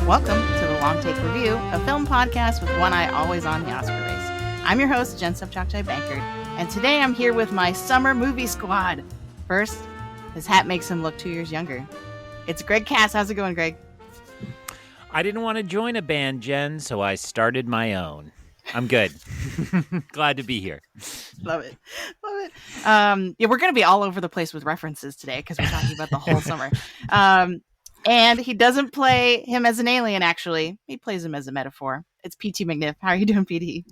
Welcome to the Long Take Review, a film podcast with one eye always on the Oscar race. I'm your host, Jen Bankard, and today I'm here with my summer movie squad. First, his hat makes him look 2 years younger. It's Greg Cass. How's it going, Greg? I didn't want to join a band, Jen, so I started my own. I'm good. Glad to be here. Love it. Yeah, we're going to be all over the place with references today because we're talking about the whole summer. And he doesn't play him as an alien, actually. He plays him as a metaphor. It's P.T. McNiff. How are you doing, P.T.?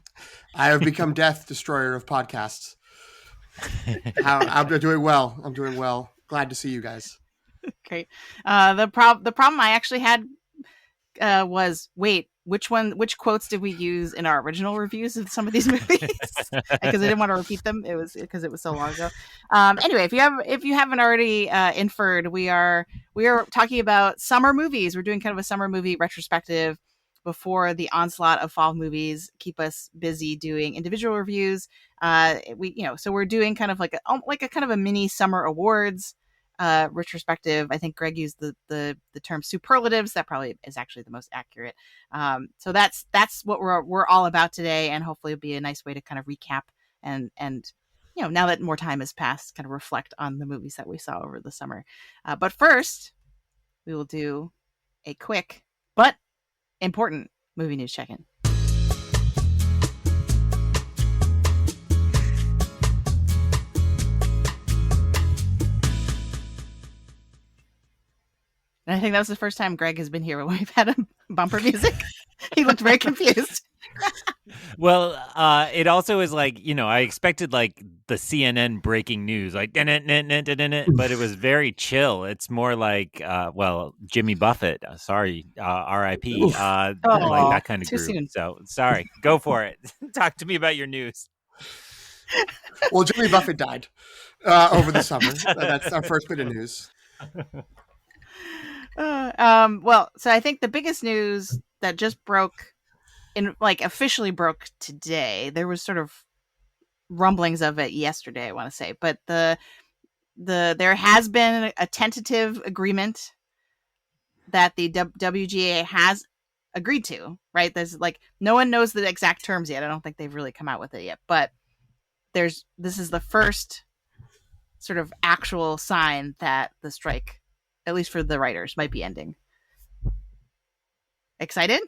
I have become Death Destroyer of podcasts. I'm doing well. Glad to see you guys. Great. The problem I actually had was, wait, which quotes did we use in our original reviews of some of these movies? Because I didn't want to repeat them. It was because it was so long ago. Anyway, if you haven't already inferred, we are talking about summer movies. We're doing kind of a summer movie retrospective before the onslaught of fall movies keep us busy doing individual reviews. So we're doing kind of like a kind of a mini summer awards retrospective. I think Greg used the term superlatives. That probably is actually the most accurate. So that's what we're all about today, and hopefully it'll be a nice way to kind of recap and now that more time has passed, kind of reflect on the movies that we saw over the summer. But first, we will do a quick but important movie news check-in. And I think that was the first time Greg has been here when we've had a bumper music. He looked very confused. Well, it also is like, I expected like the CNN breaking news, like, but it was very chill. It's more like, Jimmy Buffett, sorry, R.I.P., like that kind of too group. Soon. So, sorry, go for it. Talk to me about your news. Well, Jimmy Buffett died over the summer. That's our first bit of news. So I think the biggest news that just officially broke today, there was sort of rumblings of it yesterday, I want to say, but there has been a tentative agreement that the WGA has agreed to, right? There's no one knows the exact terms yet. I don't think they've really come out with it yet, but this is the first sort of actual sign that the strike, at least for the writers, might be ending. Excited?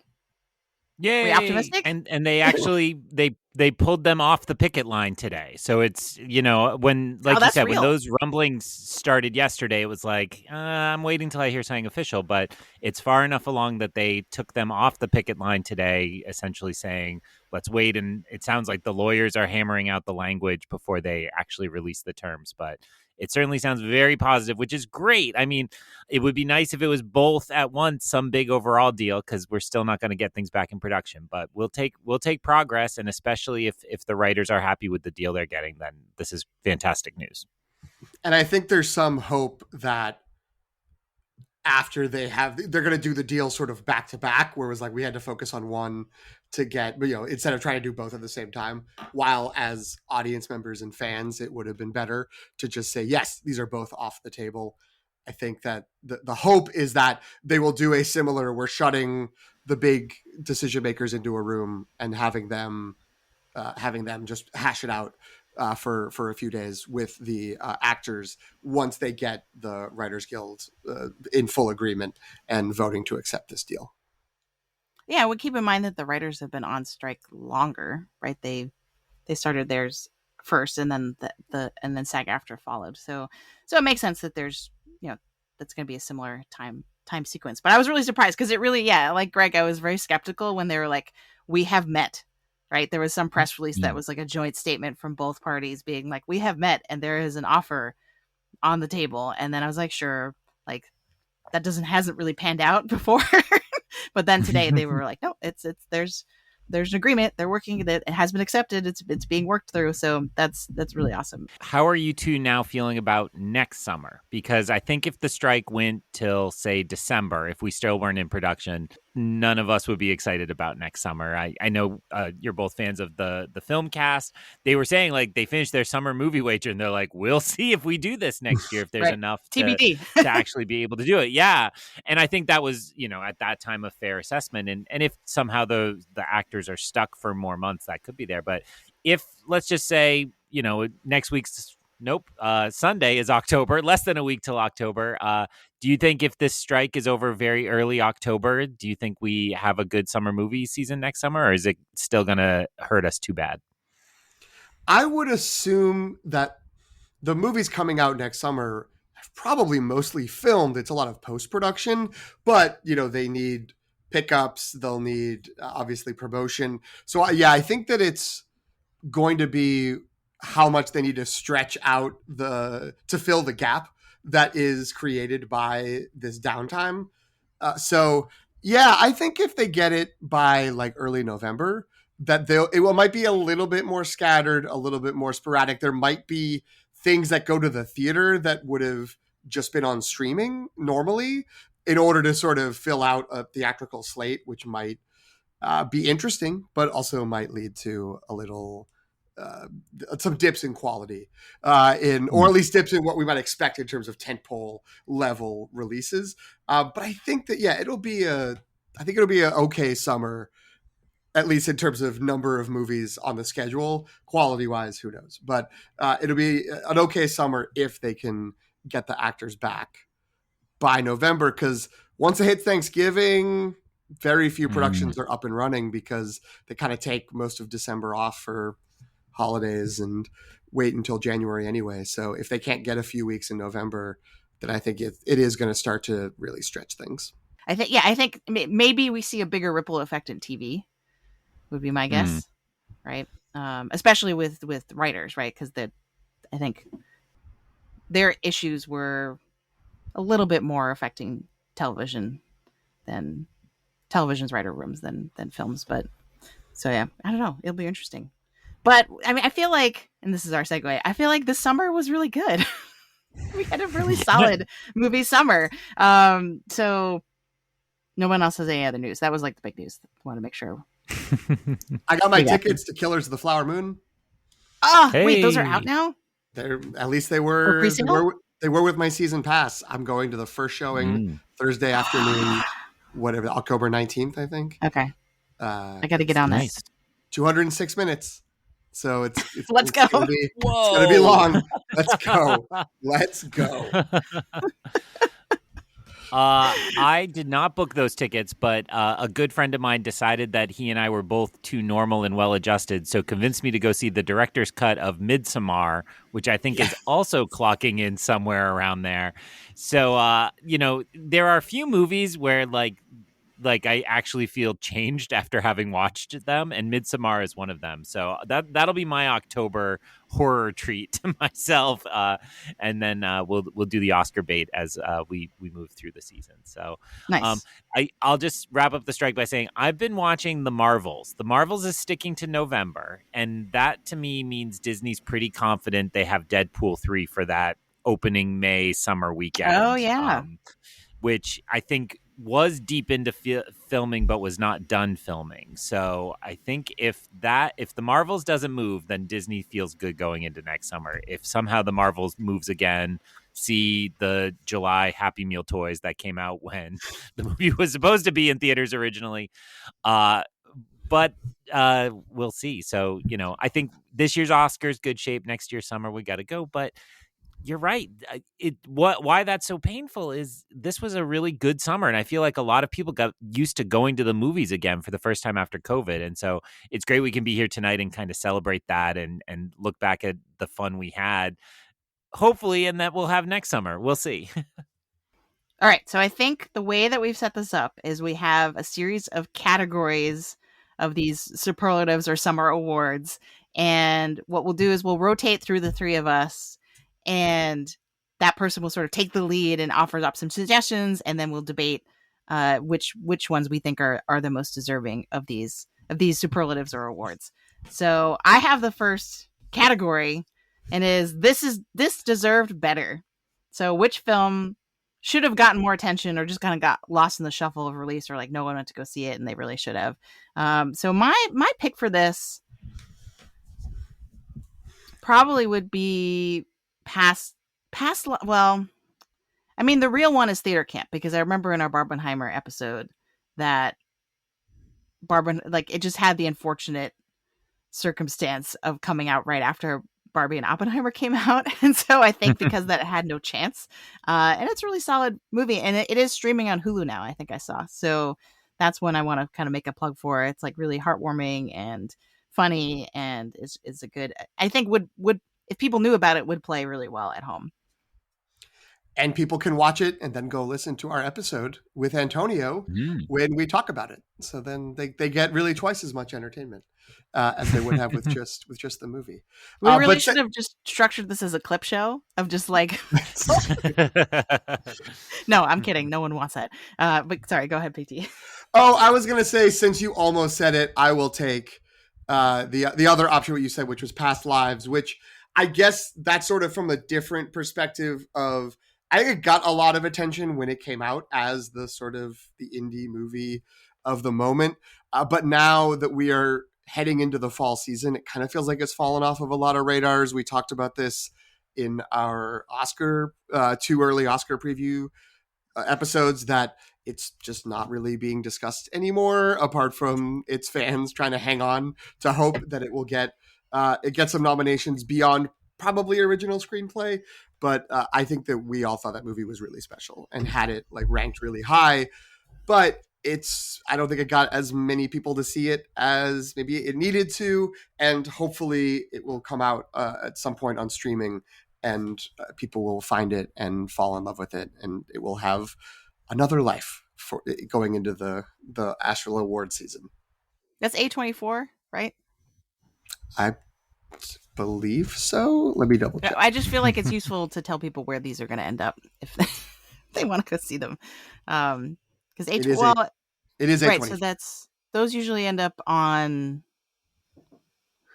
Yay! Are we optimistic? And they actually they pulled them off the picket line today. So it's when you said real. When those rumblings started yesterday, it was like I'm waiting till I hear something official. But it's far enough along that they took them off the picket line today, essentially saying let's wait. And it sounds like the lawyers are hammering out the language before they actually release the terms. But it certainly sounds very positive, which is great. I mean, it would be nice if it was both at once, some big overall deal, because we're still not going to get things back in production. But we'll take progress, and especially if the writers are happy with the deal they're getting, then this is fantastic news. And I think there's some hope that after they're going to do the deal sort of back to back, where it was like we had to focus on one to get, instead of trying to do both at the same time, while as audience members and fans, it would have been better to just say, yes, these are both off the table. I think that the hope is that they will do a similar, we're shutting the big decision makers into a room and having them just hash it out for a few days with the actors once they get the Writers Guild in full agreement and voting to accept this deal. Yeah, we keep in mind that the writers have been on strike longer, right? They started theirs first, and then and then SAG-AFTRA followed. So it makes sense that there's that's going to be a similar time sequence. But I was really surprised because it really, like Greg, I was very skeptical when they were like, "We have met." Right? There was some press release that was like a joint statement from both parties being like, "We have met, and there is an offer on the table." And then I was like, "Sure, like that hasn't really panned out before." But then today they were like, "No, there's an agreement. They're working. That it has been accepted. It's being worked through." So that's really awesome. How are you two now feeling about next summer? Because I think if the strike went till say December, if we still weren't in production, none of us would be excited about next summer. I know you're both fans of the film cast. They were saying like they finished their summer movie wager and they're like, we'll see if we do this next year, if there's Right. enough TBD. to actually be able to do it. Yeah. And I think that was, at that time a fair assessment. And if somehow the actors are stuck for more months, that could be there. But if, let's just say, next week's Sunday is October, less than a week till October. Do you think if this strike is over very early October, do you think we have a good summer movie season next summer, or is it still going to hurt us too bad? I would assume that the movies coming out next summer have probably mostly filmed. It's a lot of post-production, but, they need pickups. They'll need, obviously, promotion. So, I think that it's going to be how much they need to stretch out to fill the gap that is created by this downtime. I think if they get it by like early November, that it might be a little bit more scattered, a little bit more sporadic. There might be things that go to the theater that would have just been on streaming normally in order to sort of fill out a theatrical slate, which might be interesting, but also might lead to a little some dips in quality or at least dips in what we might expect in terms of tentpole level releases. But I think that, it'll be an okay summer, at least in terms of number of movies on the schedule. Quality wise, who knows? But it'll be an okay summer if they can get the actors back by November, because once it hits Thanksgiving, very few productions are up and running because they kind of take most of December off for holidays and wait until January anyway. So if they can't get a few weeks in November, then I think it is going to start to really stretch things. I think maybe we see a bigger ripple effect in TV would be my guess, right? Especially with writers, right? Because I think their issues were a little bit more affecting television's writer rooms than films. But so I don't know. It'll be interesting. But I mean, I feel like, and this is our segue, I feel like the summer was really good. We had a really solid movie summer. So no one else has any other news. That was like the big news. I want to make sure. I got my tickets to Killers of the Flower Moon. Oh, wait, those are out now? At least they were. They were with my season pass. I'm going to the first showing Thursday afternoon, whatever, October 19th, I think. Okay. I got to get on this. 206 minutes. So it's let's go. It's gonna be long. Let's go. I did not book those tickets, but a good friend of mine decided that he and I were both too normal and well-adjusted, so convinced me to go see the director's cut of Midsommar, which I think is also clocking in somewhere around there. So, there are a few movies where like I actually feel changed after having watched them, and Midsommar is one of them. So that'll be my October horror treat to myself, and then we'll do the Oscar bait as we move through the season. So nice. I'll just wrap up the strike by saying I've been watching The Marvels. The Marvels is sticking to November, and that to me means Disney's pretty confident they have Deadpool 3 for that opening May summer weekend. Oh yeah, which I think was deep into filming but was not done filming. So I think if the Marvels doesn't move, then Disney feels good going into next summer. If somehow the Marvels moves again, see the July Happy Meal toys that came out when the movie was supposed to be in theaters originally. But we'll see. So, I think this year's Oscars, good shape. Next year's summer, we got to go. But you're right. Why that's so painful is this was a really good summer, and I feel like a lot of people got used to going to the movies again for the first time after COVID, and so it's great we can be here tonight and kind of celebrate that and look back at the fun we had, hopefully, and that we'll have next summer. We'll see. All right, so I think the way that we've set this up is we have a series of categories of these superlatives or summer awards, and what we'll do is we'll rotate through the three of us, and that person will sort of take the lead and offers up some suggestions, and then we'll debate which ones we think are the most deserving of these superlatives or awards. So I have the first category, and this deserved better. So which film should have gotten more attention, or just kind of got lost in the shuffle of release, or like no one went to go see it and they really should have. So my pick for this probably would be past. Well, I mean, the real one is Theater Camp, because I remember in our Barbenheimer episode that it just had the unfortunate circumstance of coming out right after Barbie and Oppenheimer came out. And so I think because that had no chance, and it's a really solid movie, and it is streaming on Hulu now, I think I saw. So that's one I want to kind of make a plug for. It's like really heartwarming and funny, and is a good, I think would if people knew about it, would play really well at home. And people can watch it and then go listen to our episode with Antonio when we talk about it. So then they get really twice as much entertainment as they would have with just the movie. We really should have just structured this as a clip show of just like. No, I'm kidding. No one wants that. But sorry, go ahead, PT. Oh, I was gonna say, since you almost said it, I will take the other option what you said, which was Past Lives, which I guess that's sort of from a different perspective of. I think it got a lot of attention when it came out as the sort of the indie movie of the moment. But now that we are heading into the fall season, it kind of feels like it's fallen off of a lot of radars. We talked about this in our two early Oscar preview episodes, that it's just not really being discussed anymore, apart from its fans trying to hang on to hope that it will get some nominations beyond probably original screenplay. But I think that we all thought that movie was really special and had it like ranked really high. But I don't think it got as many people to see it as maybe it needed to. And hopefully it will come out at some point on streaming, and people will find it and fall in love with it. And it will have another life for going into the Astral Award season. That's A24, right? I believe so. Let me double check. I just feel like it's useful to tell people where these are going to end up if they want to go see them. Because it is A24. Right, so those usually end up on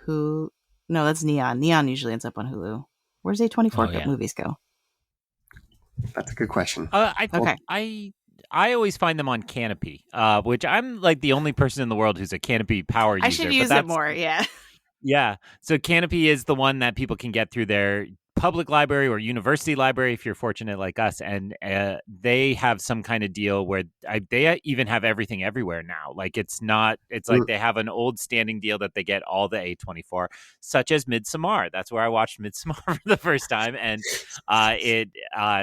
Hulu. No, that's Neon. Neon usually ends up on Hulu. Where's A24 movies go? That's a good question. Okay. I always find them on Canopy, which I'm like the only person in the world who's a Canopy power user. I should use it more, yeah. Yeah. So Canopy is the one that people can get through their public library or university library if you're fortunate like us, and they have some kind of deal where they even have everything everywhere now. Like it's like they have an old standing deal that they get all the A24, such as Midsommar. That's where I watched Midsommar for the first time, and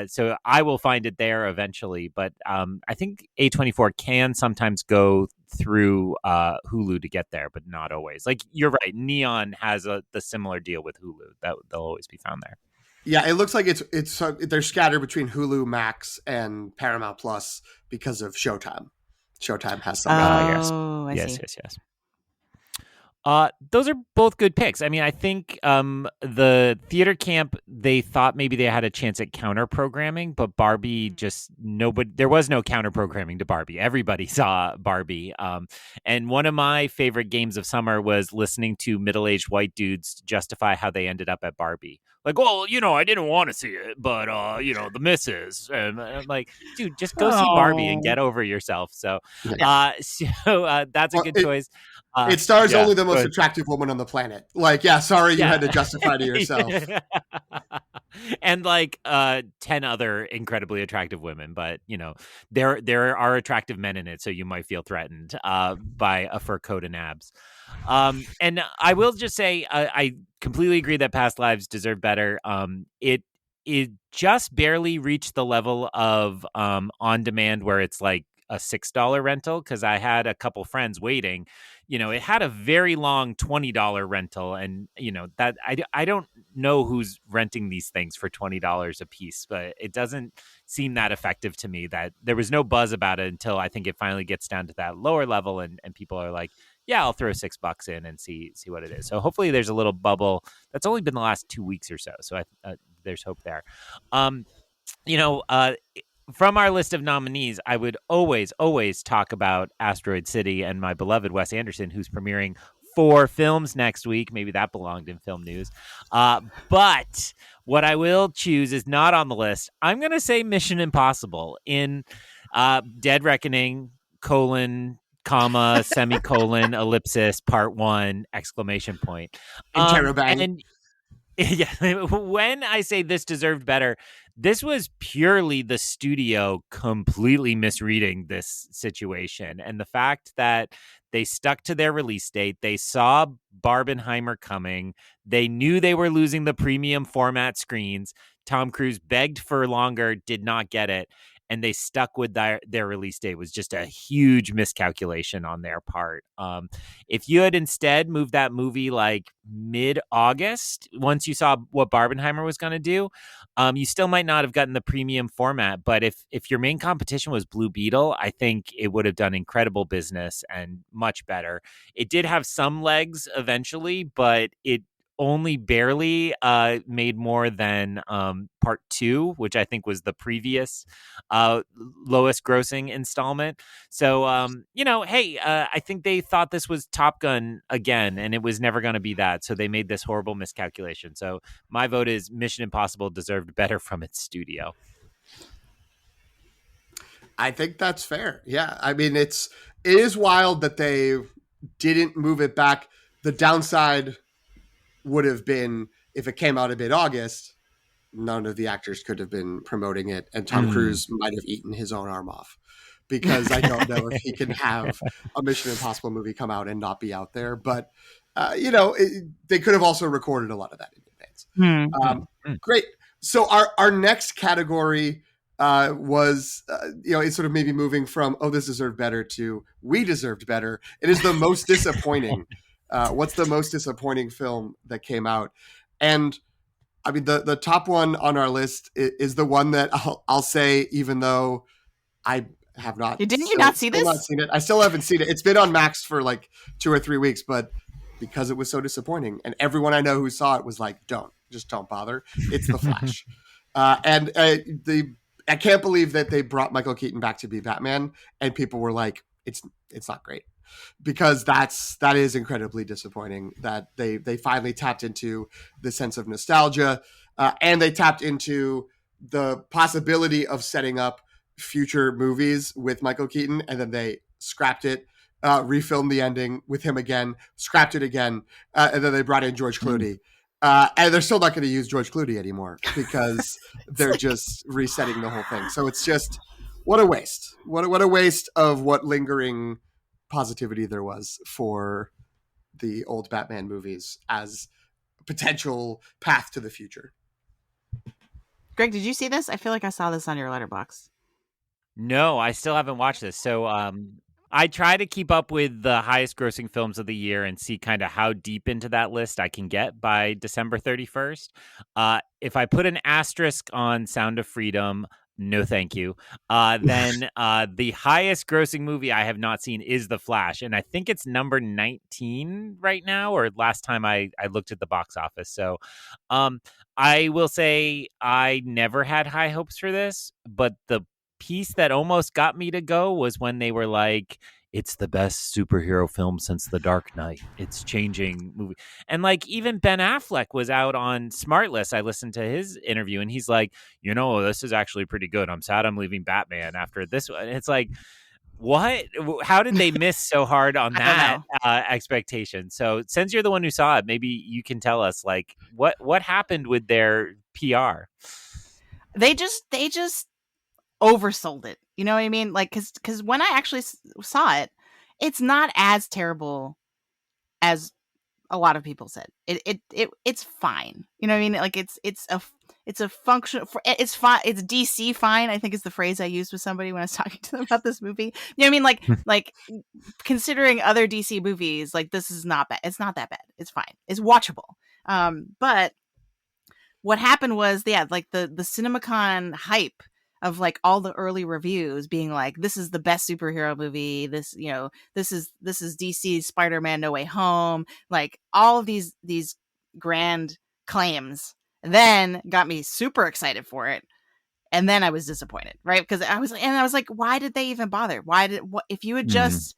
so I will find it there eventually. But I think A24 can sometimes go through Hulu to get there, but not always. Like you're right, Neon has the similar deal with Hulu that they'll always be found there. Yeah, it looks like they're scattered between Hulu, Max, and Paramount Plus because of Showtime. Showtime has some. Yes. Those are both good picks. I mean, I think the Theater Camp, they thought maybe they had a chance at counter programming, but Barbie there was no counter programming to Barbie. Everybody saw Barbie. And one of my favorite games of summer was listening to middle-aged white dudes justify how they ended up at Barbie. Like, well, I didn't want to see it, but, the missus. And I'm like, dude, just go see Barbie and get over yourself. So, that's a good choice. It stars only the most attractive woman on the planet. Like, sorry you had to justify to yourself. And like 10 other incredibly attractive women, but there are attractive men in it, so you might feel threatened by a fur coat and abs. And I will just say I completely agree that Past Lives deserve better. It just barely reached the level of on demand where it's like a $6 rental, because I had a couple friends waiting. It had a very long $20 rental, and that I don't know who's renting these things for $20 a piece, but it doesn't seem that effective to me. That there was no buzz about it until I think it finally gets down to that lower level, and people are like, yeah, I'll throw $6 in and see what it is. So hopefully there's a little bubble. That's only been the last 2 weeks or so. So there's hope there. From our list of nominees, I would always talk about Asteroid City and my beloved Wes Anderson, who's premiering 4 films next week. Maybe that belonged in film news. But what I will choose is not on the list. I'm going to say Mission Impossible in Dead Reckoning, comma, semicolon, ellipsis, part 1, exclamation point. Interrobang. And yeah, when I say this deserved better, this was purely the studio completely misreading this situation. And the fact that they stuck to their release date, they saw Barbenheimer coming, they knew they were losing the premium format screens. Tom Cruise begged for longer, did not get it. And they stuck with their release date was just a huge miscalculation on their part. If you had instead moved that movie like mid-August, once you saw what Barbenheimer was going to do, you still might not have gotten the premium format. But if your main competition was Blue Beetle, I think it would have done incredible business and much better. It did have some legs eventually, but it only barely made more than part 2, which I think was the previous lowest grossing installment. So, hey, I think they thought this was Top Gun again, and it was never going to be that. So they made this horrible miscalculation. So my vote is Mission Impossible deserved better from its studio. I think that's fair. Yeah. I mean, it is wild that they didn't move it back. The downside would have been if it came out in mid-August, none of the actors could have been promoting it, and Tom Cruise might have eaten his own arm off, because I don't know if he can have a Mission Impossible movie come out and not be out there. But they could have also recorded a lot of that in advance. Great. So our next category was it's sort of maybe moving from this deserved better to we deserved better. It is the most disappointing. What's the most disappointing film that came out? And I mean, the top one on our list is the one that I'll say, even though I have not. Didn't you not see this? Not seen it. I still haven't seen it. It's been on Max for like 2 or 3 weeks, but because it was so disappointing, and everyone I know who saw it was like, don't bother. It's The Flash. I can't believe that they brought Michael Keaton back to be Batman, and people were like, it's not great. Because that is incredibly disappointing that they finally tapped into the sense of nostalgia, and they tapped into the possibility of setting up future movies with Michael Keaton, and then they scrapped it, refilmed the ending with him again, scrapped it again, and then they brought in George Clooney. And they're still not going to use George Clooney anymore because they're just resetting the whole thing. So it's just, what a waste. What a waste of what lingering positivity there was for the old Batman movies as a potential path to the future. Greg, did you see this? I feel like I saw this on your letterbox. No, I still haven't watched this. So I try to keep up with the highest grossing films of the year and see kind of how deep into that list I can get by December 31st. If I put an asterisk on Sound of Freedom, no thank you, then the highest grossing movie I have not seen is The Flash. And I think it's number 19 right now, or last time I looked at the box office. So I will say I never had high hopes for this, but the piece that almost got me to go was when they were like, it's the best superhero film since The Dark Knight. It's changing movie. And like even Ben Affleck was out on Smartless. I listened to his interview and he's like, this is actually pretty good. I'm sad I'm leaving Batman after this one. It's like, what? How did they miss so hard on that expectation? So since you're the one who saw it, maybe you can tell us like what happened with their PR. They just oversold it. You know what I mean? Like, because when I actually saw it, it's not as terrible as a lot of people said. It's fine. You know what I mean? Like it's a function for it's fine. It's DC fine, I think is the phrase I used with somebody when I was talking to them about this movie. You know what I mean? Like considering other DC movies, like this is not bad. It's not that bad. It's fine. It's watchable. But what happened was, like the CinemaCon hype of like all the early reviews being like, this is the best superhero movie. This is DC's Spider-Man No Way Home. Like all of these grand claims then got me super excited for it. And then I was disappointed, right? Because I was like, why did they even bother? If you had just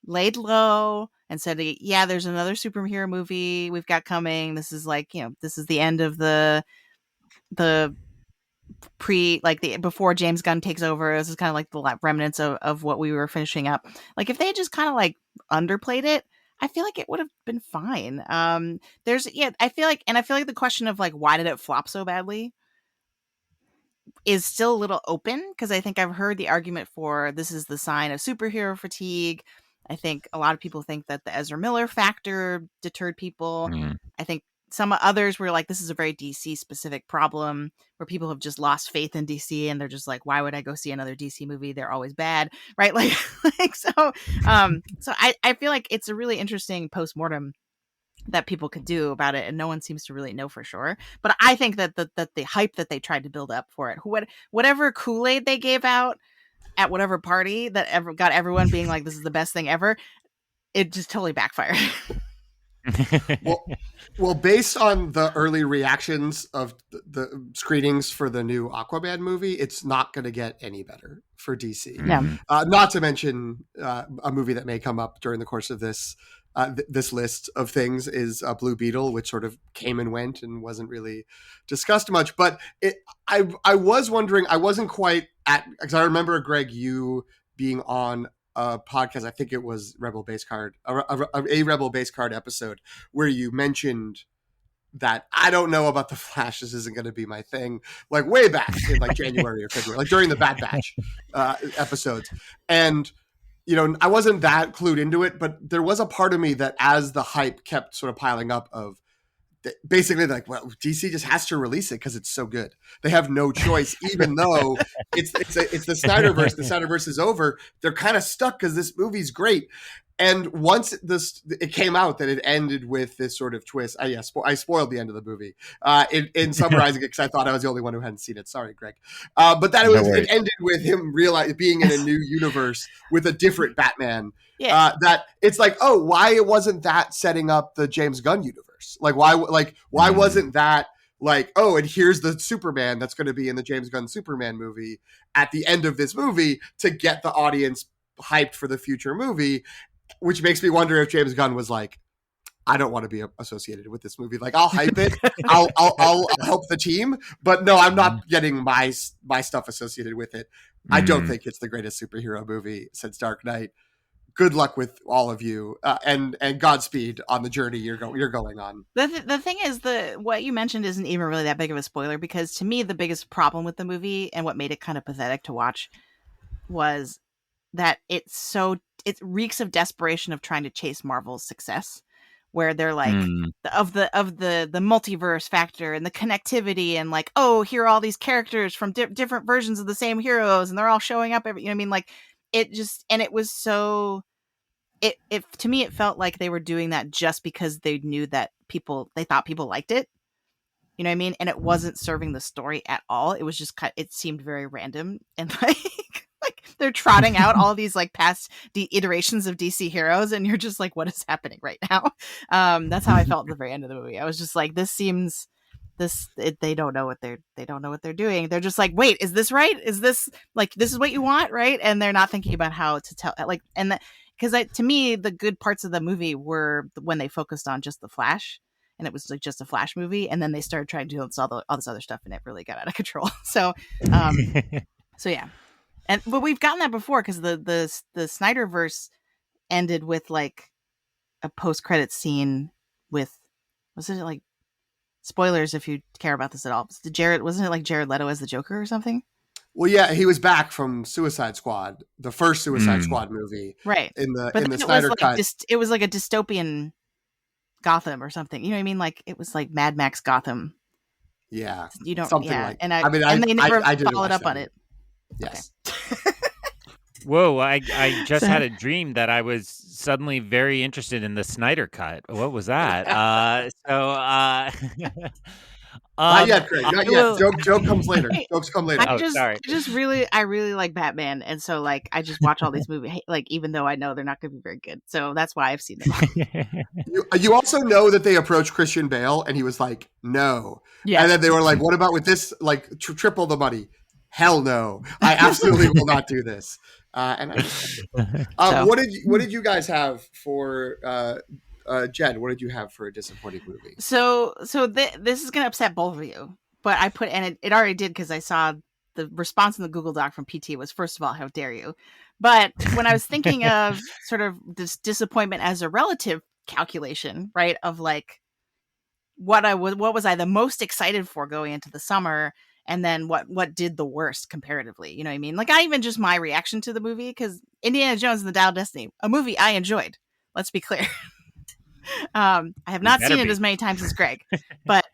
laid low and said, yeah, there's another superhero movie we've got coming. This is like, this is the end of the before James Gunn takes over. This is kind of like the remnants of what we were finishing up. Like if they had just kind of like underplayed it, I feel like it would have been fine. I feel like the question of like, why did it flop so badly is still a little open, because I think I've heard the argument for this is the sign of superhero fatigue. I think a lot of people think that the Ezra Miller factor deterred people. I think some others were like, this is a very DC specific problem where people have just lost faith in DC and they're just like, why would I go see another DC movie? They're always bad. Right. So I feel like it's a really interesting postmortem that people could do about it, and no one seems to really know for sure. But I think that the hype that they tried to build up for it, whatever Kool-Aid they gave out at whatever party that ever got everyone being like, this is the best thing ever, it just totally backfired. well, based on the early reactions of the screenings for the new Aquaman movie, it's not going to get any better for DC. Yeah. Not to mention a movie that may come up during the course of this this list of things is Blue Beetle, which sort of came and went and wasn't really discussed much. But I was wondering, I wasn't quite because I remember, Greg, you being on a podcast, I think it was Rebel Base Card, a Rebel Base Card episode, where you mentioned that I don't know about the Flash, this isn't going to be my thing, like way back in like January or February, like during the Bad Batch episodes. And I wasn't that clued into it, but there was a part of me that, as the hype kept sort of piling up, of basically like, well, DC just has to release it because it's so good. They have no choice, even though it's the Snyderverse. The Snyderverse is over. They're kind of stuck because this movie's great. And once it came out that it ended with this sort of twist. I spoiled the end of the movie in summarizing it because I thought I was the only one who hadn't seen it. Sorry, Greg. But that it ended with him being in a new universe with a different Batman. Yeah. That it's like, oh, why wasn't that setting up the James Gunn universe? Like, why wasn't that like, oh, and here's the Superman that's going to be in the James Gunn Superman movie at the end of this movie to get the audience hyped for the future movie. Which makes me wonder if James Gunn was like, I don't want to be associated with this movie. Like, I'll hype it, I'll help the team, but no, I'm not getting my stuff associated with it. I don't think it's the greatest superhero movie since Dark Knight. Good luck with all of you, and Godspeed on the journey you're going on. The thing is, what you mentioned isn't even really that big of a spoiler, because to me the biggest problem with the movie and what made it kind of pathetic to watch was that it reeks of desperation of trying to chase Marvel's success, where they're like of the multiverse factor and the connectivity and like, oh, here are all these characters from different versions of the same heroes and they're all showing up every, like it just, and it was so, it to me it felt like they were doing that just because they knew that they thought people liked it. You know what I mean? And it wasn't serving the story at all. It was just it seemed very random and like they're trotting out all these like past iterations of DC heroes, and you're just like, what is happening right now? That's how I felt at the very end of the movie. I was just like, they don't know what they're doing. They're just like, wait, is this right? Is this like, this is what you want, right? And they're not thinking about how to tell, like, and that, because to me the good parts of the movie were when they focused on just the Flash. And it was like just a Flash movie, and then they started trying to do all this other stuff, and it really got out of control. So yeah. But we've gotten that before, because the Snyderverse ended with like a post-credit scene with, was it like, spoilers if you care about this at all, wasn't it like Jared Leto as the Joker or something? Well, yeah, he was back from Suicide Squad, the first Suicide Squad movie, right? In the Snyder cut, it was like a dystopian Gotham or something. You know what I mean? Like it was like Mad Max Gotham. Yeah, you don't. Something yeah, like. And they never followed up on it. Yes. Okay. Whoa, I just had a dream that I was suddenly very interested in the Snyder cut. What was that? Not yet, Craig. Not yet. Joke comes later. Jokes come later. I really like Batman, and so like I just watch all these movies, like even though I know they're not going to be very good. So that's why I've seen them. You also know that they approached Christian Bale, and he was like, "No." Yeah. And then they were like, "What about with this? Like triple the money." hell no, I absolutely will not do this. And So- what did you guys have for Jen? What did you have for a disappointing movie? So this is gonna upset both of you, but I put, and it already did because I saw the response in the Google Doc from PT was, first of all, how dare you? But when I was thinking of sort of this disappointment as a relative calculation, right, of like what was I the most excited for going into the summer, and then what did the worst comparatively, you know what I mean? Like, not even just my reaction to the movie, because Indiana Jones and the Dial of Destiny, a movie I enjoyed. Let's be clear. I have not seen it as many times as Greg, but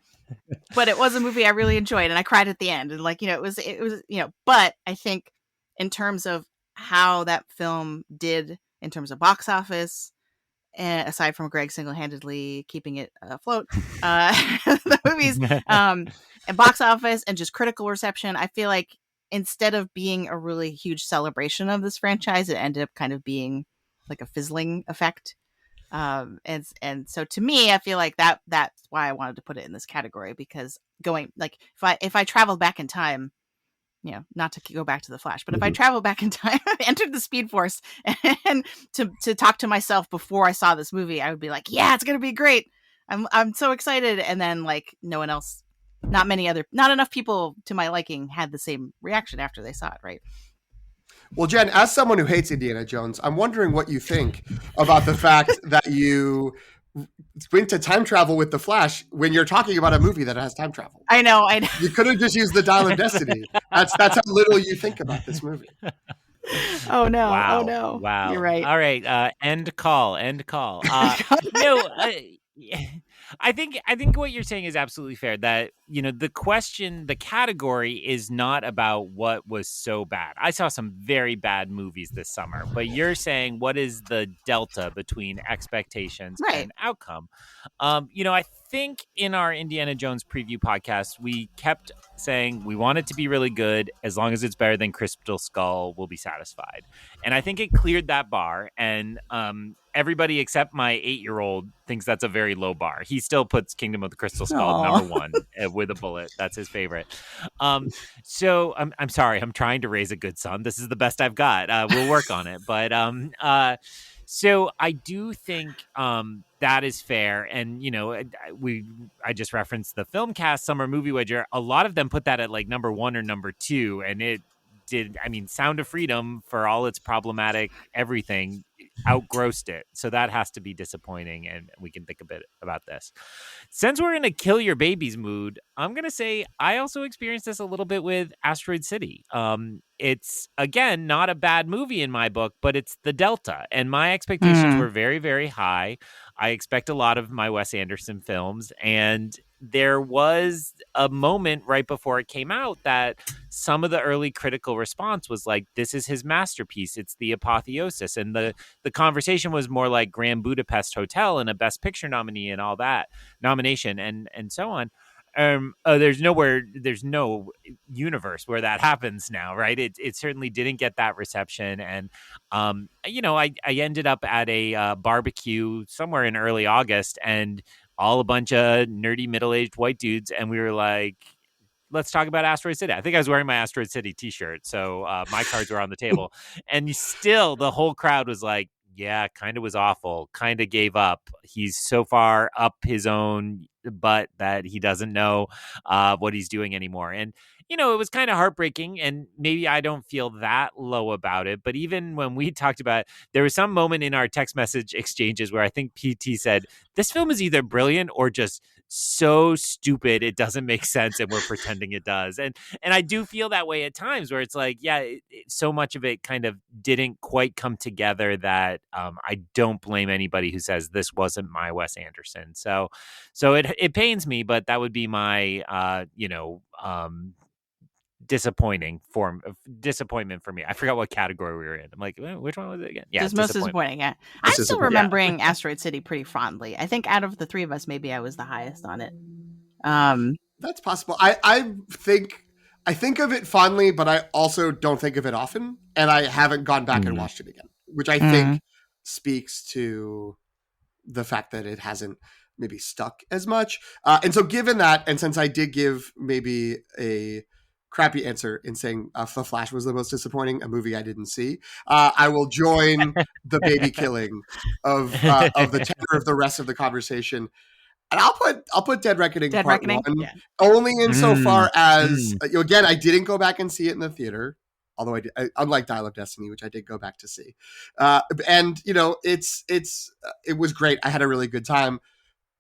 it was a movie I really enjoyed, and I cried at the end, and like, it was but I think in terms of how that film did in terms of box office, and aside from Greg single-handedly keeping it afloat, the movies, and box office and just critical reception, I feel like instead of being a really huge celebration of this franchise, it ended up kind of being like a fizzling effect. And so to me, I feel like that's why I wanted to put it in this category, because going, like, if I traveled back in time, not to go back to the Flash, but if I traveled back in time, entered the Speed Force, and to talk to myself before I saw this movie, I would be like, yeah, it's gonna be great. I'm so excited. And then, like, no one else, not enough people to my liking had the same reaction after they saw it, right? Well, Jen, as someone who hates Indiana Jones, I'm wondering what you think about the fact that you went to time travel with the Flash when you're talking about a movie that has time travel. I know. You could have just used the Dial of Destiny. That's how little you think about this movie. Oh no! Wow. Oh no! Wow. You're right. All right. End call. No. I think what you're saying is absolutely fair. That, the category is not about what was so bad. I saw some very bad movies this summer, but you're saying what is the delta between expectations and outcome? I think in our Indiana Jones preview podcast, we kept saying we want it to be really good. As long as it's better than Crystal Skull, we'll be satisfied. And I think it cleared that bar. And everybody except my 8-year-old thinks that's a very low bar. He still puts Kingdom of the Crystal Skull number 1 with a bullet. That's his favorite. So I'm sorry. I'm trying to raise a good son. This is the best I've got. We'll work on it. But so I do think that is fair. And, I just referenced the Filmcast Summer Movie Wager. A lot of them put that at like number 1 or number 2. And it did, Sound of Freedom, for all its problematic everything, outgrossed it. So that has to be disappointing. And we can think a bit about this. Since we're in a kill your babies mood, I'm going to say I also experienced this a little bit with Asteroid City. It's, again, not a bad movie in my book, but it's the delta. And my expectations were very, very high. I expect a lot of my Wes Anderson films. And there was a moment right before it came out that some of the early critical response was like, this is his masterpiece. It's the apotheosis. And the conversation was more like Grand Budapest Hotel and a Best Picture nominee and all that nomination and so on. There's no universe where that happens now, right? It certainly didn't get that reception. And, I ended up at a barbecue somewhere in early August, and a bunch of nerdy middle-aged white dudes. And we were like, let's talk about Asteroid City. I think I was wearing my Asteroid City t-shirt. So my cards were on the table, and still the whole crowd was like, yeah, kind of was awful, kind of gave up. He's so far up his own butt that he doesn't know what he's doing anymore. And, it was kind of heartbreaking, and maybe I don't feel that low about it. But even when we talked about it, there was some moment in our text message exchanges where I think PT said, this film is either brilliant or just so stupid it doesn't make sense, and we're pretending it does. And I do feel that way at times, where it's like, yeah, so much of it kind of didn't quite come together that I don't blame anybody who says this wasn't my Wes Anderson. So it pains me, but that would be my disappointment for me. I forgot what category we were in. I'm like, which one was it again? Yeah, just most disappointing. Yeah, I'm still remembering Asteroid City pretty fondly. I think out of the three of us, maybe I was the highest on it. That's possible. I think of it fondly, but I also don't think of it often, and I haven't gone back and watched it again, which I think speaks to the fact that it hasn't maybe stuck as much. And so given that, and since I did give maybe a crappy answer in saying The Flash was the most disappointing, a movie I didn't see. I will join the baby killing of the tenor of the rest of the conversation. And I'll put Dead Reckoning Dead Part Reckoning? 1 Yeah. only insofar as again, I didn't go back and see it in the theater, although unlike Dial of Destiny, which I did go back to see. And it was great. I had a really good time.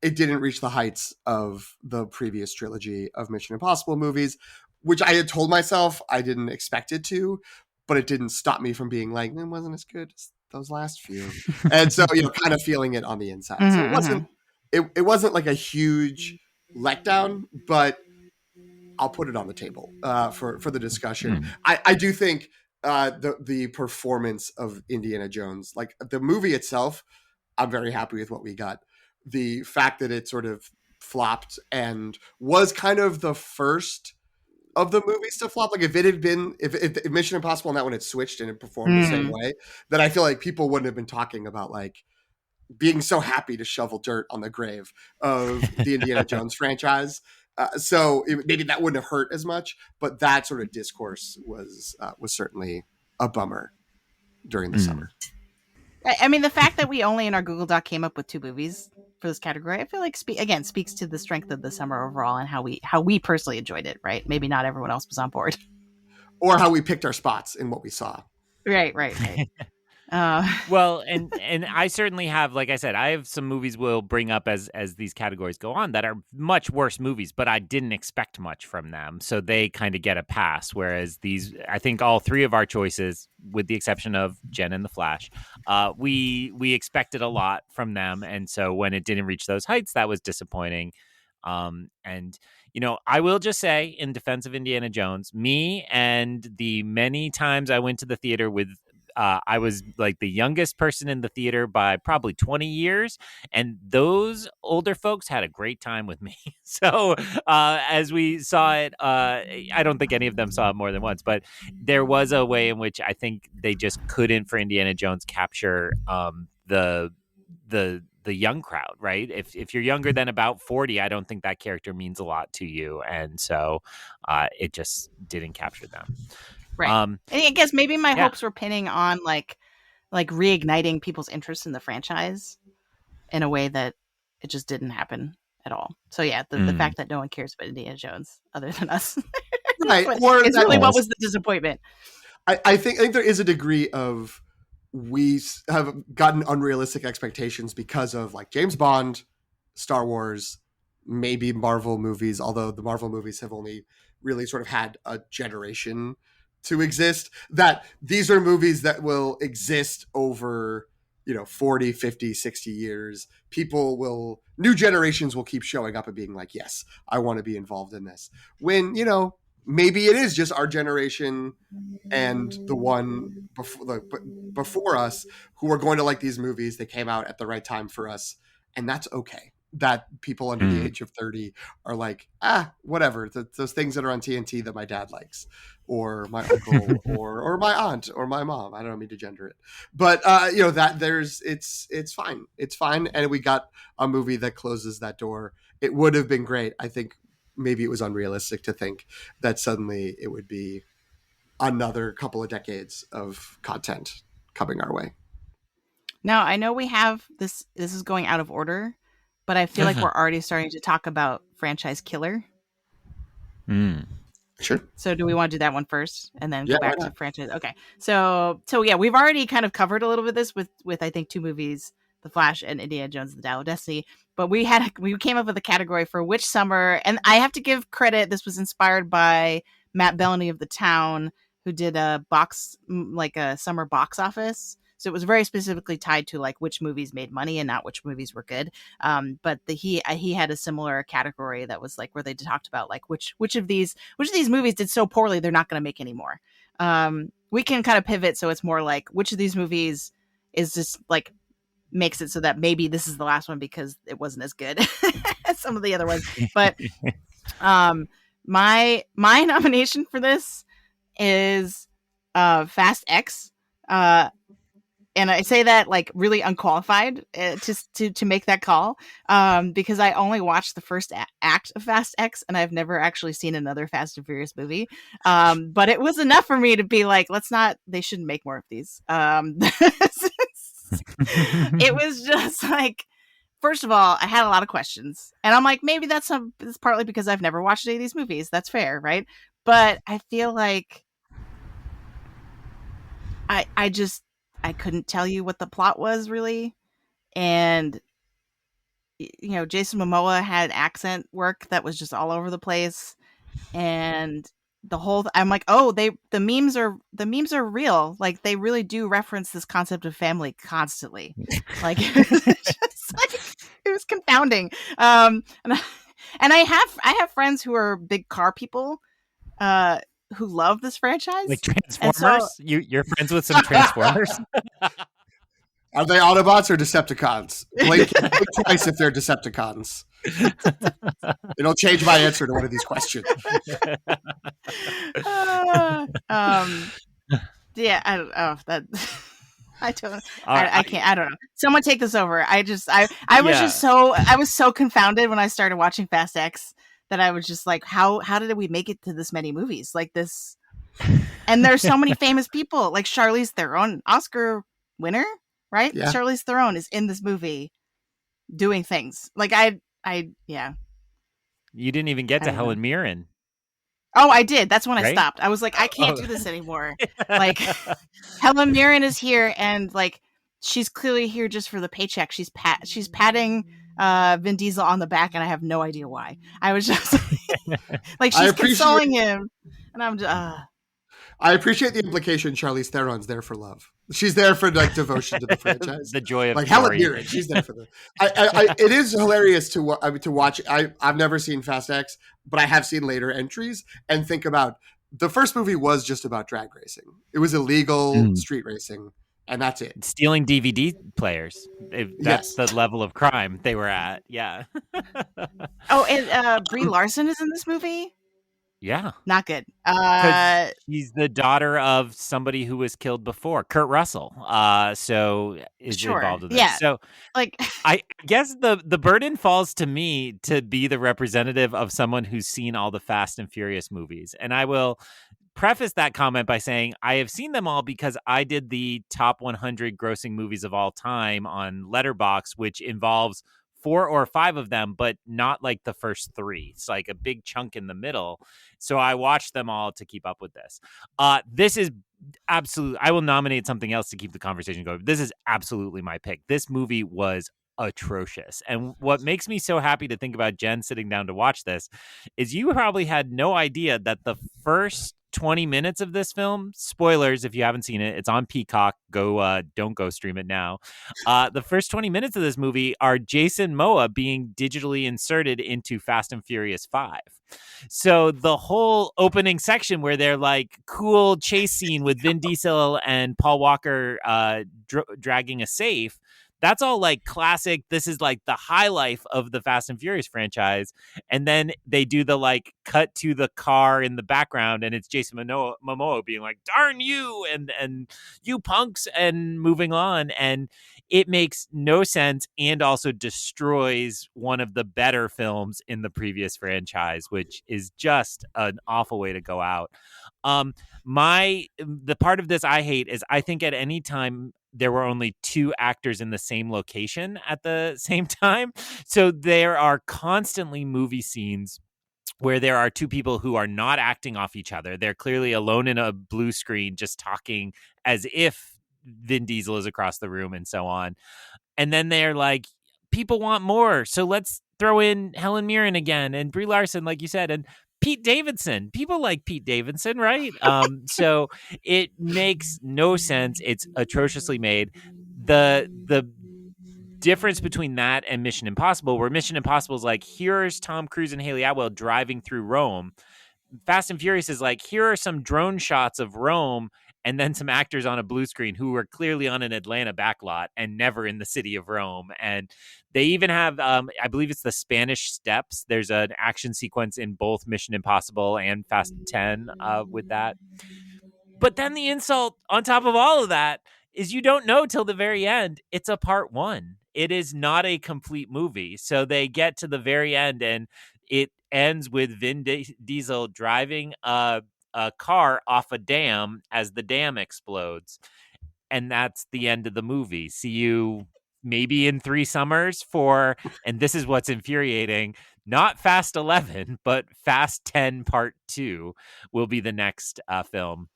It didn't reach the heights of the previous trilogy of Mission Impossible movies, which I had told myself I didn't expect it to, but it didn't stop me from being like, it wasn't as good as those last few. And so, kind of feeling it on the inside. So it wasn't like a huge letdown, but I'll put it on the table for the discussion. I do think the performance of Indiana Jones, like the movie itself, I'm very happy with what we got. The fact that it sort of flopped and was kind of the first of the movies to flop. Like if it had been, if Mission Impossible and that one had switched and it performed the same way, then I feel like people wouldn't have been talking about like being so happy to shovel dirt on the grave of the Indiana Jones franchise. So maybe that wouldn't have hurt as much, but that sort of discourse was certainly a bummer during the summer. I mean, the fact that we only in our Google Doc came up with 2 movies for this category, I feel like speaks to the strength of the summer overall and how we personally enjoyed it. Right? Maybe not everyone else was on board, or how we picked our spots in what we saw. Right. Well, and I certainly have, like I said, I have some movies we'll bring up as these categories go on that are much worse movies, but I didn't expect much from them, so they kind of get a pass. Whereas these, I think all 3 of our choices, with the exception of Jen and The Flash, we expected a lot from them, and so when it didn't reach those heights, that was disappointing. And I will just say, in defense of Indiana Jones, me and the many times I went to the theater with. I was like the youngest person in the theater by probably 20 years, and those older folks had a great time with me. So as we saw it, I don't think any of them saw it more than once, but there was a way in which I think they just couldn't, for Indiana Jones, capture the young crowd, right? If you're younger than about 40, I don't think that character means a lot to you, and so it just didn't capture them. Right. I guess maybe my hopes were pinning on like reigniting people's interest in the franchise in a way that it just didn't happen at all. So yeah, the fact that no one cares about Indiana Jones other than us, right? It's really what was the disappointment. I think there is a degree of we have gotten unrealistic expectations because of like James Bond, Star Wars, maybe Marvel movies. Although the Marvel movies have only really sort of had a generation to exist, that these are movies that will exist over 40, 50, 60 years. New generations will keep showing up and being like, yes, I want to be involved in this, when maybe it is just our generation and the one before us who are going to like these movies. They came out at the right time for us, and that's okay. That people under the age of 30 are like, whatever, those things that are on TNT that my dad likes, or my uncle, or my aunt, or my mom. I don't mean to gender it, but that it's fine. It's fine. And we got a movie that closes that door. It would have been great. I think maybe it was unrealistic to think that suddenly it would be another couple of decades of content coming our way. Now, I know we have this is going out of order, but I feel like we're already starting to talk about franchise killer. Sure. So do we want to do that one first and then go back to franchise? Okay. So yeah, we've already kind of covered a little bit of this with I think 2 movies, The Flash and Indiana Jones and the Dial of Destiny. But we came up with a category for which summer, and I have to give credit. This was inspired by Matt Bellany of The Town, who did a summer box office. So it was very specifically tied to like which movies made money and not which movies were good. But he had a similar category that was like where they talked about like which of these movies did so poorly they're not going to make any more. We can kind of pivot so it's more like which of these movies is just like makes it so that maybe this is the last one because it wasn't as good as some of the other ones. But my nomination for this is Fast X. and I say that like really unqualified to make that call, because I only watched the first act of Fast X, and I've never actually seen another Fast and Furious movie. But it was enough for me to be like, they shouldn't make more of these. It was just like, first of all, I had a lot of questions, and I'm like, maybe it's partly because I've never watched any of these movies. That's fair, right? But I feel like I couldn't tell you what the plot was really, and Jason Momoa had accent work that was just all over the place, and I'm like, oh, the memes are real. Like, they really do reference this concept of family constantly. Like, it was confounding. And I have friends who are big car people, who love this franchise, like Transformers. You're friends with some Transformers. Are they Autobots or Decepticons? Blink twice if they're Decepticons. It'll change my answer to one of these questions. Yeah, I don't know that. I can't. I don't know. Someone take this over. I was so confounded when I started watching Fast X that I was just like, how did we make it to this many movies like this? And there's so many famous people, like Charlize Theron, Oscar winner, right? Yeah. Charlize Theron is in this movie doing things. Like yeah. You didn't even get to Helen Mirren. Oh, I did. That's when I stopped. I was like, I can't do this anymore. Like, Helen Mirren is here, and like, she's clearly here just for the paycheck. She's patting Vin Diesel on the back, and I have no idea why. I was just like, she's consoling him, and I'm just. I appreciate the implication. Charlize Theron's there for love. She's there for like devotion to the franchise, the joy of like Helen Mirren. She's there for the. It is hilarious to watch. I've never seen Fast X, but I have seen later entries and think about the first movie was just about drag racing. It was illegal street racing, and that's it. Stealing DVD players. That's the level of crime they were at. Yeah. Oh, and Brie Larson is in this movie. Yeah. Not good. She's the daughter of somebody who was killed before, Kurt Russell. So is involved in this. Yeah. So like, I guess the burden falls to me to be the representative of someone who's seen all the Fast and Furious movies. And I will preface that comment by saying I have seen them all because I did the top 100 grossing movies of all time on Letterboxd, which involves 4 or 5 of them, but not like the first 3. It's like a big chunk in the middle. So I watched them all to keep up with this. This is absolutely, I will nominate something else to keep the conversation going. This is absolutely my pick. This movie was atrocious. And what makes me so happy to think about Jen sitting down to watch this is you probably had no idea that the first 20 minutes of this film, spoilers if you haven't seen it, it's on Peacock. Don't go stream it now. The first 20 minutes of this movie are Jason Momoa being digitally inserted into Fast and Furious 5. So the whole opening section where they're like cool chase scene with Vin Diesel and Paul Walker dragging a safe, that's all like classic. This is like the high life of the Fast and Furious franchise. And then they do the like cut to the car in the background, and it's Jason Momoa being like, darn you, and you punks, and moving on. And it makes no sense and also destroys one of the better films in the previous franchise, which is just an awful way to go out. The part of this I hate is I think at any time there were only 2 actors in the same location at the same time. So there are constantly movie scenes where there are 2 people who are not acting off each other. They're clearly alone in a blue screen, just talking as if Vin Diesel is across the room and so on. And then they're like, people want more, so let's throw in Helen Mirren again and Brie Larson, like you said, and Pete Davidson. People like Pete Davidson, right? So it makes no sense. It's atrociously made. The difference between that and Mission Impossible, where Mission Impossible is like, here's Tom Cruise and Haley Atwell driving through Rome. Fast and Furious is like, here are some drone shots of Rome and then some actors on a blue screen who were clearly on an Atlanta backlot and never in the city of Rome. And they even have, I believe it's the Spanish Steps. There's an action sequence in both Mission Impossible and Fast 10 with that. But then the insult on top of all of that is you don't know till the very end it's a part one. It is not a complete movie. So they get to the very end and it ends with Diesel driving a car off a dam as the dam explodes. And that's the end of the movie. See you maybe in 3 summers for, and this is what's infuriating, not Fast 11, but Fast 10 Part 2 will be the next film.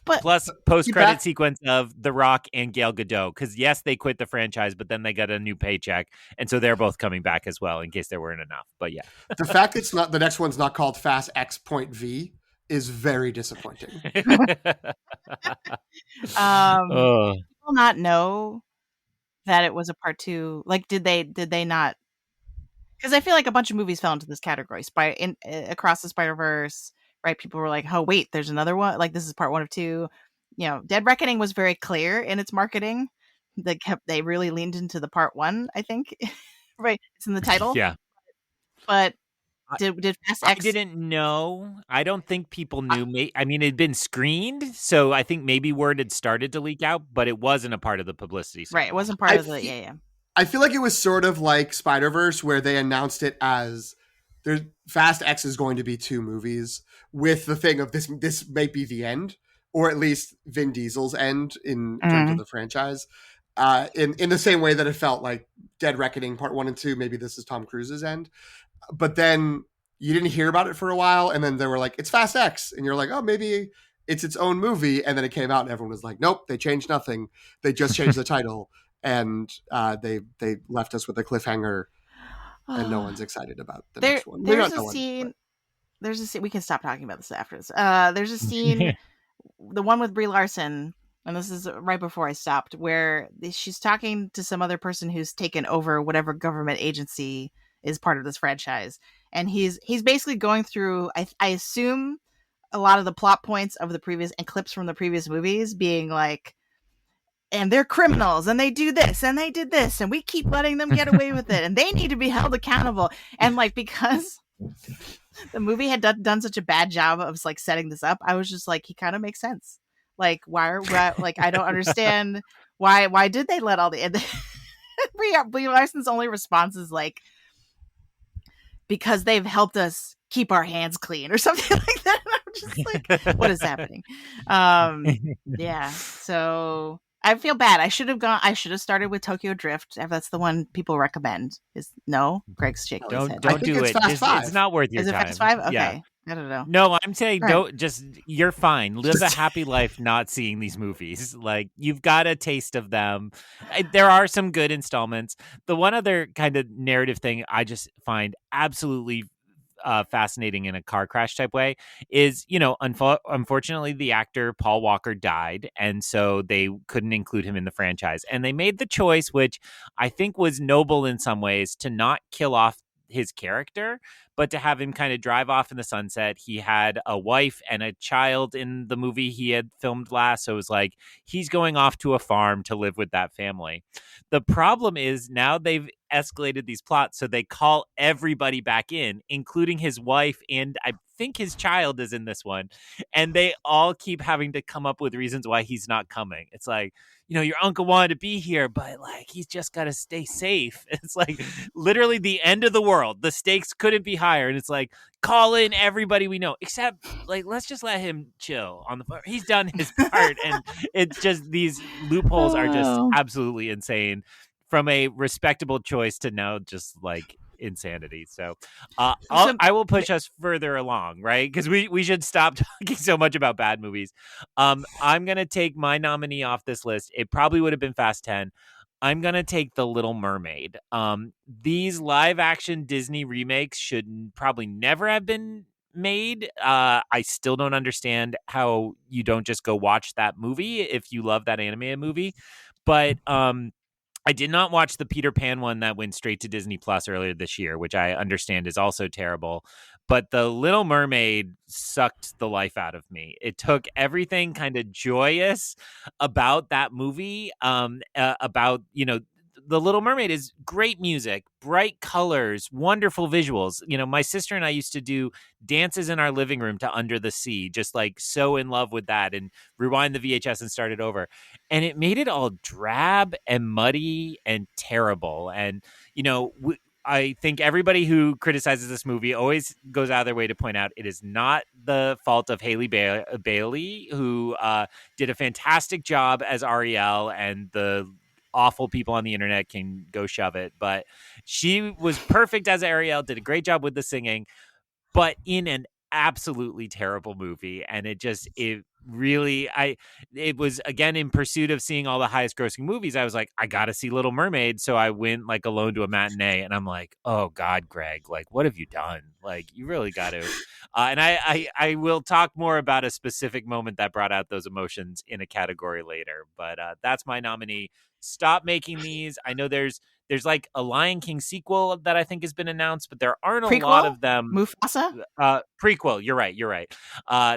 But plus post-credit sequence of The Rock and Gal Gadot, because yes, they quit the franchise, but then they got a new paycheck, and so they're both coming back as well, in case there weren't enough. But yeah, the fact it's not, the next one's not called Fast X Point V is very disappointing. People not know that it was a part two? Like, did they not? Because I feel like a bunch of movies fell into this category. Across the Spider-Verse, right? People were like, "Oh, wait, there's another one. Like, this is part 1 of 2." You know, Dead Reckoning was very clear in its marketing. They really leaned into the part 1. I think, right? It's in the title. Yeah, but did Fast X? I didn't know. I don't think people knew. I mean, it had been screened, so I think maybe word had started to leak out, but it wasn't a part of the publicity. Right, it wasn't part of the. Yeah. I feel like it was sort of like Spider-Verse, where they announced it as Fast X is going to be 2 movies, with the thing of this might be the end, or at least Vin Diesel's end in terms of the franchise. In the same way that it felt like Dead Reckoning Part 1 and 2, maybe this is Tom Cruise's end. But then you didn't hear about it for a while, and then they were like, it's Fast X. And you're like, oh, maybe it's its own movie. And then it came out, and everyone was like, nope, they changed nothing. They just changed the title. And they left us with a cliffhanger, and no one's excited about the next one. There's a scene. We can stop talking about this after this. There's a scene, the one with Brie Larson, and this is right before I stopped, where she's talking to some other person who's taken over whatever government agency is part of this franchise, and he's basically going through, I assume, a lot of the plot points of the previous and clips from the previous movies, being like, and they're criminals, and they do this, and they did this, and we keep letting them get away with it, and they need to be held accountable. And like, because the movie had done such a bad job of like setting this up, I was just like, he kind of makes sense. Like, why like, I don't understand why did they let all the Brie Larson's only response is like, because they've helped us keep our hands clean or something like that. And I'm just like, what is happening? Yeah. So I feel bad. I should have started with Tokyo Drift. If that's the one people recommend. Greg's shaking his head. Don't do it. It's not worth your time. Is it Fast 5? Okay. Yeah. I don't know. No, I'm saying you're fine. Live a happy life not seeing these movies. Like, you've got a taste of them. There are some good installments. The one other kind of narrative thing I just find absolutely fascinating in a car crash type way is, unfortunately the actor Paul Walker died, and so they couldn't include him in the franchise. And they made the choice, which I think was noble in some ways, to not kill off his character, but to have him kind of drive off in the sunset. He had a wife and a child in the movie he had filmed last, so it was like he's going off to a farm to live with that family. The problem is now they've escalated these plots, so they call everybody back in, including his wife, and I think his child is in this one, and they all keep having to come up with reasons why he's not coming. It's like, your uncle wanted to be here, but like, he's just got to stay safe. It's like literally the end of the world. The stakes couldn't be higher. And it's like, call in everybody we know, except like, let's just let him chill on the floor. He's done his part. And it's just, these loopholes are just absolutely insane, from a respectable choice to now just like insanity. So I will push us further along, right? Because we should stop talking so much about bad movies. I'm gonna take my nominee off this list. It probably would have been Fast 10. I'm gonna take The Little Mermaid. These live action Disney remakes should probably never have been made. I still don't understand how you don't just go watch that movie if you love that animated movie. But I did not watch the Peter Pan one that went straight to Disney Plus earlier this year, which I understand is also terrible. But The Little Mermaid sucked the life out of me. It took everything kind of joyous about that movie, about, The Little Mermaid is great music, bright colors, wonderful visuals. My sister and I used to do dances in our living room to Under the Sea, just like so in love with that, and rewind the VHS and start it over. And it made it all drab and muddy and terrible. And, I think everybody who criticizes this movie always goes out of their way to point out it is not the fault of Haley Bailey, who did a fantastic job as Ariel, and the awful people on the internet can go shove it. But she was perfect as Ariel, did a great job with the singing, but in an absolutely terrible movie. And it was, again, in pursuit of seeing all the highest grossing movies. I was like, I gotta see Little Mermaid. So I went like alone to a matinee, and I'm like, oh God, Greg, like, what have you done? Like, you really got to. And I will talk more about a specific moment that brought out those emotions in a category later. But that's my nominee. Stop making these. I know there's like a Lion King sequel that I think has been announced, but there aren't a lot of them. Mufasa? Prequel. You're right.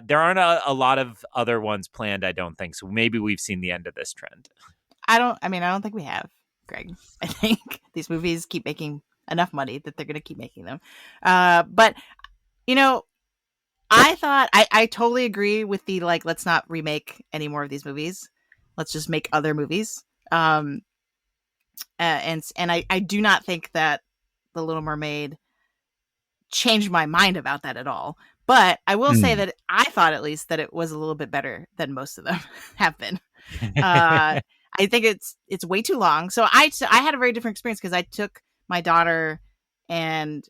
There aren't a lot of other ones planned, I don't think. So maybe we've seen the end of this trend. I don't think we have, Greg. I think these movies keep making enough money that they're going to keep making them. But, I thought, I totally agree with the, like, let's not remake any more of these movies. Let's just make other movies. And I do not think that The Little Mermaid changed my mind about that at all. But I will say that I thought at least that it was a little bit better than most of them have been. I think it's way too long. So I had a very different experience because I took my daughter and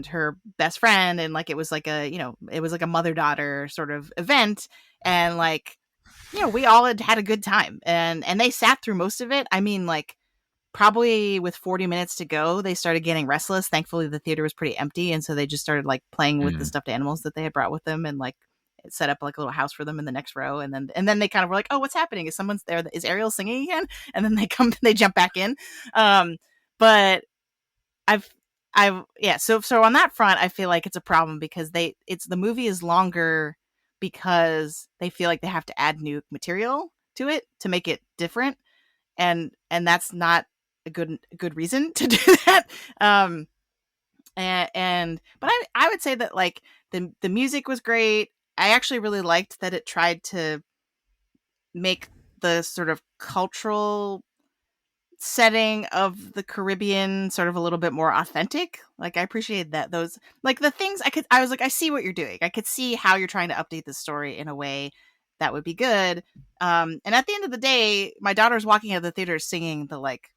her best friend, and like it was like a mother-daughter sort of event, and like, we all had a good time, and they sat through most of it. I mean, like, probably with 40 minutes to go, they started getting restless. Thankfully, the theater was pretty empty, and so they just started like playing with the stuffed animals that they had brought with them, and like set up like a little house for them in the next row. And then they kind of were like, "Oh, what's happening? Is someone's there? Is Ariel singing again?" And then they jump back in. But So on that front, I feel like it's a problem because the movie is longer because they feel like they have to add new material to it to make it different, and that's not a good reason to do that. But I would say that like the music was great. I actually really liked that it tried to make the sort of cultural setting of the Caribbean sort of a little bit more authentic. Like, I appreciated that. Those, like, the things I was like, I see what you're doing. I could see how you're trying to update the story in a way that would be good. And at the end of the day, my daughter's walking out of the theater singing like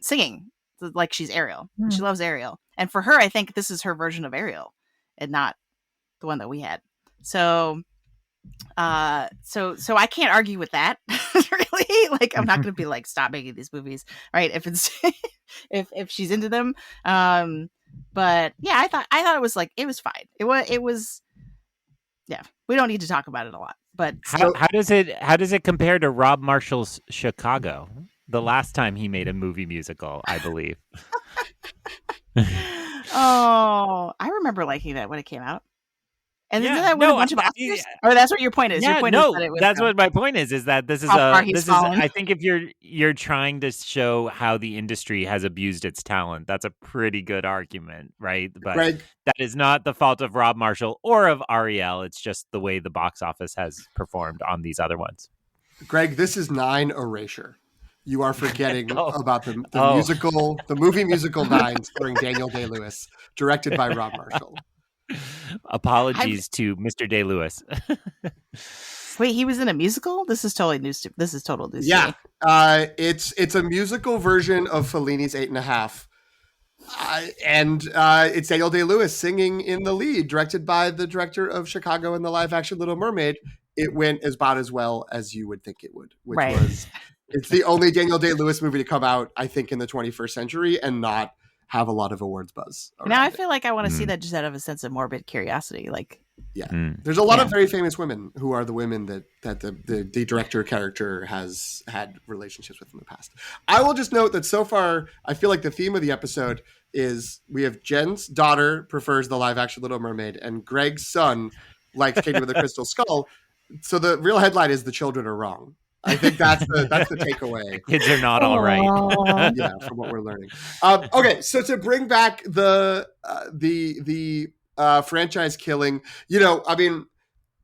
she's Ariel. She loves Ariel. And for her, I think this is her version of Ariel and not the one that we had. So I can't argue with that. Really, like, I'm not going to be like, stop making these movies, right? If it's if she's into them. But yeah, I thought it was like, it was fine. It was yeah. We don't need to talk about it a lot. But how does it compare to Rob Marshall's Chicago, the last time he made a movie musical, I believe? Oh, I remember liking that when it came out. And yeah, isn't that with a bunch of Oscars? Or that's what your point is? Yeah, your point no, is that it was that's what my point is that this is I think if you're trying to show how the industry has abused its talent, that's a pretty good argument, right? But Greg, that is not the fault of Rob Marshall or of Ariel. It's just the way the box office has performed on these other ones. Greg, this is 9 Erasure. You are forgetting about the movie musical 9 starring Daniel Day-Lewis, directed by Rob Marshall. Apologies to Mr. Day-Lewis. Wait, he was in a musical? This is total news to me. Yeah, it's a musical version of Fellini's 8.5, and it's Daniel Day-Lewis singing in the lead, directed by the director of Chicago and the live-action Little Mermaid. It went about as well as you would think it would, which was it's the only Daniel Day-Lewis movie to come out, I think, in the 21st century and not have a lot of awards buzz. Now I feel like I want to see that just out of a sense of morbid curiosity. Like, there's a lot of very famous women who are the women that the director character has had relationships with in the past. I will just note that so far, I feel like the theme of the episode is we have Jen's daughter prefers the live action Little Mermaid, and Greg's son likes Kingdom of the Crystal Skull. So the real headline is the children are wrong. I think that's the takeaway. Kids are not all right. Yeah, from what we're learning. Okay, so to bring back the franchise killing, I mean,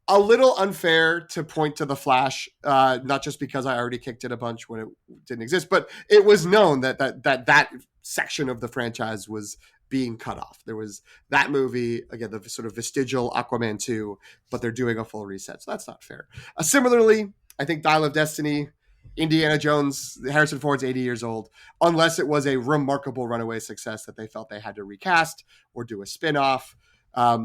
a little unfair to point to The Flash, not just because I already kicked it a bunch when it didn't exist, but it was known that section of the franchise was being cut off. There was that movie, again, the sort of vestigial Aquaman 2, but they're doing a full reset, so that's not fair. Similarly, I think Dial of Destiny, Indiana Jones, Harrison Ford's 80 years old, unless it was a remarkable runaway success that they felt they had to recast or do a spin-off.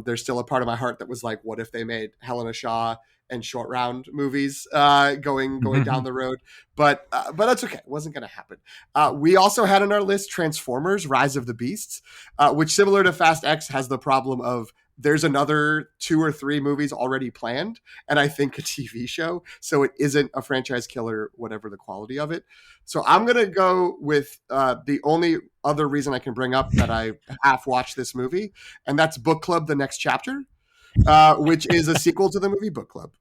There's still a part of my heart that was like, what if they made Helena Shaw and Short Round movies going down the road? But that's okay. It wasn't going to happen. We also had on our list Transformers: Rise of the Beasts, which, similar to Fast X, has the problem of there's another 2 or 3 movies already planned, and I think a TV show. So it isn't a franchise killer, whatever the quality of it. So I'm going to go with the only other reason I can bring up that I half watched this movie, and that's Book Club: The Next Chapter, which is a sequel to the movie Book Club.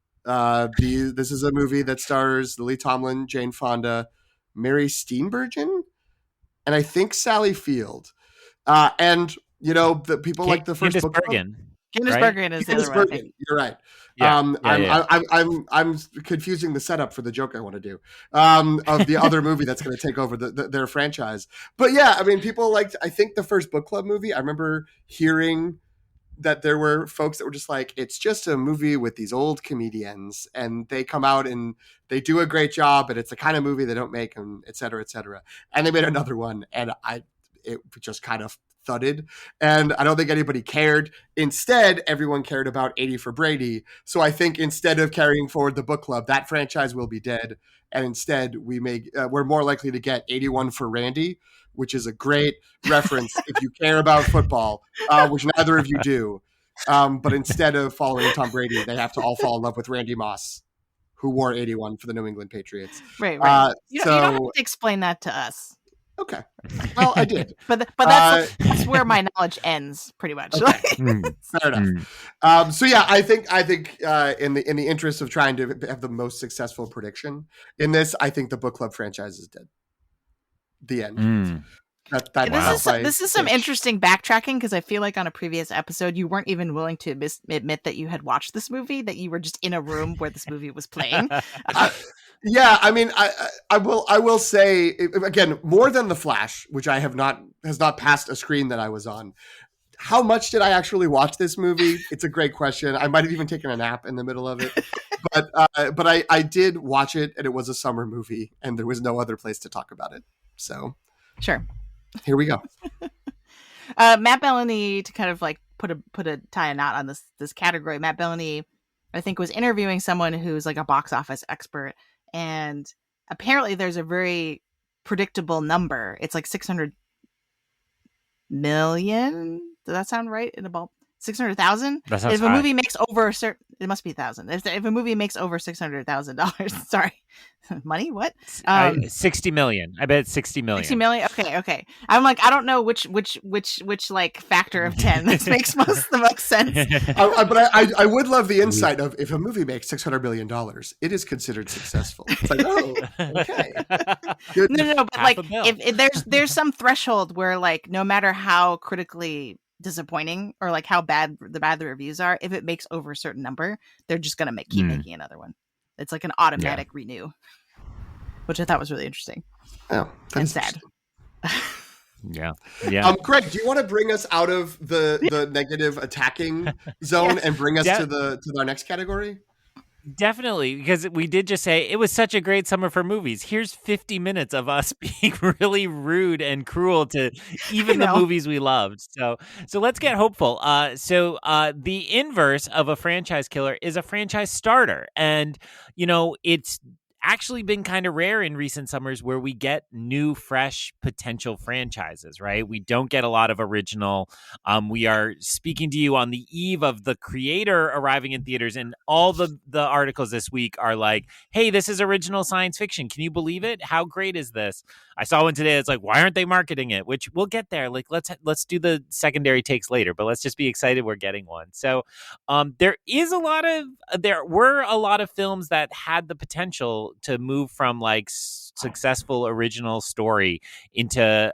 This is a movie that stars Lily Tomlin, Jane Fonda, Mary Steenburgen, and I think Sally Field. And the people like the first Book Club. Candice Bergen is the other one. You're right. Yeah, I'm confusing the setup for the joke I want to do of the other movie that's going to take over their franchise. But yeah, I mean, people liked, I think, the first Book Club movie. I remember hearing that there were folks that were just like, it's just a movie with these old comedians and they come out and they do a great job, but it's the kind of movie they don't make, and et cetera, et cetera. And they made another one, and it just kind of thudded, and I don't think anybody cared. Instead, everyone cared about 80 for Brady. So I think instead of carrying forward the Book Club, that franchise will be dead, and instead we're more likely to get 81 for Randy, which is a great reference if you care about football, which neither of you do. But instead of following Tom Brady, they have to all fall in love with Randy Moss, who wore 81 for the New England Patriots. Right. You don't have to explain that to us. Okay. Well, I did. but that's where my knowledge ends, pretty much. Okay. Fair enough. So yeah, I think in the interest of trying to have the most successful prediction in this, I think the Book Club franchise is dead. The end. This is some interesting backtracking, because I feel like on a previous episode you weren't even willing to admit that you had watched this movie, that you were just in a room where this movie was playing. Yeah, I mean, I will say again, more than The Flash, which has not passed a screen that I was on. How much did I actually watch this movie? It's a great question. I might have even taken a nap in the middle of it, but I did watch it, and it was a summer movie, and there was no other place to talk about it. So sure, here we go. Matt Bellany, to kind of like tie a knot on this category. Matt Bellany, I think, was interviewing someone who's like a box office expert. And apparently there's a very predictable number. It's like 600 million. Does that sound right? In about 600,000? If a movie makes over a certain, it must be 1,000. If a movie makes over $600,000, sorry, money, what? 60 million. I bet it's 60 million. 60 million. Okay. I'm like, I don't know which like factor of 10 this makes the most sense. But I would love the insight of, if a movie makes $600 million, it is considered successful. It's like, oh, okay. No, but like, if there's some threshold where, like, no matter how critically disappointing or like how bad the reviews are, if it makes over a certain number, they're just gonna keep making another one. It's like an automatic renew, which I thought was really interesting. Oh, and sad. Yeah. Craig, do you want to bring us out of the negative attacking zone and bring us to our next category? Definitely, because we did just say it was such a great summer for movies. Here's 50 minutes of us being really rude and cruel to even the movies we loved. So let's get hopeful. The inverse of a franchise killer is a franchise starter. And, it's actually been kind of rare in recent summers where we get new, fresh potential franchises, right? We don't get a lot of original. We are speaking to you on the eve of the creator arriving in theaters, and all the articles this week are like, hey, this is original science fiction. Can you believe it? How great is this? I saw one today. It's like, why aren't they marketing it? Which we'll get there. Like, let's do the secondary takes later, but let's just be excited we're getting one. So there were a lot of films that had the potential successful to move from like successful original story into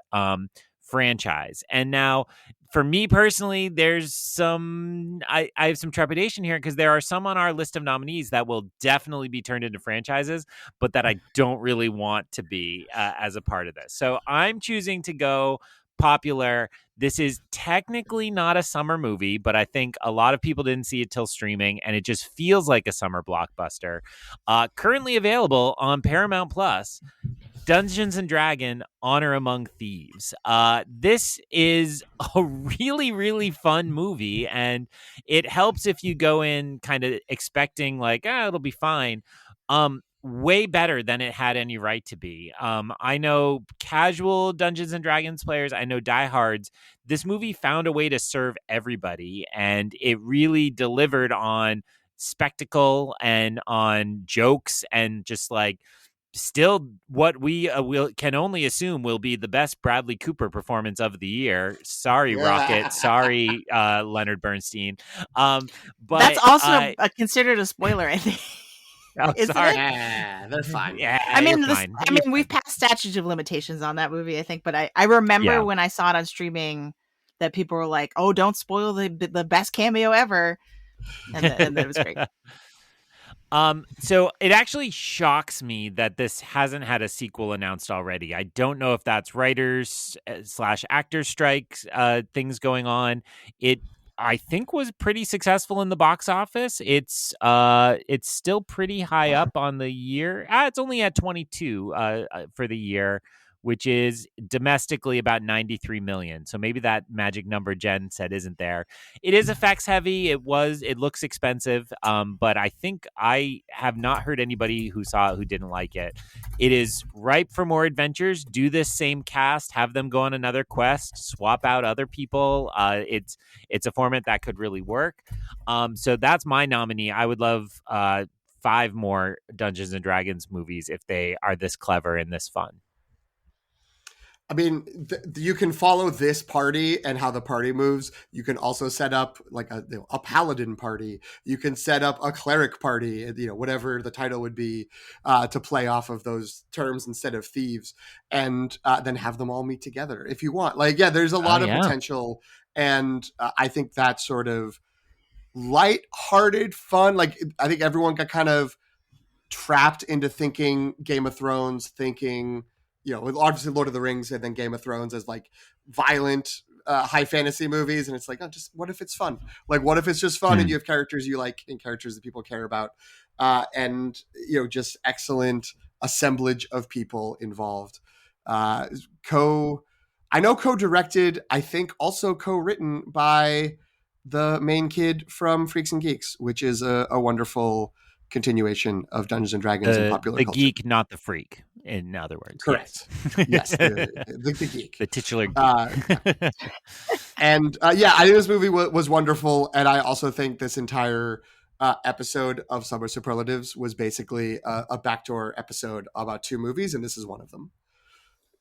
franchise. And now for me personally, there's some I have some trepidation here because there are some on our list of nominees that will definitely be turned into franchises, but that I don't really want to be as a part of this. So I'm choosing to go popular. This is technically not a summer movie, but I think a lot of people didn't see it till streaming, and it just feels like a summer blockbuster. Currently available on Paramount Plus. Dungeons and Dragon Honor Among Thieves. This is a really, really fun movie, and it helps if you go in kind of expecting like, it'll be fine. Way better than it had any right to be. I know casual Dungeons and Dragons players, I know diehards. This movie found a way to serve everybody, and it really delivered on spectacle and on jokes and just like still what we can only assume will be the best Bradley Cooper performance of the year. Sorry, Rocket. Sorry, Leonard Bernstein. But that's also considered a spoiler, I think. Oh, sorry. Yeah, that's fine. Yeah, I mean, we've passed statute of limitations on that movie, I think. But I remember when I saw it on streaming that people were like, "Oh, don't spoil the best cameo ever," and it was great. So it actually shocks me that this hasn't had a sequel announced already. I don't know if that's writers / actors strikes things going on. It, I think, was pretty successful in the box office. It's still pretty high up on the year. It's only at 22 for the year, which is domestically about 93 million. So maybe that magic number Jen said isn't there. It is effects heavy. It looks expensive. But I think I have not heard anybody who saw it who didn't like it. It is ripe for more adventures. Do this same cast, have them go on another quest, swap out other people. It's a format that could really work. So that's my nominee. I would love 5 more Dungeons and Dragons movies if they are this clever and this fun. I mean, you can follow this party and how the party moves. You can also set up like a paladin party. You can set up a cleric party, whatever the title would be, to play off of those terms instead of thieves, and then have them all meet together if you want. Like, yeah, there's a lot of potential, and I think that sort of light-hearted fun. Like, I think everyone got kind of trapped into thinking Game of Thrones, thinking, obviously Lord of the Rings and then Game of Thrones as like violent, high fantasy movies. And it's like, just what if it's fun? Like, what if it's just fun and you have characters you like and characters that people care about? And, just excellent assemblage of people involved. I know co-directed, I think also co-written by the main kid from Freaks and Geeks, which is a wonderful continuation of Dungeons and Dragons in popular culture. The geek, not the freak, in other words. Correct. Yes, the geek. The titular geek. And I think this movie was wonderful. And I also think this entire episode of Summer Superlatives was basically a backdoor episode about 2 movies, and this is one of them.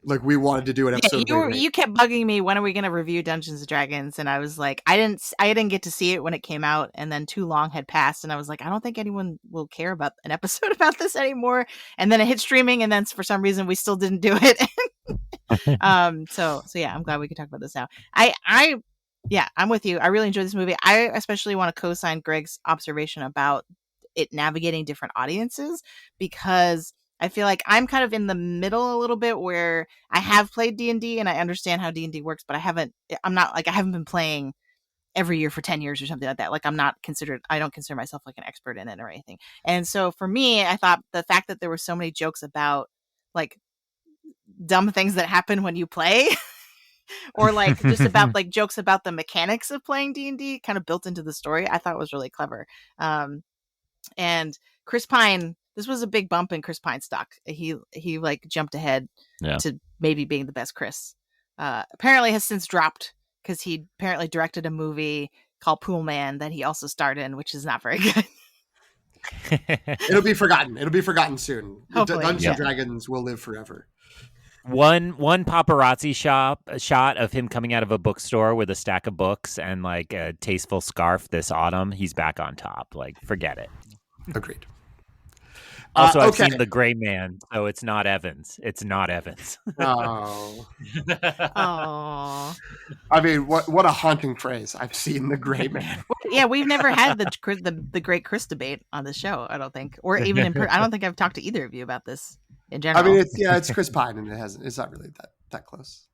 Like, we wanted to do an episode. You kept bugging me, when are we going to review Dungeons and Dragons? And I was like, I didn't get to see it when it came out, and then too long had passed, and I was like, I don't think anyone will care about an episode about this anymore. And then it hit streaming, and then for some reason we still didn't do it. So yeah, I'm glad we could talk about this now. I'm with you. I really enjoyed this movie. I especially want to co-sign Greg's observation about it navigating different audiences, because I feel like I'm kind of in the middle a little bit, where I have played D&D and I understand how D&D works, but I haven't been playing every year for 10 years or something like that. Like, I don't consider myself like an expert in it or anything. And so for me, I thought the fact that there were so many jokes about like dumb things that happen when you play or like just about like jokes about the mechanics of playing D&D kind of built into the story, I thought was really clever. And Chris Pine, this was a big bump in Chris Pine's stock. He like jumped ahead to maybe being the best Chris. Apparently has since dropped, because he apparently directed a movie called Pool Man that he also starred in, which is not very good. It'll be forgotten soon. Hopefully, Dungeons and Dragons will live forever. One paparazzi shot of him coming out of a bookstore with a stack of books and like a tasteful scarf this autumn. He's back on top. Like, forget it. Agreed. Also, I've Okay. seen The Gray Man, so it's not Evans. It's not Evans. Oh, Oh, I mean, what a haunting phrase. I've seen The Gray Man. yeah. We've never had the great Chris debate on the show. I don't think, or even in. I don't think I've talked to either of you about this in general. I mean, it's Chris Pine, and it's not really that close.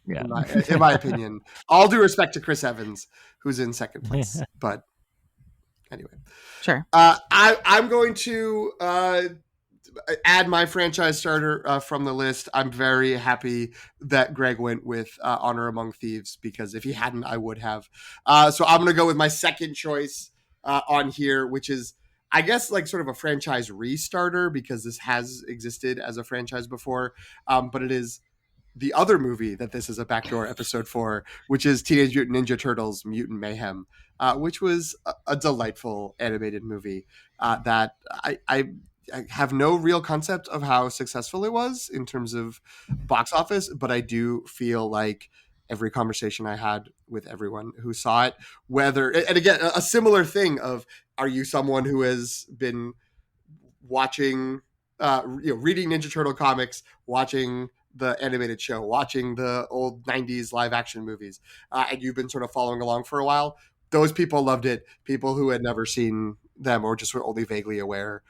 Yeah. In my opinion. All due respect to Chris Evans, who's in second place, but anyway. Sure. I'm going to add my franchise starter from the list. I'm very happy that Greg went with Honor Among Thieves, because if he hadn't, I would have. So I'm going to go with my second choice on here, which is, I guess, like sort of a franchise restarter, because this has existed as a franchise before, but it is the other movie that this is a backdoor episode for, which is Teenage Mutant Ninja Turtles Mutant Mayhem, which was a delightful animated movie that I have no real concept of how successful it was in terms of box office, but I do feel like every conversation I had with everyone who saw it, whether, and again, a similar thing of, are you someone who has been watching, reading Ninja Turtle comics, watching the animated show, watching the old 90s live action movies, and you've been sort of following along for a while? Those people loved it. People who had never seen them or just were only vaguely aware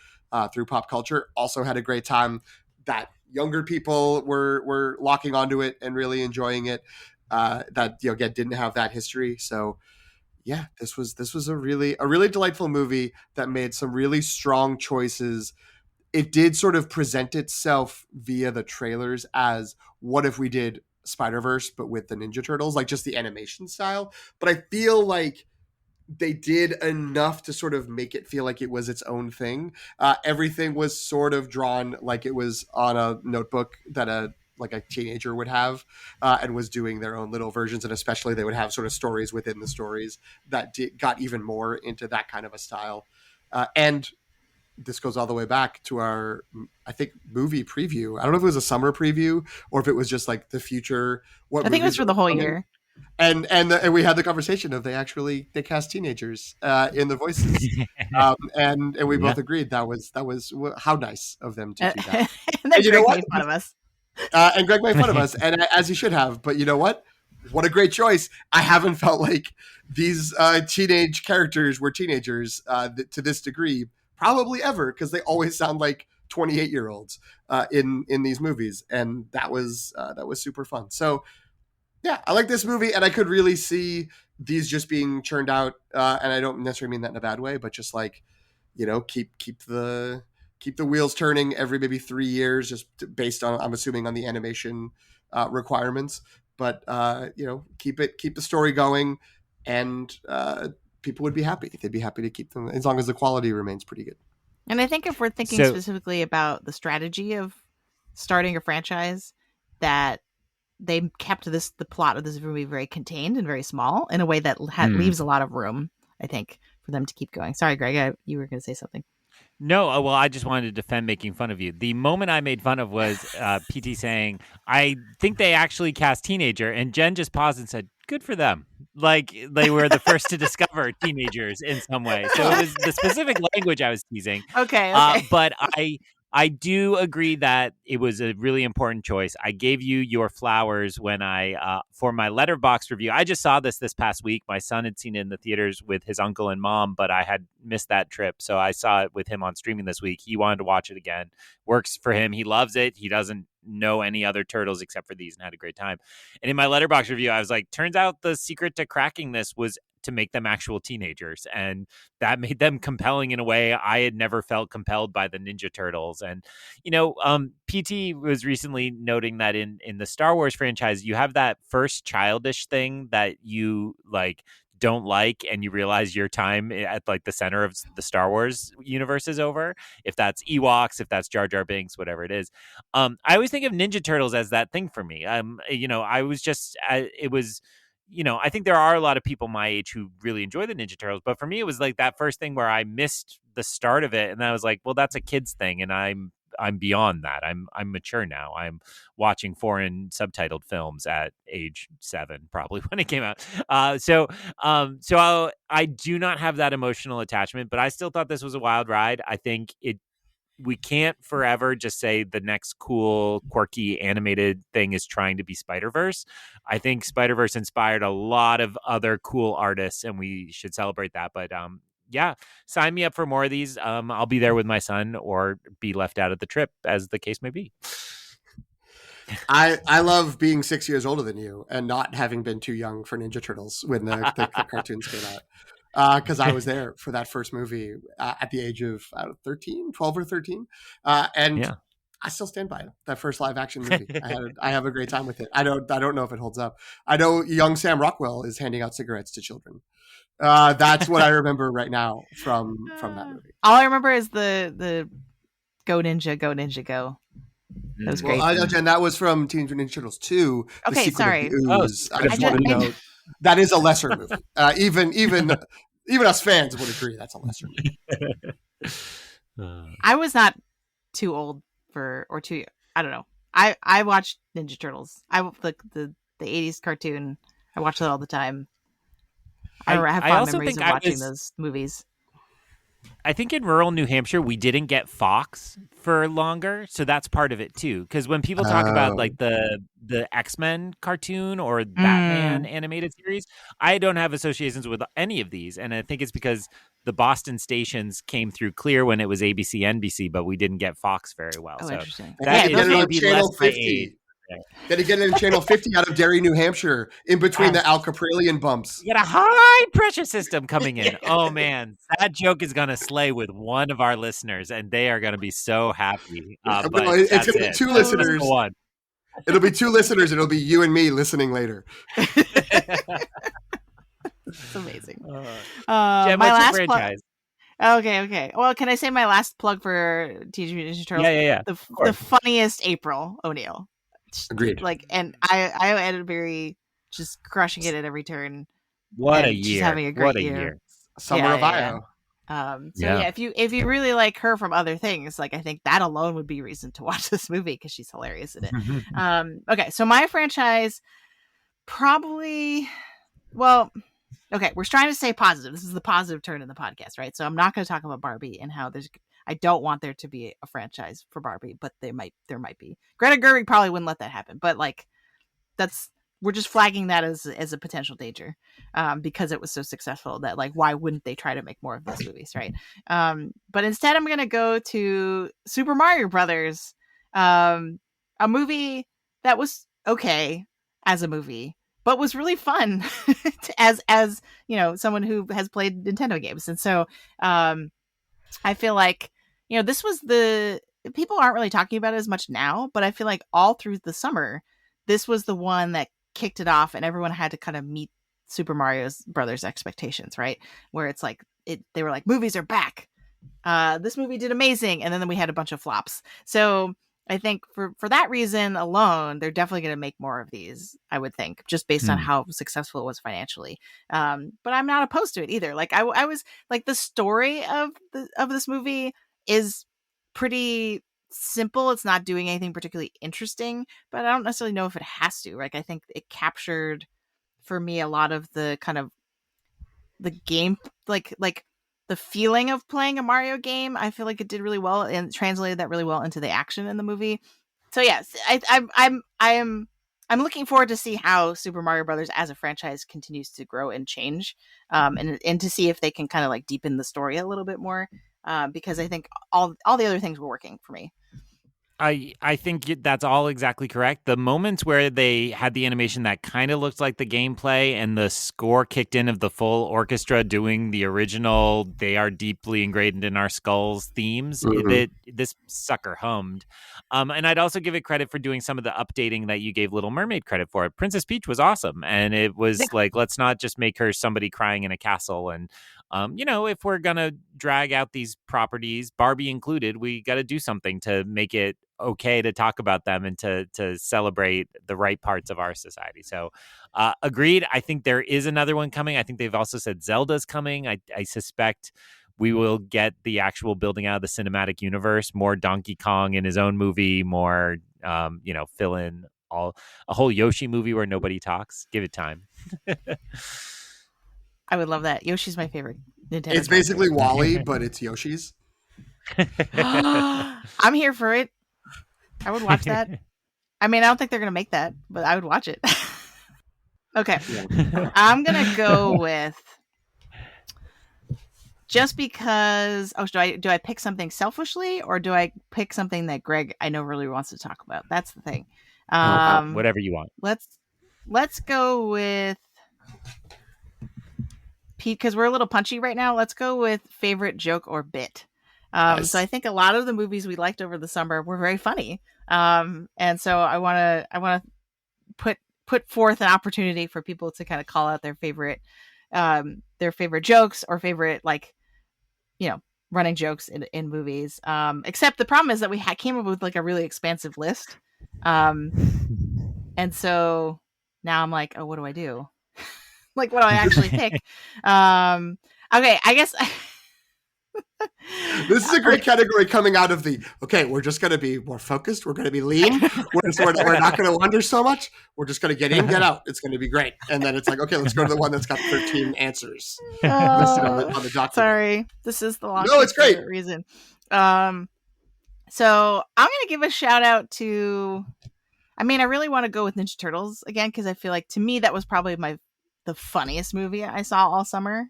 through pop culture also had a great time. That younger people were locking onto it and really enjoying it, that, again, didn't have that history. So yeah, this was a really delightful movie that made some really strong choices. It did sort of present itself via the trailers as, what if we did Spider-Verse but with the Ninja Turtles, like just the animation style. But I feel like they did enough to sort of make it feel like it was its own thing. Everything was sort of drawn like it was on a notebook that a teenager would have, and was doing their own little versions. And especially they would have sort of stories within the stories that got even more into that kind of a style. And this goes all the way back to our, I think, movie preview. I don't know if it was a summer preview or if it was just like the future. I think it was for the whole year. And we had the conversation of they cast teenagers in the voices, and we both agreed that was how nice of them to do that. And then Greg made fun of us. And Greg made fun of us, and as he should have. But you know what? What a great choice! I haven't felt like these teenage characters were teenagers to this degree probably ever, because they always sound like 28-year-olds in these movies, and that was super fun. So yeah, I like this movie, and I could really see these just being churned out. And I don't necessarily mean that in a bad way, but just like, keep the wheels turning every maybe 3 years, just based on, I'm assuming, on the animation requirements. But keep the story going, and people would be happy. They'd be happy to keep them as long as the quality remains pretty good. And I think if we're thinking specifically about the strategy of starting a franchise, that they kept the plot of this movie very contained and very small in a way that leaves a lot of room, I think, for them to keep going. Sorry, Greg, you were going to say something. No, well, I just wanted to defend making fun of you. The moment I made fun of was PT saying, I think they actually cast teenager, and Jen just paused and said, good for them. Like they were the first to discover teenagers in some way. So it was the specific language I was teasing. Okay. But I do agree that it was a really important choice. I gave you your flowers when for my Letterboxd review. I just saw this past week. My son had seen it in the theaters with his uncle and mom, but I had missed that trip. So I saw it with him on streaming this week. He wanted to watch it again. Works for him. He loves it. He doesn't know any other turtles except for these and had a great time. And in my Letterboxd review, I was like, turns out the secret to cracking this was to make them actual teenagers, and that made them compelling in a way I had never felt compelled by the Ninja Turtles. And PT was recently noting that in the Star Wars franchise, you have that first childish thing that you don't like, and you realize your time at the center of the Star Wars universe is over. If that's Ewoks, if that's Jar Jar Binks, whatever it is. I always think of Ninja Turtles as that thing for me. I think there are a lot of people my age who really enjoy the Ninja Turtles, but for me, it was like that first thing where I missed the start of it, and then I was like, well, that's a kid's thing, and I'm beyond that. I'm mature now. I'm watching foreign subtitled films at age 7, probably when it came out. So I do not have that emotional attachment, but I still thought this was a wild ride. I think it we can't forever just say the next cool, quirky animated thing is trying to be Spider-Verse. I think Spider-Verse inspired a lot of other cool artists, and we should celebrate that. But yeah, sign me up for more of these. I'll be there with my son or be left out of the trip, as the case may be. I love being 6 years older than you and not having been too young for Ninja Turtles when the cartoons came out. Because I was there for that first movie at the age of 12 or 13. And Yeah. I still stand by it. That first live action movie. I have a great time with it. I don't know if it holds up. I know young Sam Rockwell is handing out cigarettes to children. That's what I remember right now from that movie. All I remember is the Go Ninja, Go Ninja, Go. That was great. And that was from Teenage Mutant Ninja Turtles 2. Okay, sorry. That is a lesser movie. Even us fans would agree that's a lesser movie. I was not too old or too. I don't know. I watched Ninja Turtles. The 80s cartoon. I watched that all the time. I have fond memories of watching those movies. I think in rural New Hampshire, we didn't get Fox for longer. So that's part of it, too. Because when people talk about like the X-Men cartoon or Batman animated series, I don't have associations with any of these. And I think it's because the Boston stations came through clear when it was ABC, NBC, but we didn't get Fox very well. Oh, so interesting. That is maybe less my age. Got to get it in Channel 50 out of Derry, New Hampshire, in between the Al Capralian bumps. You got a high pressure system coming in. Oh, man. That joke is going to slay with one of our listeners, and they are going to be so happy. It's going to be two listeners. It'll be two listeners. It'll be you and me listening later. It's amazing. Jen, my what's last your franchise? Okay. Well, can I say my last plug for Teenage Mutant Ninja Turtles? Yeah. The funniest April O'Neil. Agreed. And I ended very just crushing it at every turn. What a year! She's having a great year. Summer of Io. If you really like her from other things, like I think that alone would be reason to watch this movie because she's hilarious in it. Okay, so my franchise probably, we're trying to stay positive. This is the positive turn in the podcast, right? So I'm not going to talk about Barbie and how I don't want there to be a franchise for Barbie, but there might be. Greta Gerwig probably wouldn't let that happen, but like we're just flagging that as a potential danger because it was so successful that like why wouldn't they try to make more of those movies, right? But instead I'm going to go to Super Mario Brothers, a movie that was okay as a movie, but was really fun as someone who has played Nintendo games. And so I feel like, this was people aren't really talking about it as much now, but I feel like all through the summer, this was the one that kicked it off and everyone had to kind of meet Super Mario Brothers expectations, right? Where it's like, they were like, movies are back. This movie did amazing. And then we had a bunch of flops. So I think for that reason alone, they're definitely going to make more of these, I would think, just based on how successful it was financially. But I'm not opposed to it either. Like I was like, the story of this movie is pretty simple. It's not doing anything particularly interesting, but I don't necessarily know if it has to. Like I think it captured for me a lot of the kind of the game, like the feeling of playing a Mario game. I feel like it did really well and translated that really well into the action in the movie. So yes, I'm looking forward to see how Super Mario Brothers as a franchise continues to grow and change, and to see if they can kind of like deepen the story a little bit more, because I think all the other things were working for me. I think that's all exactly correct. The moments where they had the animation that kind of looked like the gameplay and the score kicked in of the full orchestra doing the original "They Are Deeply Ingrained in Our Skulls" themes, this sucker hummed. And I'd also give it credit for doing some of the updating that you gave Little Mermaid credit for. Princess Peach was awesome. And it was like, let's not just make her somebody crying in a castle. And if we're going to drag out these properties, Barbie included, we got to do something to make it okay to talk about them and to celebrate the right parts of our society. So agreed. I think there is another one coming. I think they've also said Zelda's coming. I suspect we will get the actual building out of the cinematic universe, more Donkey Kong in his own movie, more, fill in a whole Yoshi movie where nobody talks. Give it time. I would love that. Yoshi's my favorite Nintendo. It's basically Wall-E, but it's Yoshi's. I'm here for it. I would watch that. I mean, I don't think they're gonna make that, but I would watch it. Okay, I'm gonna go with just because. Oh, do I pick something selfishly, or do I pick something that Greg I know really wants to talk about? That's the thing. Whatever you want. Let's go with Pete because we're a little punchy right now. Let's go with favorite joke or bit. Nice. So I think a lot of the movies we liked over the summer were very funny. And so I want to put forth an opportunity for people to kind of call out their favorite jokes or favorite, like, running jokes in movies. Except the problem is that we came up with like a really expansive list. And so now I'm like, oh, what do I do? Like, what do I actually pick? Okay, I guess this is a great category coming out of the, okay, we're just going to be more focused. We're going to be lean. We're not going to wonder so much. We're just going to get in, get out. It's going to be great. And then it's like, okay, let's go to the one that's got 13 answers listed on the document. Sorry, this is the long. No, it's great. Reason. So I'm going to give a shout out to. I mean, I really want to go with Ninja Turtles again because I feel like to me that was probably the funniest movie I saw all summer.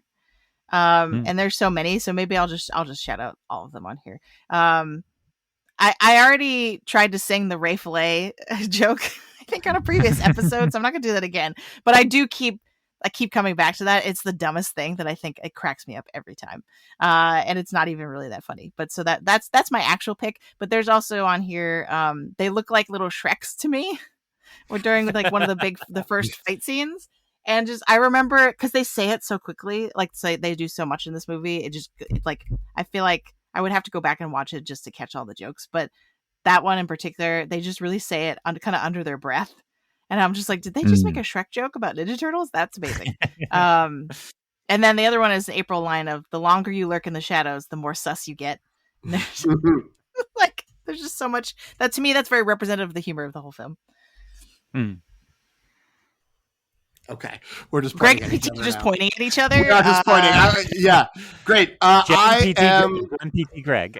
And there's so many, so maybe I'll just shout out all of them on here. I already tried to sing the Ray Fillet joke, I think on a previous episode, so I'm not gonna do that again. But I keep coming back to that. It's the dumbest thing that I think it cracks me up every time. And it's not even really that funny. But so that's my actual pick. But there's also on here, they look like little Shreks to me, or during like one of the first fight scenes. And just, I remember, because they say it so quickly, like they do so much in this movie. It's like, I feel like I would have to go back and watch it just to catch all the jokes. But that one in particular, they just really say it kind of under their breath. And I'm just like, did they just make a Shrek joke about Ninja Turtles? That's amazing. And then the other one is the April line of, the longer you lurk in the shadows, the more sus you get. There's, like, there's just so much. That, to me, that's very representative of the humor of the whole film. Okay, we're just Greg and PT just pointing at each other. We're not just pointing. Yeah, great. I am PT Greg.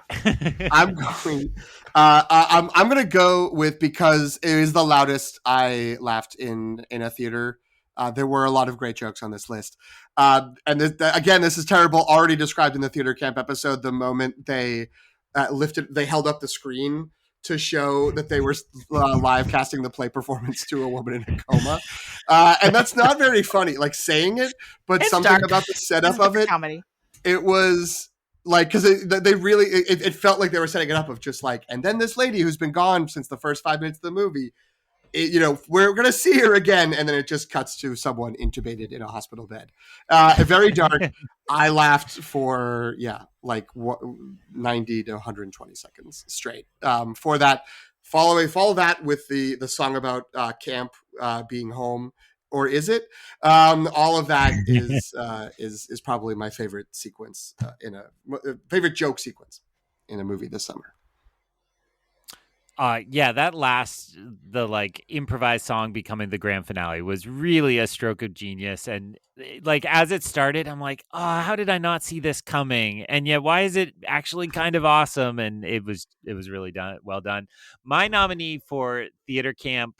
I'm going. I'm going to go with, because it is the loudest I laughed in a theater. There were a lot of great jokes on this list, and again, this is terrible. Already described in the theater camp episode. The moment they held up the screen to show that they were live casting the play performance to a woman in a coma. And that's not very funny, like saying it, but it's something dark about the setup of it. Comedy. It was like, because they really, it felt like they were setting it up of just like, and then this lady who's been gone since the first 5 minutes of the movie, we're going to see her again. And then it just cuts to someone intubated in a hospital bed. Very dark. I laughed for, 90 to 120 seconds straight. For that, follow that with the song about camp being home, or is it? All of that is probably my favorite sequence favorite joke sequence in a movie this summer. That the like improvised song becoming the grand finale was really a stroke of genius. And like, as it started, I'm like, oh, how did I not see this coming? And yet, why is it actually kind of awesome? And it was really well done. My nominee for theater camp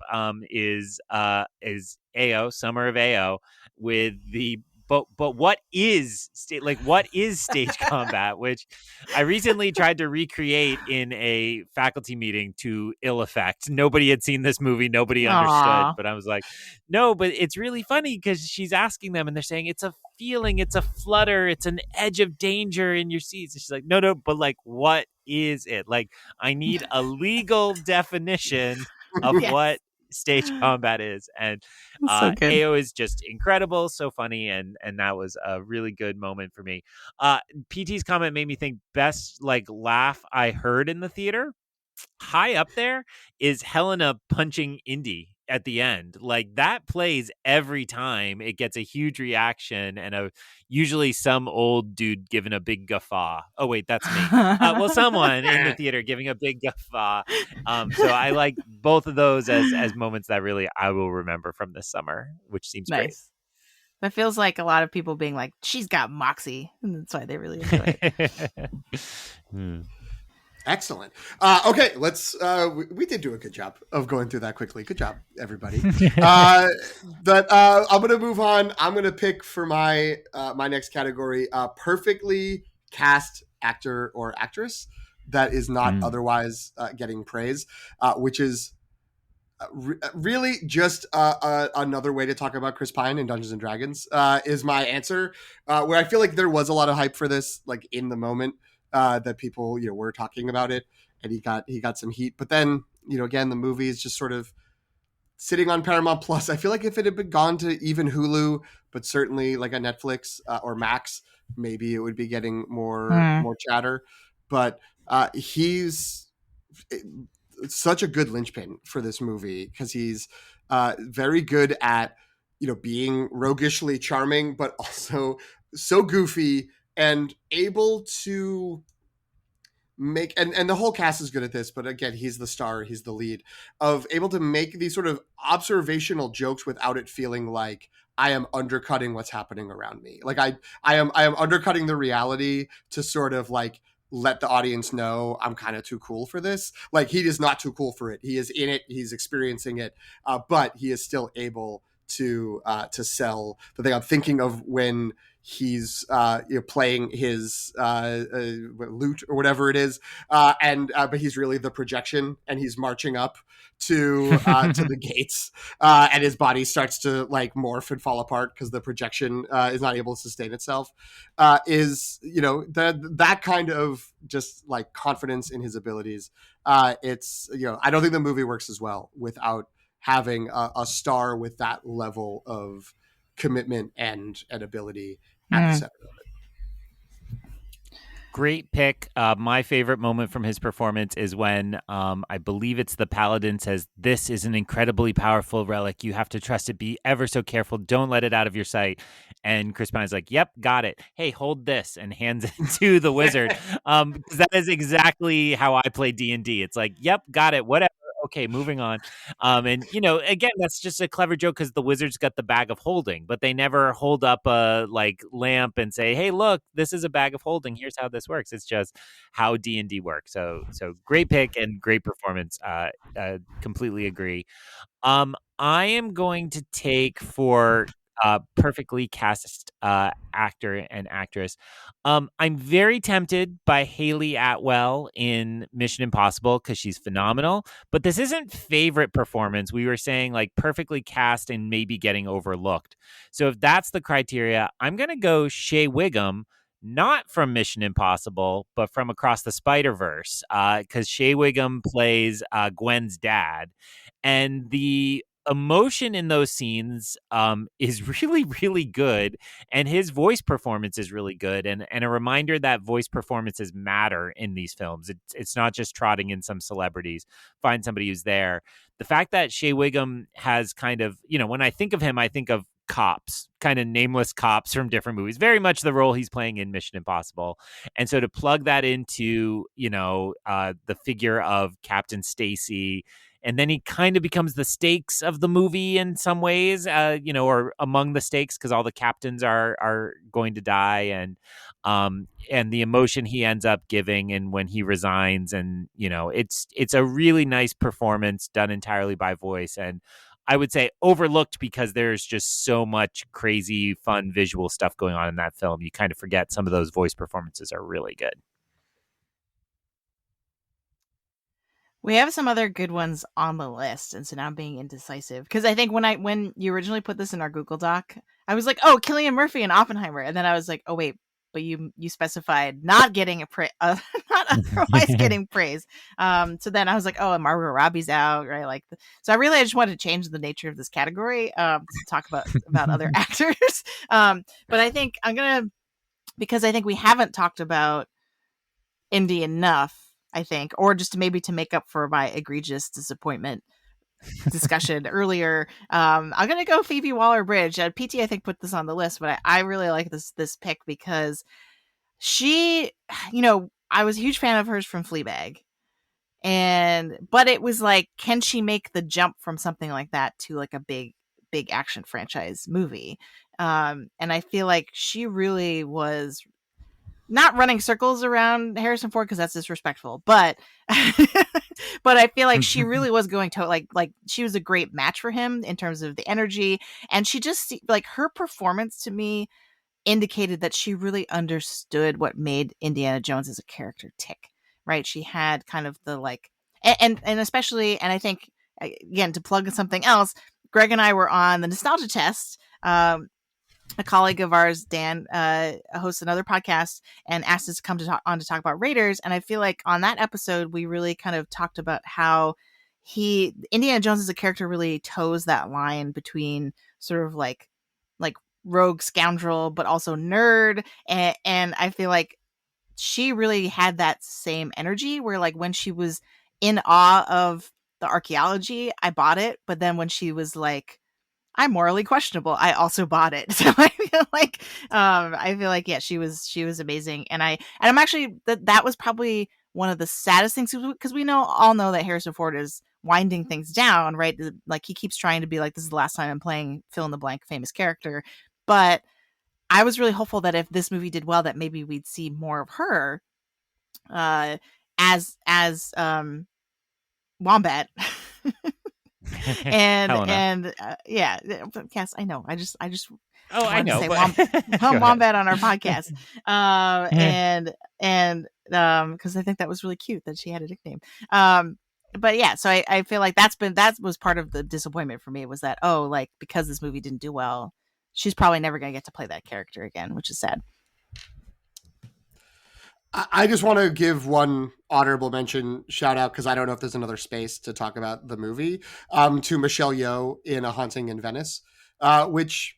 is AO, Summer of AO, with the But what is stage combat, which I recently tried to recreate in a faculty meeting to ill effect. Nobody had seen this movie. Nobody understood. But I was like, no, but it's really funny because she's asking them and they're saying it's a feeling, it's a flutter, it's an edge of danger in your seats. And she's like, no, but like, what is it? Like, I need a legal definition of what stage combat is. And so AO is just incredible, so funny, and that was a really good moment for me. PT's comment made me think best like laugh I heard in the theater. High up there is Helena punching Indy at the end. Like, that plays every time. It gets a huge reaction and usually some old dude giving a big guffaw. Oh wait, that's me. Someone in the theater giving a big guffaw. So I like both of those as moments that really I will remember from this summer, which seems nice. Great. That feels like a lot of people being like, she's got moxie, and that's why they really enjoy it. Excellent. Okay, let's. We did do a good job of going through that quickly. Good job, everybody. But I'm gonna move on. I'm gonna pick for my my next category, perfectly cast actor or actress that is not otherwise getting praise, which is really just another way to talk about Chris Pine in Dungeons and Dragons. Is my answer. Where I feel like there was a lot of hype for this, like in the moment. That people were talking about it, and he got some heat. But then again, the movie is just sort of sitting on Paramount Plus. I feel like if it had been gone to even Hulu, but certainly like a Netflix or Max, maybe it would be getting more chatter. But he's such a good linchpin for this movie because he's very good at being roguishly charming, but also so goofy and able to make and the whole cast is good at this, but again, he's the star, he's the lead, of able to make these sort of observational jokes without it feeling like I am undercutting what's happening around me. Like I am undercutting the reality to sort of like let the audience know I'm kind of too cool for this. Like he is not too cool for it. He is in it, he's experiencing it, but he is still able to sell the thing. I'm thinking of when he's playing his lute or whatever it is, and but he's really the projection, and he's marching up to the gates, and his body starts to like morph and fall apart because the projection is not able to sustain itself. Is that kind of just like confidence in his abilities. It's I don't think the movie works as well without having a star with that level of commitment and ability at the center of it. Great pick. My favorite moment from his performance is when I believe it's the paladin says, "This is an incredibly powerful relic. You have to trust it. Be ever so careful. Don't let it out of your sight." And Chris Pine's like, "Yep, got it. Hey, hold this," and hands it to the wizard. Because that is exactly how I play D&D. It's like, "Yep, got it. Whatever. Okay, moving on." And again, that's just a clever joke because the wizard's got the bag of holding, but they never hold up a like lamp and say, "Hey, look, this is a bag of holding. Here's how this works." It's just how D&D works. So great pick and great performance. Completely agree. I am going to take for perfectly cast actor and actress. I'm very tempted by Haley Atwell in Mission Impossible because she's phenomenal, but this isn't favorite performance. We were saying like perfectly cast and maybe getting overlooked. So if that's the criteria, I'm going to go Shea Wiggum, not from Mission Impossible, but from Across the Spider-Verse, because Shea Wiggum plays Gwen's dad. And the emotion in those scenes is really, really good. And his voice performance is really good. And a reminder that voice performances matter in these films. It's not just trotting in some celebrities. Find somebody who's there. The fact that Shea Wiggum has kind of, when I think of him, I think of cops, kind of nameless cops from different movies, very much the role he's playing in Mission Impossible. And so to plug that into, the figure of Captain Stacy, and then he kind of becomes the stakes of the movie in some ways, or among the stakes because all the captains are going to die, and the emotion he ends up giving, and when he resigns, and it's a really nice performance done entirely by voice, and I would say overlooked because there's just so much crazy, fun visual stuff going on in that film. You kind of forget some of those voice performances are really good. We have some other good ones on the list, and so now I'm being indecisive because I think when you originally put this in our Google Doc, I was like, "Oh, Cillian Murphy and Oppenheimer," and then I was like, "Oh wait, but you specified not getting not otherwise getting praise." So then I was like, "Oh, and Margot Robbie's out, right?" So I just wanted to change the nature of this category to talk about other actors. But I think I'm gonna, because I think we haven't talked about Indy enough. I think, or just maybe to make up for my egregious disappointment discussion earlier. I'm gonna go Phoebe Waller-Bridge. PT I think put this on the list, but I really like this pick because she, I was a huge fan of hers from Fleabag, but it was like, can she make the jump from something like that to like a big action franchise movie? And I feel like she really was not running circles around Harrison Ford because that's disrespectful, but but I feel like she really was going to like she was a great match for him in terms of the energy, and she just like her performance to me indicated that she really understood what made Indiana Jones as a character tick. Right? She had kind of the like, and especially, and I think again to plug something else, Greg and I were on the Nostalgia Test. A colleague of ours, Dan, hosts another podcast and asked us to come to talk about Raiders. And I feel like on that episode, we really kind of talked about how Indiana Jones as a character really toes that line between sort of like rogue scoundrel, but also nerd. And I feel like she really had that same energy where like when she was in awe of the archaeology, I bought it. But then when she was like, I'm morally questionable, I also bought it. So I feel like yeah, she was amazing, and I'm actually that was probably one of the saddest things because we all know that Harrison Ford is winding things down, right? Like he keeps trying to be like, this is the last time I'm playing fill in the blank famous character, but I was really hopeful that if this movie did well, that maybe we'd see more of her as Wombat. and yeah, yes, I know. I just I know. Say Wombat on our podcast, and because I think that was really cute that she had a nickname. But yeah, so I feel like that was part of the disappointment for me was that like because this movie didn't do well, she's probably never going to get to play that character again, which is sad. I just want to give one honorable mention shout out because I don't know if there's another space to talk about the movie to Michelle Yeoh in A Haunting in Venice, which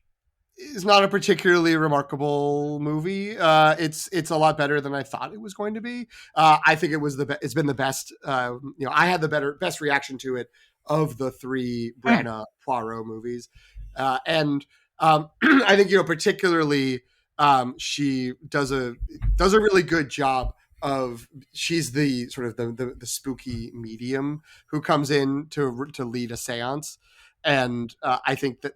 is not a particularly remarkable movie. It's a lot better than I thought it was going to be. I think it was it's been the best. I had the best reaction to it of the three Branagh Poirot movies, and I think particularly. She does a really good job of she's the sort of the spooky medium who comes in to lead a seance, and I think that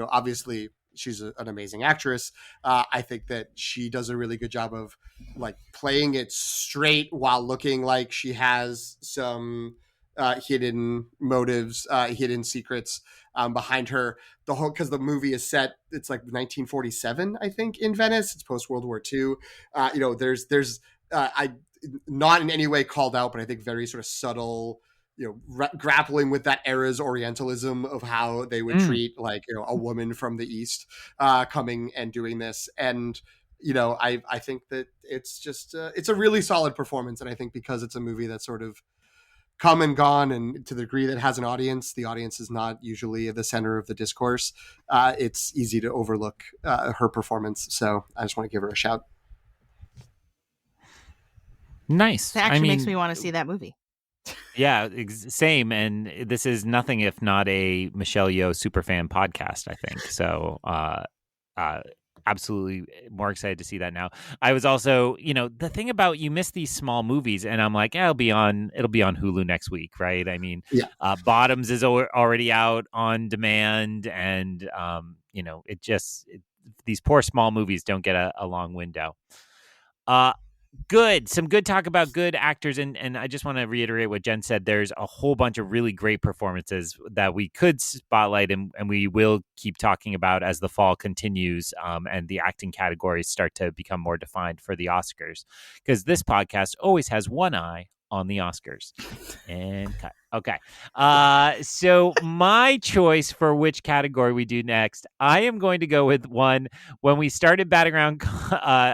obviously she's an amazing actress. I think that she does a really good job of like playing it straight while looking like she has some hidden motives, hidden secrets behind her. The whole because the movie is set, it's like 1947, I think, in Venice. It's post World War II. There's I not in any way called out, but I think very sort of subtle. Grappling with that era's Orientalism of how they would treat like a woman from the East coming and doing this, and I think that it's just it's a really solid performance, and I think because it's a movie that's sort of come and gone, and to the degree that it has an audience, the audience is not usually at the center of the discourse. It's easy to overlook her performance, so I just want to give her a shout. Nice. That actually makes me want to see that movie. Yeah, same. And this is nothing if not a Michelle Yeoh superfan podcast, I think. So absolutely more excited to see that now. I was also, the thing about you miss these small movies, and I'm like, it'll be on Hulu next week, right? I mean, Bottoms is already out on demand, and these poor small movies don't get a long window. Some good talk about good actors, and I just want to reiterate what Jen said. There's a whole bunch of really great performances that we could spotlight, and we will keep talking about as the fall continues, and the acting categories start to become more defined for the Oscars, because this podcast always has one eye on the Oscars. And cut. Okay. So my choice for which category we do next, I am going to go with one. When we started batting around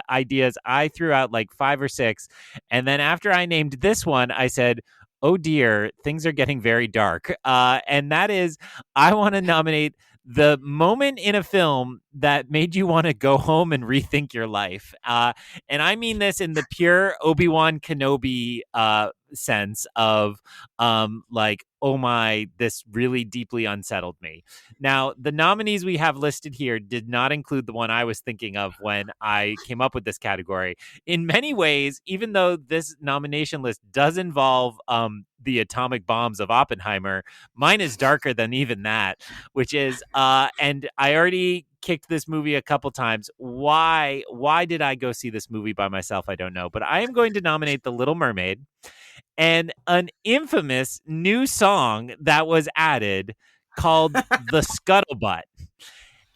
ideas, I threw out like 5 or 6. And then after I named this one, I said, oh dear, things are getting very dark. And that is, I want to nominate the moment in a film that made you want to go home and rethink your life. And I mean this in the pure Obi-Wan Kenobi sense of like, oh my, this really deeply unsettled me. Now, the nominees we have listed here did not include the one I was thinking of when I came up with this category. In many ways, even though this nomination list does involve the atomic bombs of Oppenheimer. Mine is darker than even that, which is and I already kicked this movie a couple times. Why did I go see this movie by myself? I don't know, but I am going to nominate The Little Mermaid and an infamous new song that was added called The Scuttlebutt.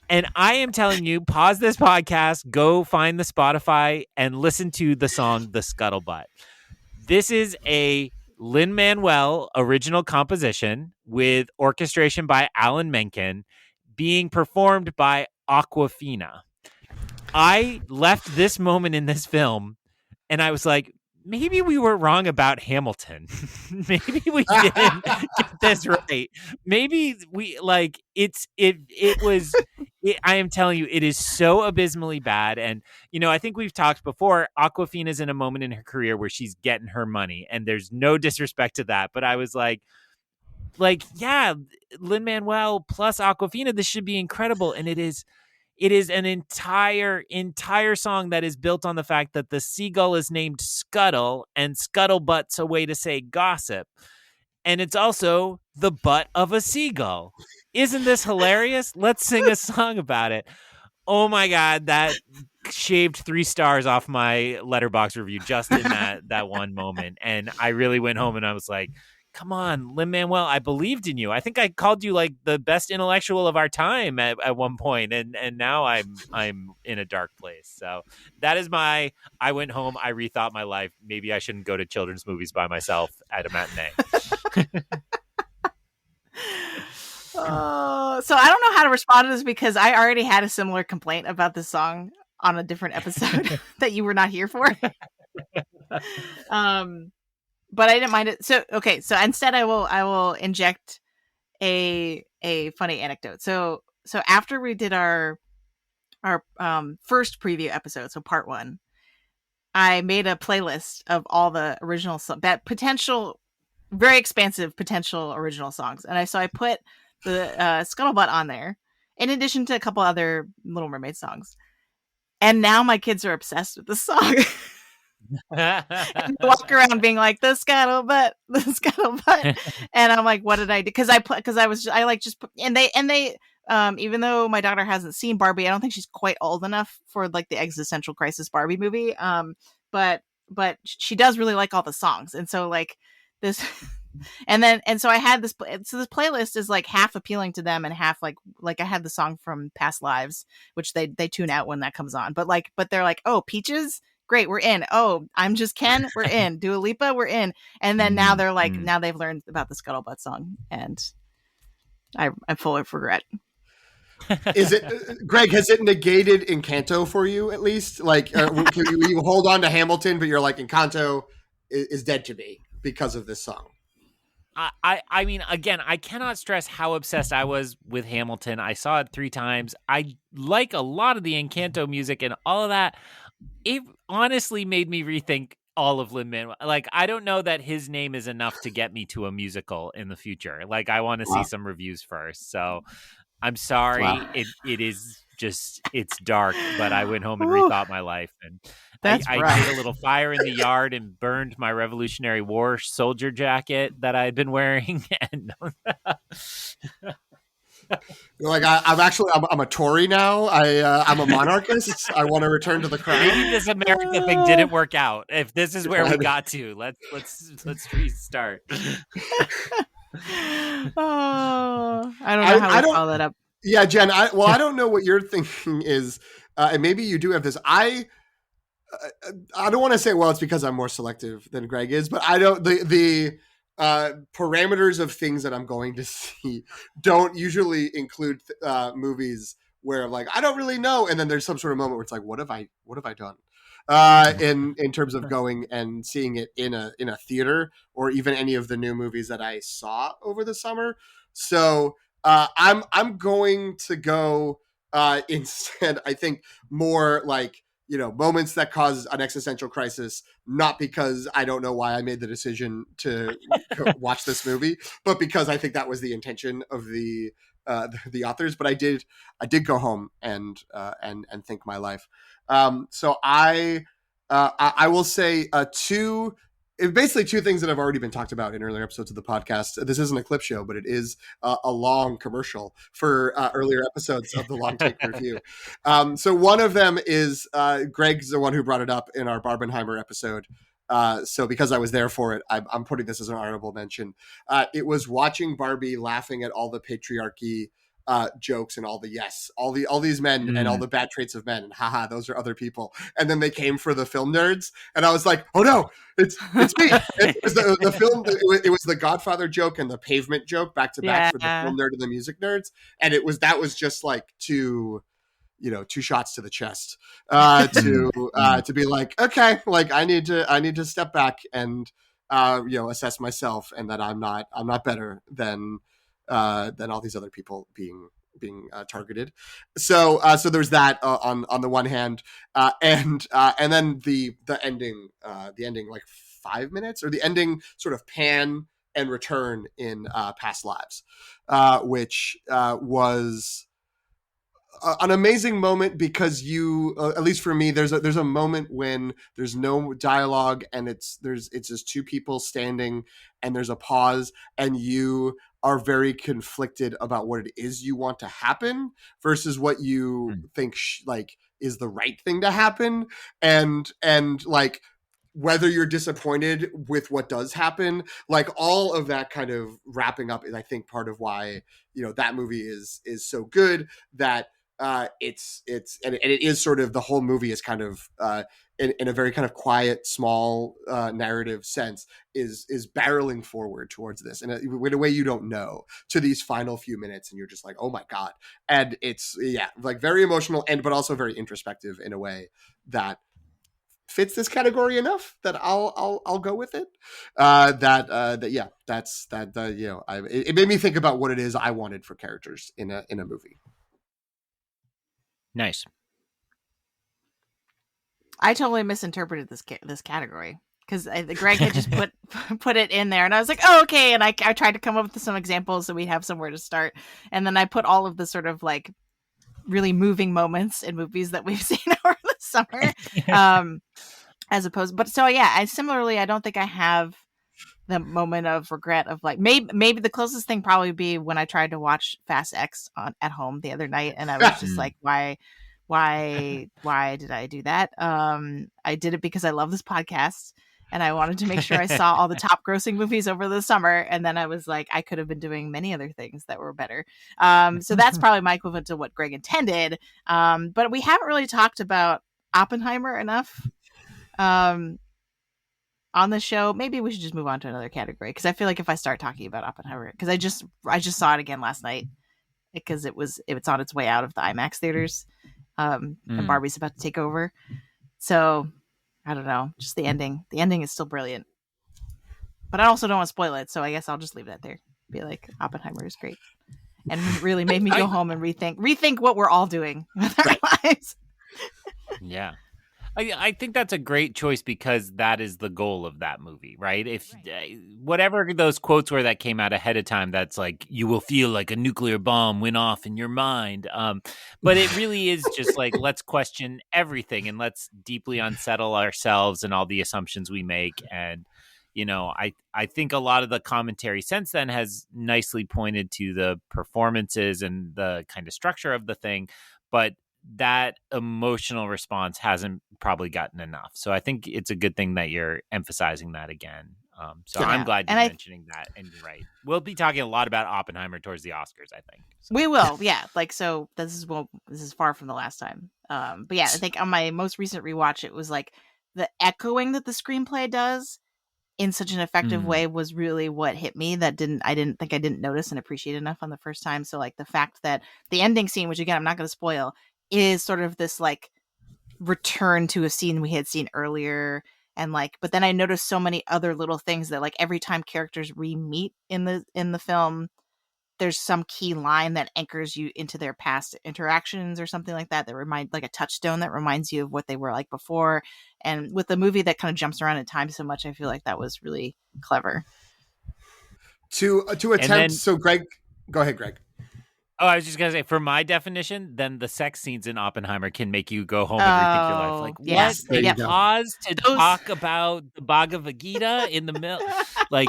And I am telling you, pause this podcast, go find the Spotify and listen to the song The Scuttlebutt. This is a Lin-Manuel original composition with orchestration by Alan Menken being performed by Aquafina. I left this moment in this film and I was like, maybe we were wrong about Hamilton. Maybe we didn't get this right. Maybe we like it was I am telling you, it is so abysmally bad. And, you know, I think we've talked before, Aquafina's in a moment in her career where she's getting her money and there's no disrespect to that. But I was like, yeah, Lin-Manuel plus Aquafina, this should be incredible. And it is an entire song that is built on the fact that the seagull is named Scuttle and scuttlebutt's a way to say gossip. And it's also the butt of a seagull. Isn't this hilarious? Let's sing a song about it. Oh my God, that shaved 3 stars off my Letterboxd review just in that one moment. And I really went home and I was like, come on, Lin-Manuel, I believed in you. I think I called you like the best intellectual of our time at one point, and now I'm in a dark place. So that is I went home, I rethought my life. Maybe I shouldn't go to children's movies by myself at a matinee. So I don't know how to respond to this because I already had a similar complaint about this song on a different episode that you were not here for. But I didn't mind it. So okay, so instead I will inject a funny anecdote. So after we did our first preview episode, so part 1, I made a playlist of all the original that potential very expansive potential original songs, and I put the Scuttlebutt on there in addition to a couple other Little Mermaid songs. And now my kids are obsessed with the song. And walk around being like the scuttlebutt, and I'm like, what did I do? Because I like just and they even though my daughter hasn't seen Barbie, I don't think she's quite old enough for like the existential crisis Barbie movie. But she does really like all the songs, and so like this, and so I had this. So this playlist is like half appealing to them and half like I had the song from Past Lives, which they tune out when that comes on. But they're like, oh, Peaches. Great, we're in. Oh, I'm Just Ken, we're in. Dua Lipa, we're in. And then now they're like, now they've learned about the Scuttlebutt song, and I'm full of regret. Is it, Greg? Has it negated Encanto for you at least? Like, you hold on to Hamilton, but you're like, Encanto is dead to me because of this song. I mean, again, I cannot stress how obsessed I was with Hamilton. I saw it 3 times. I like a lot of the Encanto music and all of that. It honestly made me rethink all of Lin-Manuel. Like, I don't know that his name is enough to get me to a musical in the future. Like, I want to see some reviews first. So I'm sorry. Wow. It is just, it's dark, but I went home and rethought my life. And I did a little fire in the yard and burned my Revolutionary War soldier jacket that I had been wearing. And You're like, I'm a Tory now. I'm a monarchist. I want to return to the crown. Maybe this America thing didn't work out. If this is where we got to, let's restart. Oh, I don't know how to follow that up. Yeah, Jen. I don't know what your thinking is, and maybe you do have this. I don't want to say, well, it's because I'm more selective than Greg is, but I don't. The parameters of things that I'm going to see don't usually include movies where like I don't really know, and then there's some sort of moment where it's like, what have I done? In terms of going and seeing it in a theater, or even any of the new movies that I saw over the summer. So I'm going to go instead. I think more like, moments that cause an existential crisis, not because I don't know why I made the decision to watch this movie, but because I think that was the intention of the authors. But I did go home and think my life. So I will say 2 basically two things that have already been talked about in earlier episodes of the podcast. This isn't a clip show, but it is a long commercial for earlier episodes of the Long Take Review. So one of them is Greg's the one who brought it up in our Barbenheimer episode. So because I was there for it, I'm putting this as an honorable mention. It was watching Barbie laughing at all the patriarchy jokes and all these men and all the bad traits of men, and haha, those are other people. And then they came for the film nerds, and I was like, oh no, it's me. It was the film. It was the Godfather joke and the pavement joke back to back for the film nerd and the music nerds, and that was just like two shots to the chest to be like, okay, like I need to step back and assess myself, and that I'm not better than all these other people being targeted. So there's that on the one hand, and then the ending like 5 minutes, or the ending sort of pan and return in Past Lives, which was an amazing moment, because you at least for me, there's a moment when there's no dialogue, and it's just two people standing, and there's a pause, and you are very conflicted about what it is you want to happen versus what you think like is the right thing to happen, and like whether you're disappointed with what does happen. Like all of that kind of wrapping up is, I think, part of why that movie is so good, that it's and it is sort of, the whole movie is kind of in a very kind of quiet, small narrative sense, is barreling forward towards this in a way you don't know, to these final few minutes, and you're just like, oh my god. And it's like very emotional, and but also very introspective in a way that fits this category enough that I'll go with it. It made me think about what it is I wanted for characters in a movie. Nice. I totally misinterpreted this category, because Greg had just put it in there, and I was like, oh, okay. And I tried to come up with some examples so we have somewhere to start, and then I put all of the sort of like really moving moments in movies that we've seen over the summer, as opposed. But so I similarly, I don't think I have the moment of regret of like, maybe the closest thing probably be when I tried to watch Fast X at home the other night, and I was just like, why did I do that? I did it because I love this podcast, and I wanted to make sure I saw all the top grossing movies over the summer, and then I was like, I could have been doing many other things that were better. So that's probably my equivalent to what Greg intended. But we haven't really talked about Oppenheimer enough on the show. Maybe we should just move on to another category, because I feel like if I start talking about Oppenheimer, because I just saw it again last night, because it's on its way out of the IMAX theaters, and Barbie's about to take over. So I don't know, just the ending is still brilliant, but I also don't want to spoil it, so I guess I'll just leave that there. Be like, Oppenheimer is great, and really made me go home and rethink what we're all doing with our lives. Yeah. I think that's a great choice, because that is the goal of that movie, right? If whatever those quotes were that came out ahead of time, that's like, you will feel like a nuclear bomb went off in your mind. But it really is just like, let's question everything, and let's deeply unsettle ourselves and all the assumptions we make. And, I think a lot of the commentary since then has nicely pointed to the performances and the kind of structure of the thing, but that emotional response hasn't probably gotten enough. So I think it's a good thing that you're emphasizing that again. I'm glad you're mentioning that. And you're right. We'll be talking a lot about Oppenheimer towards the Oscars, I think. So. We will. Yeah. Like, so this is far from the last time. But yeah, I think on my most recent rewatch, it was like the echoing that the screenplay does in such an effective way was really what hit me. I didn't notice and appreciate enough on the first time. So like the fact that the ending scene, which again, I'm not going to spoil, is sort of this like return to a scene we had seen earlier, and like, but then I noticed so many other little things that like every time characters re-meet in the film, there's some key line that anchors you into their past interactions or something like that remind, like a touchstone that reminds you of what they were like before. And with a movie that kind of jumps around in time so much, I feel like that was really clever to attempt. So Greg, go ahead, Greg. Oh, I was just gonna say, for my definition, then the sex scenes in Oppenheimer can make you go home and rethink your life. Like, yeah. what? There They you go. pause to talk about the Bhagavad Gita in the middle, like.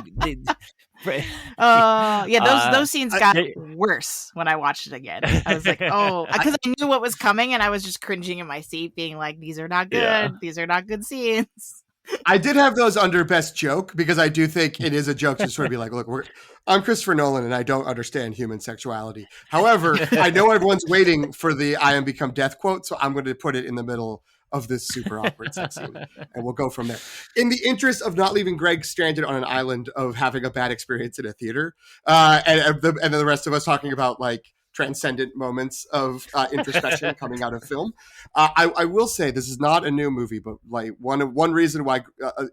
Those scenes got worse when I watched it again. I was like, because I knew what was coming, and I was just cringing in my seat, being like, "These are not good. Yeah. These are not good scenes." I did have those under best joke because I do think it is a joke to sort of be like, look, I'm Christopher Nolan and I don't understand human sexuality. However, I know everyone's waiting for the I am become death quote, so I'm going to put it in the middle of this super awkward sex scene, and we'll go from there. In the interest of not leaving Greg stranded on an island of having a bad experience in a theater, and then the rest of us talking about like transcendent moments of introspection coming out of film. I will say this is not a new movie, but like one reason why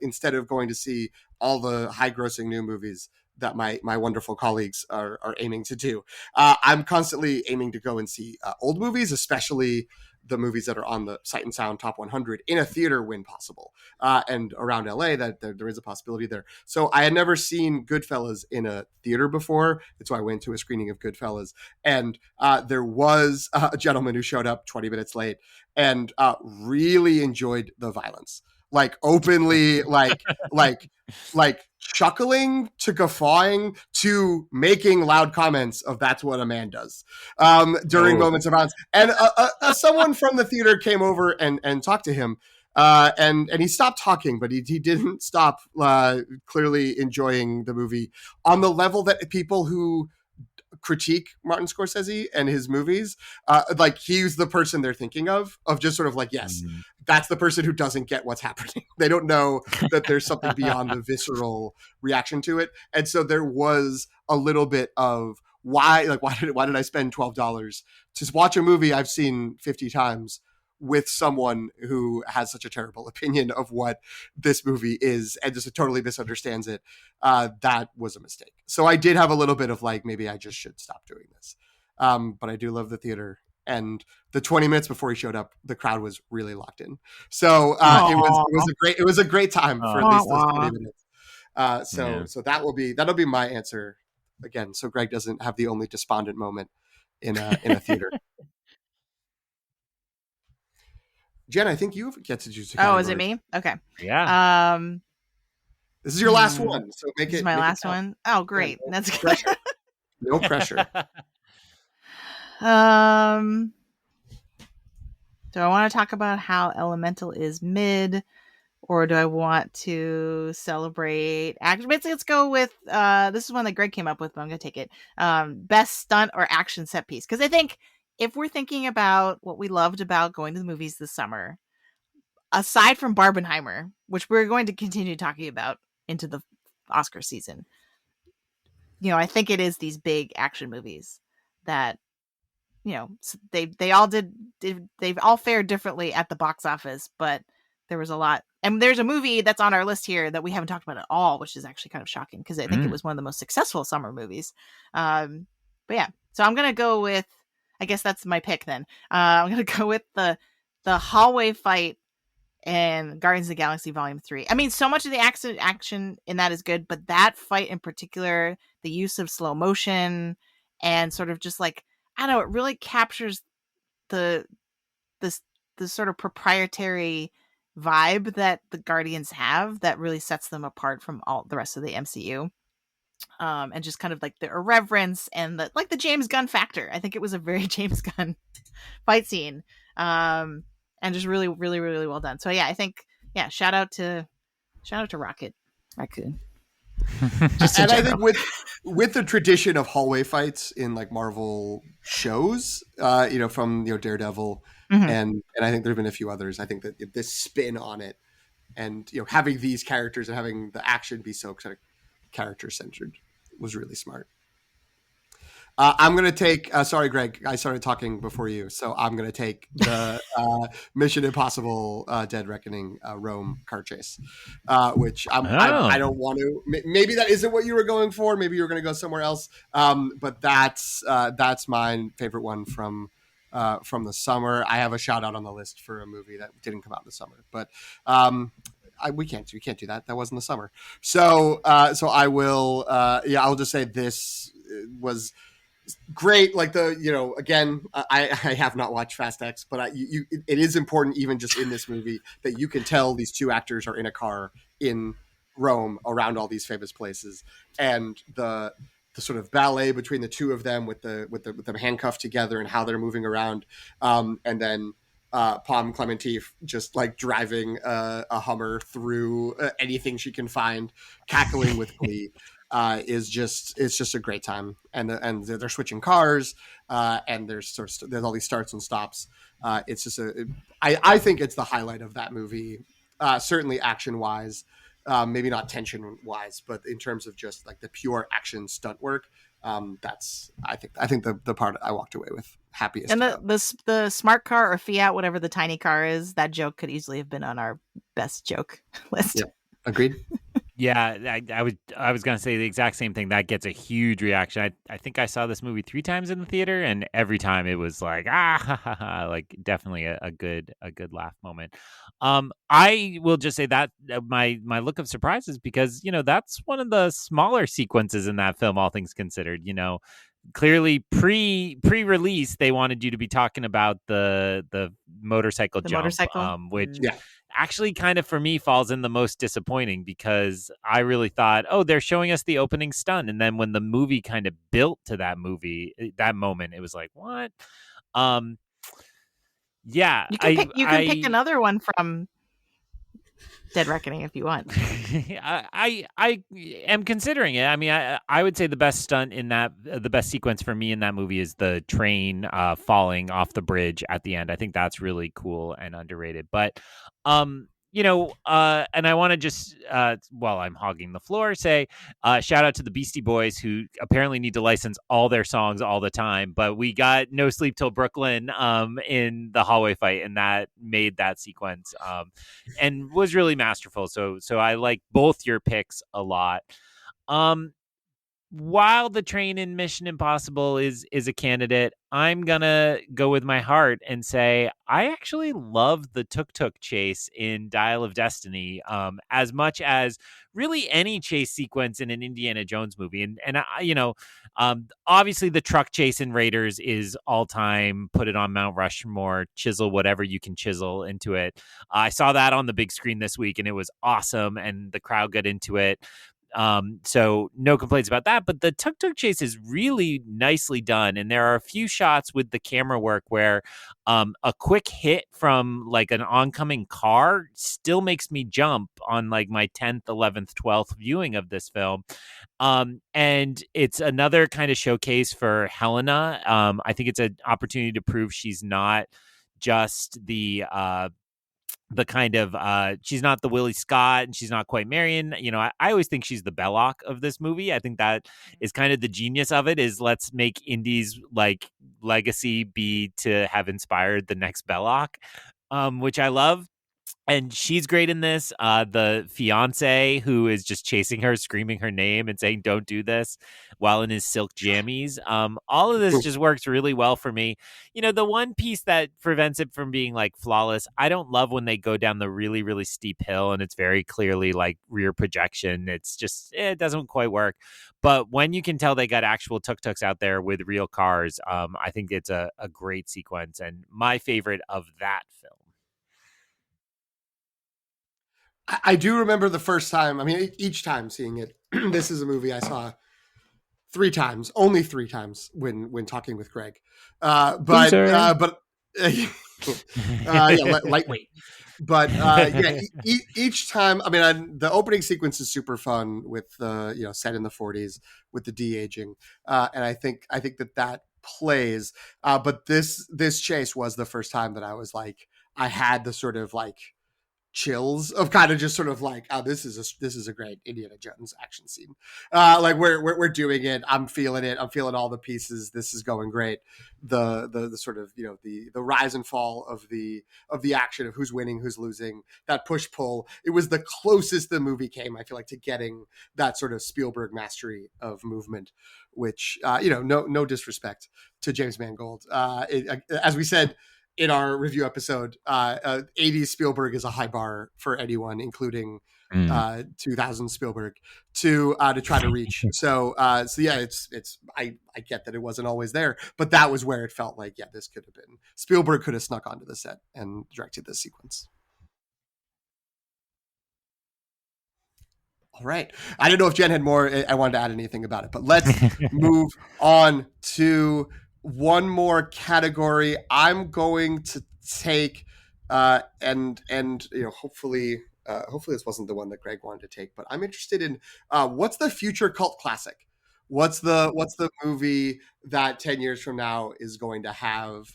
instead of going to see all the high-grossing new movies that my wonderful colleagues are aiming to do, I'm constantly aiming to go and see old movies, especially the movies that are on the Sight and Sound Top 100 in a theater when possible. And around LA, that there is a possibility there. So I had never seen Goodfellas in a theater before. That's why I went to a screening of Goodfellas. And there was a gentleman who showed up 20 minutes late and really enjoyed the violence. Like openly, like chuckling to guffawing to making loud comments of that's what a man does during moments of violence. And someone from the theater came over and talked to him. And he stopped talking, but he didn't stop clearly enjoying the movie on the level that people who critique Martin Scorsese and his movies, like he's the person they're thinking of just sort of like, yes, that's the person who doesn't get what's happening. They don't know that there's something beyond the visceral reaction to it. And so there was a little bit of why did I spend $12 to watch a movie I've seen 50 times with someone who has such a terrible opinion of what this movie is and just totally misunderstands it. That was a mistake. So I did have a little bit of like, maybe I just should stop doing this. But I do love the theater. And the 20 minutes before he showed up, the crowd was really locked in. So it was a great time for at least those 20 minutes. So that'll be my answer again. So Greg doesn't have the only despondent moment in a theater. Jen, I think you get to choose a category. Oh, is it me? Okay. Yeah. This is your last one, so make this it. Is my last one. Oh, great. Yeah, That's good. No pressure. Do I want to talk about how Elemental is mid, or do I want to celebrate action? Let's go with this is one that Greg came up with, but I'm gonna take it. Best stunt or action set piece, because I think if we're thinking about what we loved about going to the movies this summer, aside from Barbenheimer, which we're going to continue talking about into the Oscar season, I think it is these big action movies that they all fared differently at the box office, but there was a lot. And there's a movie that's on our list here that we haven't talked about at all, which is actually kind of shocking because I think it was one of the most successful summer movies. But yeah, so I'm gonna go with, I guess that's my pick then. I'm gonna go with the hallway fight in Guardians of the Galaxy Volume 3. I mean, so much of the action in that is good, but that fight in particular, the use of slow motion and sort of just like, I don't know, it really captures the sort of proprietary vibe that the Guardians have that really sets them apart from all the rest of the MCU. And just kind of like the irreverence and the James Gunn factor. I think it was a very James Gunn fight scene. And just really, really, really well done. So yeah, I think, shout out to Rocket Raccoon. And I think with the tradition of hallway fights in like Marvel shows, from Daredevil, and I think there have been a few others. I think that this spin on it, and having these characters and having the action be so kind of character centered was really smart. I'm going to take, sorry, Greg, I started talking before you. So I'm going to take the Mission Impossible Dead Reckoning Rome car chase, which I don't want to, maybe that isn't what you were going for. Maybe you were going to go somewhere else. But that's my favorite one from the summer. I have a shout out on the list for a movie that didn't come out in the summer, but we can't do that. That wasn't the summer. So I will, I'll just say this was great. Like again, I have not watched Fast X, but it is important even just in this movie that you can tell these two actors are in a car in Rome around all these famous places, and the sort of ballet between the two of them with them handcuffed together and how they're moving around, and then Palm Clementif just like driving a Hummer through anything she can find, cackling with glee. It's just a great time, and they're switching cars, and there's all these starts and stops. It's just I think it's the highlight of that movie, certainly action wise, maybe not tension wise, but in terms of just like the pure action stunt work. That's I think the part I walked away with happiest. And the smart car or Fiat, whatever the tiny car is, that joke could easily have been on our best joke list. Yeah, agreed. Yeah, I was gonna say the exact same thing. That gets a huge reaction. I think I saw this movie 3 times in the theater, and every time it was like ha, ha, ha, like definitely a good laugh moment. I will just say that my look of surprise is because that's one of the smaller sequences in that film, all things considered. Clearly pre-release they wanted you to be talking about the motorcycle jump, which actually kind of for me falls in the most disappointing, because I really thought, oh, they're showing us the opening stunt, and then when the movie kind of built to that moment, it was like, what? Yeah, you can pick another one from Dead Reckoning if you want. I am considering it. I mean, I would say the best stunt in the best sequence for me in that movie is the train falling off the bridge at the end. I think that's really cool and underrated. But and I want to just while I'm hogging the floor, say shout out to the Beastie Boys, who apparently need to license all their songs all the time. But we got No Sleep Till Brooklyn in the hallway fight, and that made that sequence and was really masterful. So I like both your picks a lot. While the train in Mission Impossible is a candidate, I'm gonna go with my heart and say I actually love the tuk-tuk chase in Dial of Destiny as much as really any chase sequence in an Indiana Jones movie. And obviously the truck chase in Raiders is all time. Put it on Mount Rushmore. Chisel whatever you can chisel into it. I saw that on the big screen this week, and it was awesome, and the crowd got into it. So no complaints about that, but the tuk-tuk chase is really nicely done. And there are a few shots with the camera work where a quick hit from like an oncoming car still makes me jump on like my 10th, 11th, 12th viewing of this film. And it's another kind of showcase for Helena. I think it's an opportunity to prove she's not just the kind of she's not the Willie Scott, and she's not quite Marion. I always think she's the Belloc of this movie. I think that is kind of the genius of it, is let's make Indy's like legacy be to have inspired the next Belloc, which I love. And she's great in this. The fiance who is just chasing her, screaming her name and saying, "Don't do this," while in his silk jammies. All of this just works really well for me. The one piece that prevents it from being like flawless, I don't love when they go down the really, really steep hill and it's very clearly like rear projection. It's just, it doesn't quite work. But when you can tell they got actual tuk-tuks out there with real cars, I think it's a great sequence and my favorite of that film. I do remember the first time. I mean, each time seeing it. This is a movie I saw 3 times, only 3 times when talking with Greg. But lightweight. But each time. I mean, the opening sequence is super fun with set in the 40s with the de-aging, and I think that plays. But this chase was the first time that I was like, I had the sort of like chills of kind of just sort of like, oh, this is a great Indiana Jones action scene. Like we're doing it. I'm feeling it. I'm feeling all the pieces. This is going great. The sort of the rise and fall of the action of who's winning, who's losing, that push pull. It was the closest the movie came, I feel like, to getting that sort of Spielberg mastery of movement, which no disrespect to James Mangold. As we said, in our review episode, 80s Spielberg is a high bar for anyone, including 2000 Spielberg, to try to reach. So yeah, it's I get that it wasn't always there, but that was where it felt like, yeah, this could have been. Spielberg could have snuck onto the set and directed this sequence. All right. I don't know if Jen had more. I wanted to add anything about it, but let's move on to one more category. I'm going to take and hopefully this wasn't the one that Greg wanted to take, but I'm interested in what's the future cult classic? What's the movie that 10 years from now is going to have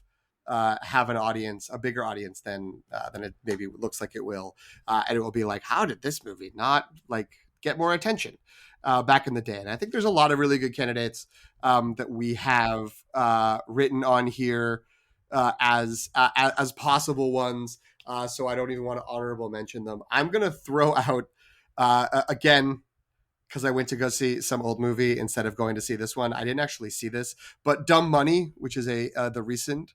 an audience, a bigger audience than it maybe looks like it will, and it will be like, how did this movie not like get more attention back in the day? And I think there's a lot of really good candidates that we have written on here as possible ones. So I don't even want to honorable mention them. I'm going to throw out again, because I went to go see some old movie instead of going to see this one. I didn't actually see this, but Dumb Money, which is the recent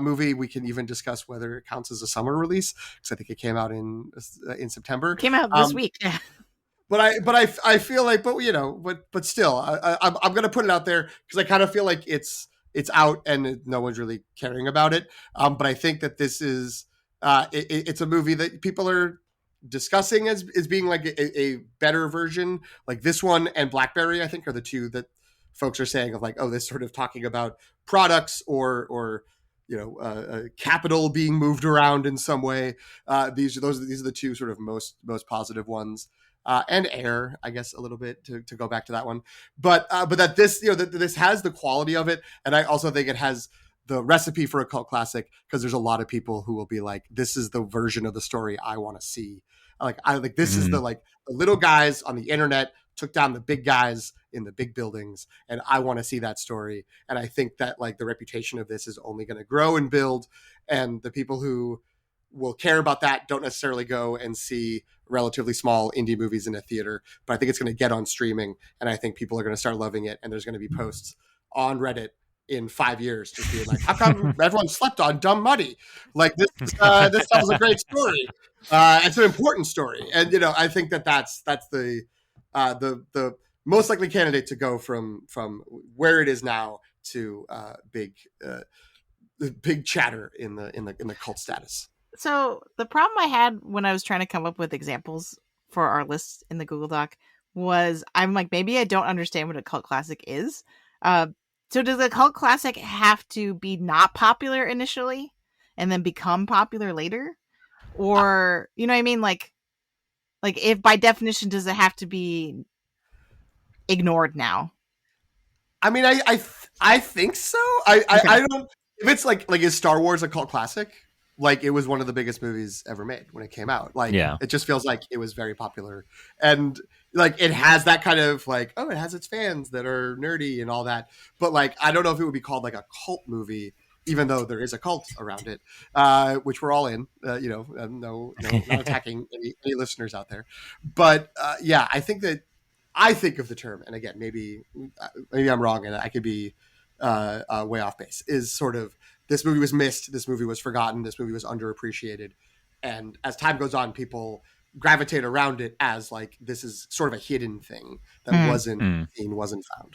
movie. We can even discuss whether it counts as a summer release, because I think it came out in September. Came out this week. But I feel like, but still, I'm going to put it out there because I kind of feel like it's out and no one's really caring about it. But I think that this is it's a movie that people are discussing as being like a better version. Like this one and Blackberry, I think, are the two that folks are saying of like, oh, this sort of talking about products or capital being moved around in some way. These are the two sort of most positive ones. And Air, I guess, a little bit to go back to that one, but that this, that this has the quality of it, and I also think it has the recipe for a cult classic, because there's a lot of people who will be like, this is the version of the story I want to see. This is the little guys on the internet took down the big guys in the big buildings, and I want to see that story. And I think that like the reputation of this is only going to grow and build, and the people who will care about that don't necessarily go and see relatively small indie movies in a theater, but I think it's going to get on streaming, and I think people are going to start loving it, and there's going to be posts on Reddit in 5 years just being like, how come everyone slept on Dumb Money? Like this tells a great story. It's an important story, and I think that's the most likely candidate to go from where it is now to big chatter in the cult status. So the problem I had when I was trying to come up with examples for our list in the Google Doc was, I'm like, maybe I don't understand what a cult classic is. So does a cult classic have to be not popular initially and then become popular later? Or, you know what I mean? Like if by definition, does it have to be ignored now? I mean, I think so. I don't, if it's like is Star Wars a cult classic? Like, it was one of the biggest movies ever made when it came out. Like, yeah. It just feels like it was very popular. And, like, it has that kind of, like, oh, it has its fans that are nerdy and all that. But, like, I don't know if it would be called, like, a cult movie, even though there is a cult around it, which we're all in, no, not attacking any listeners out there. But, yeah, I think of the term, and again, maybe I'm wrong and I could be way off base, is sort of, this movie was missed, this movie was forgotten, this movie was underappreciated, and as time goes on, people gravitate around it as like, this is sort of a hidden thing that wasn't seen, wasn't found.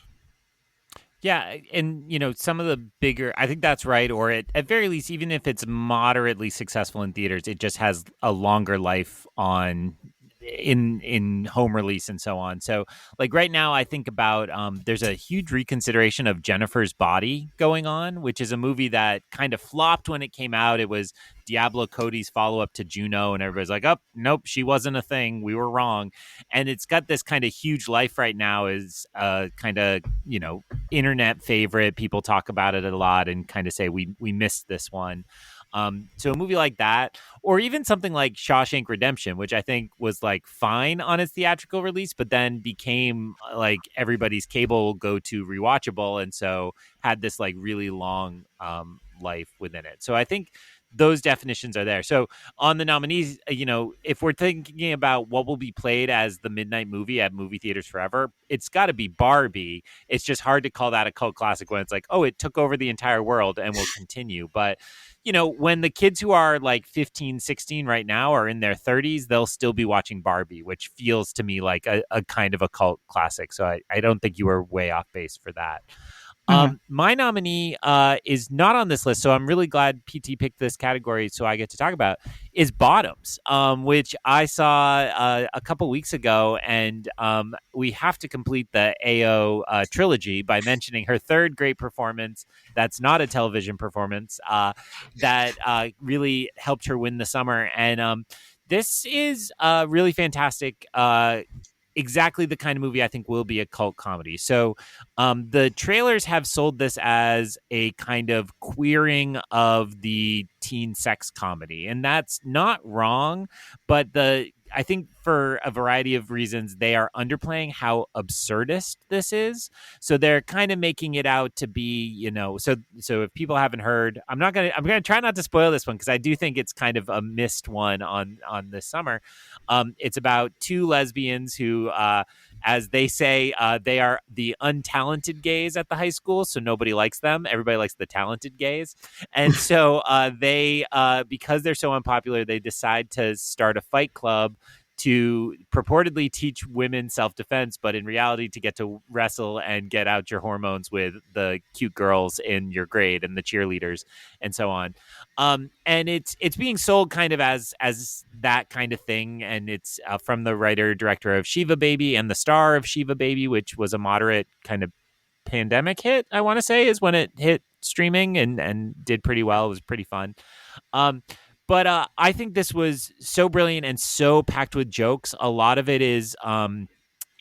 Yeah, and some of the bigger, I think that's right, or at very least, even if it's moderately successful in theaters, it just has a longer life in home release and so on. So like right now I think about there's a huge reconsideration of Jennifer's Body going on, which is a movie that kind of flopped when it came out. It was Diablo Cody's follow-up to Juno, and everybody's like, oh nope, she wasn't a thing, we were wrong. And it's got this kind of huge life right now, is kind of internet favorite. People talk about it a lot and kind of say we missed this one. So a movie like that, or even something like Shawshank Redemption, which I think was like fine on its theatrical release, but then became like everybody's cable go-to rewatchable, and so had this like really long life within it. So I think those definitions are there. So on the nominees, if we're thinking about what will be played as the midnight movie at movie theaters forever, it's got to be Barbie. It's just hard to call that a cult classic when it's like, oh, it took over the entire world and will continue. But when the kids who are like 15, 16 right now are in their 30s, they'll still be watching Barbie, which feels to me like a kind of a cult classic. So I don't think you were way off base for that. My nominee is not on this list, so I'm really glad PT picked this category so I get to talk about, is Bottoms, which I saw a couple weeks ago, and we have to complete the AO trilogy by mentioning her third great performance that's not a television performance that really helped her win the summer. And this is really fantastic. Exactly the kind of movie I think will be a cult comedy. So the trailers have sold this as a kind of queering of the teen sex comedy. And that's not wrong, but I think for a variety of reasons, they are underplaying how absurdist this is. So they're kind of making it out to be, so if people haven't heard, I'm going to try not to spoil this one because I do think it's kind of a missed one on this summer. It's about two lesbians who, as they say, they are the untalented gays at the high school. So nobody likes them. Everybody likes the talented gays. And so they, because they're so unpopular, they decide to start a fight club to purportedly teach women self-defense, but in reality to get to wrestle and get out your hormones with the cute girls in your grade and the cheerleaders and so on. And it's being sold kind of as that kind of thing. And it's from the writer-director of Shiva Baby and the star of Shiva Baby, which was a moderate kind of pandemic hit, I want to say, is when it hit streaming and did pretty well. It was pretty fun. But I think this was so brilliant and so packed with jokes. A lot of it is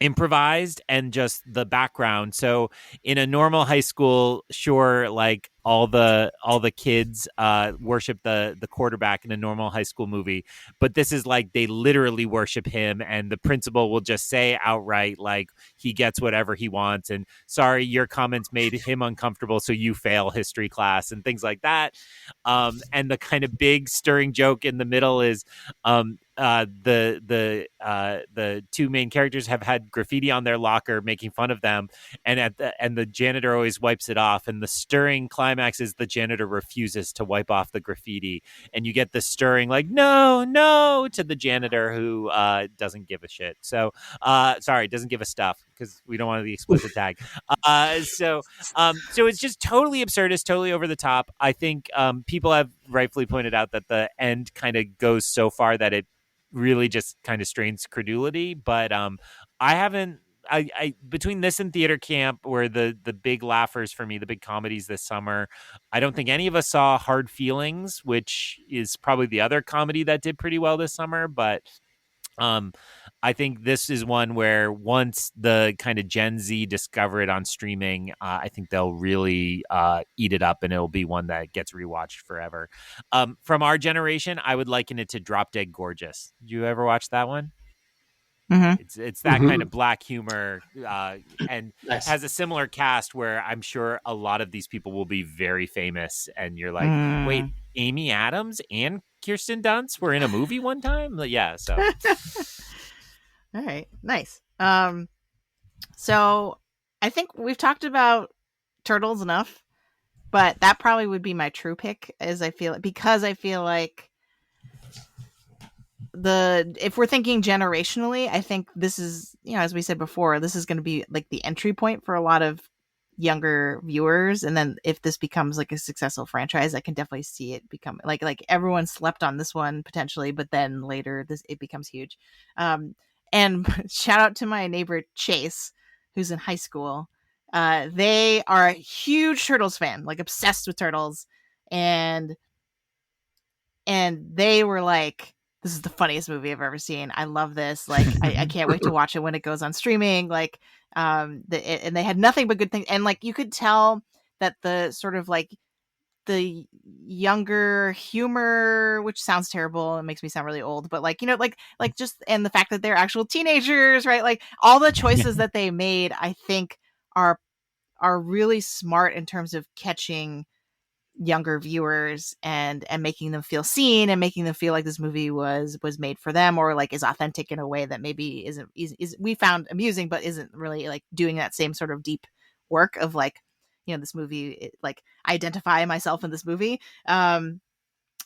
improvised and just the background. So in a normal high school, sure, like all the kids worship the quarterback in a normal high school movie, but this is like they literally worship him, and the principal will just say outright like he gets whatever he wants, and sorry, your comments made him uncomfortable, so you fail history class and things like that. And the kind of big stirring joke in the middle is the two main characters have had graffiti on their locker making fun of them, and the janitor always wipes it off, and the stirring climax is the janitor refuses to wipe off the graffiti, and you get the stirring like no to the janitor who doesn't give a shit. So doesn't give a stuff because we don't want the explicit tag. So it's just totally absurdist, totally over the top. I think people have rightfully pointed out that the end kind of goes so far that it really just kind of strains credulity. But I between this and Theater Camp were the big laughers for me, the big comedies this summer. I don't think any of us saw Hard Feelings, which is probably the other comedy that did pretty well this summer. But I think this is one where once the kind of Gen Z discover it on streaming, I think they'll really eat it up, and it'll be one that gets rewatched forever. From our generation, I would liken it to Drop Dead Gorgeous. Did you ever watch that one? Mm-hmm. It's that kind of black humor, and Nice. has a similar cast where I'm sure a lot of these people will be very famous, and you're like, wait, Amy Adams and Kirsten Dunst were in a movie one time? Yeah, so. All right, nice. So I think we've talked about Turtles enough, but that probably would be my true pick, because I feel like if we're thinking generationally, I think this is, as we said before, this is going to be like the entry point for a lot of younger viewers. And then if this becomes like a successful franchise, I can definitely see it become like everyone slept on this one potentially, but then later it becomes huge. And shout out to my neighbor Chase, who's in high school. They are a huge Turtles fan, like obsessed with Turtles, and they were like, this is the funniest movie I've ever seen. I love this. Like, I can't wait to watch it when it goes on streaming. Like, and they had nothing but good things. And like, you could tell that the sort of like the younger humor, which sounds terrible, it makes me sound really old, but like, like just, and the fact that they're actual teenagers, right? Like all the choices that they made, I think are really smart in terms of catching younger viewers and making them feel seen and making them feel like this movie was made for them, or like is authentic in a way that maybe isn't is we found amusing but isn't really like doing that same sort of deep work of like, this movie, like I identify myself in this movie.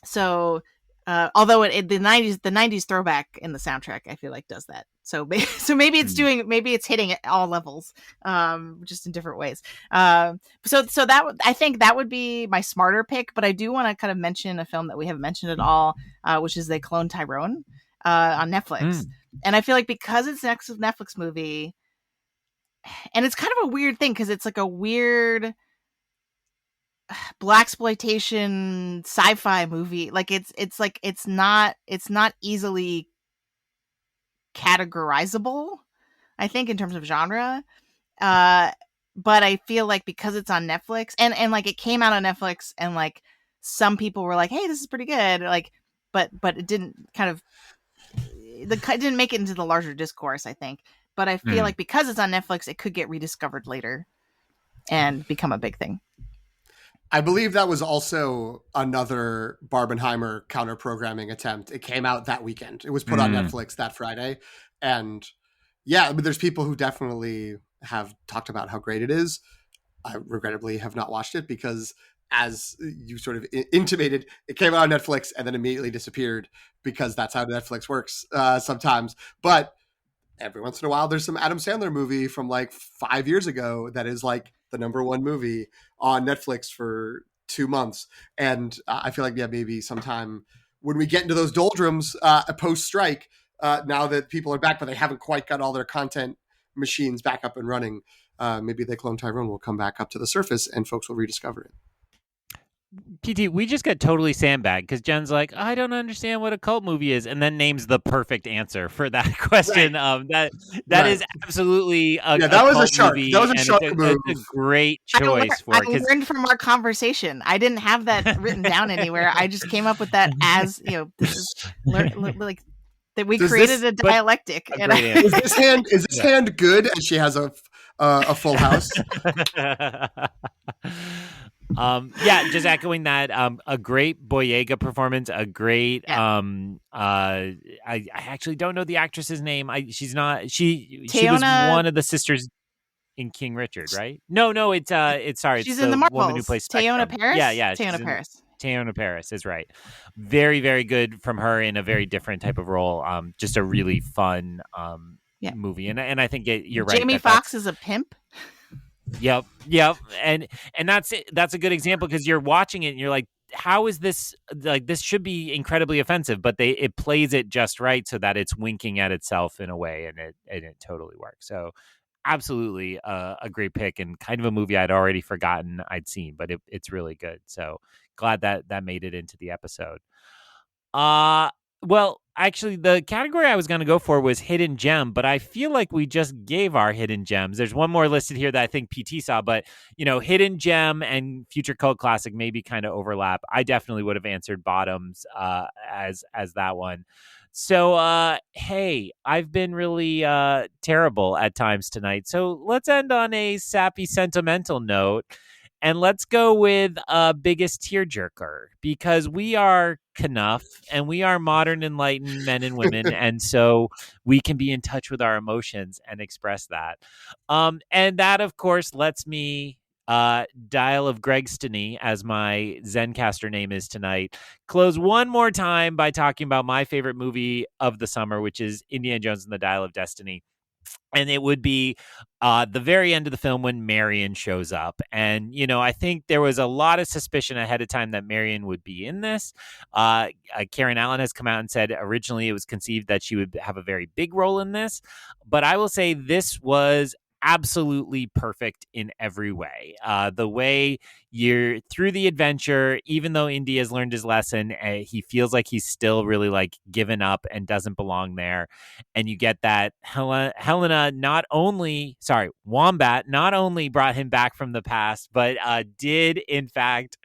So although the 90s throwback in the soundtrack I feel like does that, so maybe it's hitting at all levels, just in different ways. So that I think that would be my smarter pick, but I do want to kind of mention a film that we haven't mentioned at all, which is They Clone Tyrone on Netflix. And I feel like because it's next Netflix movie, and it's kind of a weird thing because it's like a weird blaxploitation sci-fi movie. Like it's not easily categorizable, I think, in terms of genre. But I feel like because it's on Netflix and like it came out on Netflix and like some people were like, hey, this is pretty good. Like, but it didn't it didn't make it into the larger discourse, I think. But I feel like because it's on Netflix, it could get rediscovered later and become a big thing. I believe that was also another Barbenheimer counter-programming attempt. It came out that weekend. It was put on Netflix that Friday. And yeah, I mean, there's people who definitely have talked about how great it is. I regrettably have not watched it because, as you sort of intimated, it came out on Netflix and then immediately disappeared because that's how Netflix works sometimes. But every once in a while, there's some Adam Sandler movie from like 5 years ago that is like the number one movie on Netflix for 2 months. And I feel like, yeah, maybe sometime when we get into those doldrums post-strike, now that people are back, but they haven't quite got all their content machines back up and running, maybe They Clone Tyrone will come back up to the surface and folks will rediscover it. PT, we just got totally sandbagged because Jen's like, I don't understand what a cult movie is, and then names the perfect answer for that question. Right. That is absolutely a that was cult a shark. movie, that was a shark move. It's a great choice for it. I learned from our conversation. I didn't have that written down anywhere. I just came up with that as this is like that we created a dialectic. Is this hand good? And she has a full house. Just echoing that, a great Boyega performance, a great I actually don't know the actress's name. she was one of the sisters in King Richard, right? No, it's she's in the Marvels. Woman who plays Teyonah Parris. Yeah, Teyonah Parris. Teyonah Parris is right. Very, very good from her in a very different type of role. Just a really fun movie, and I think you're right. Jamie Foxx is a pimp. Yep, and that's it. That's a good example because you're watching it and you're like, how is this, like, this should be incredibly offensive, but it plays it just right so that it's winking at itself in a way, and it totally works. So absolutely a great pick and kind of a movie I'd already forgotten I'd seen, but it's really good. So glad that made it into the episode. Well, actually, the category I was going to go for was hidden gem, but I feel like we just gave our hidden gems. There's one more listed here that I think PT saw, but hidden gem and future cult classic maybe kind of overlap. I definitely would have answered bottoms as that one. So, hey, I've been really terrible at times tonight. So let's end on a sappy, sentimental note. And let's go with biggest tearjerker, because we are Knuff and we are modern enlightened men and women. And so we can be in touch with our emotions and express that. And that, of course, lets me, Dial of Gregstony, as my Zencaster name is tonight, close one more time by talking about my favorite movie of the summer, which is Indiana Jones and the Dial of Destiny. And it would be the very end of the film when Marion shows up. And, I think there was a lot of suspicion ahead of time that Marion would be in this. Karen Allen has come out and said originally it was conceived that she would have a very big role in this. But I will say this was absolutely perfect in every way. The way you're through the adventure, even though Indy has learned his lesson, he feels like he's still really like given up and doesn't belong there. And you get that Wombat not only brought him back from the past, but did in fact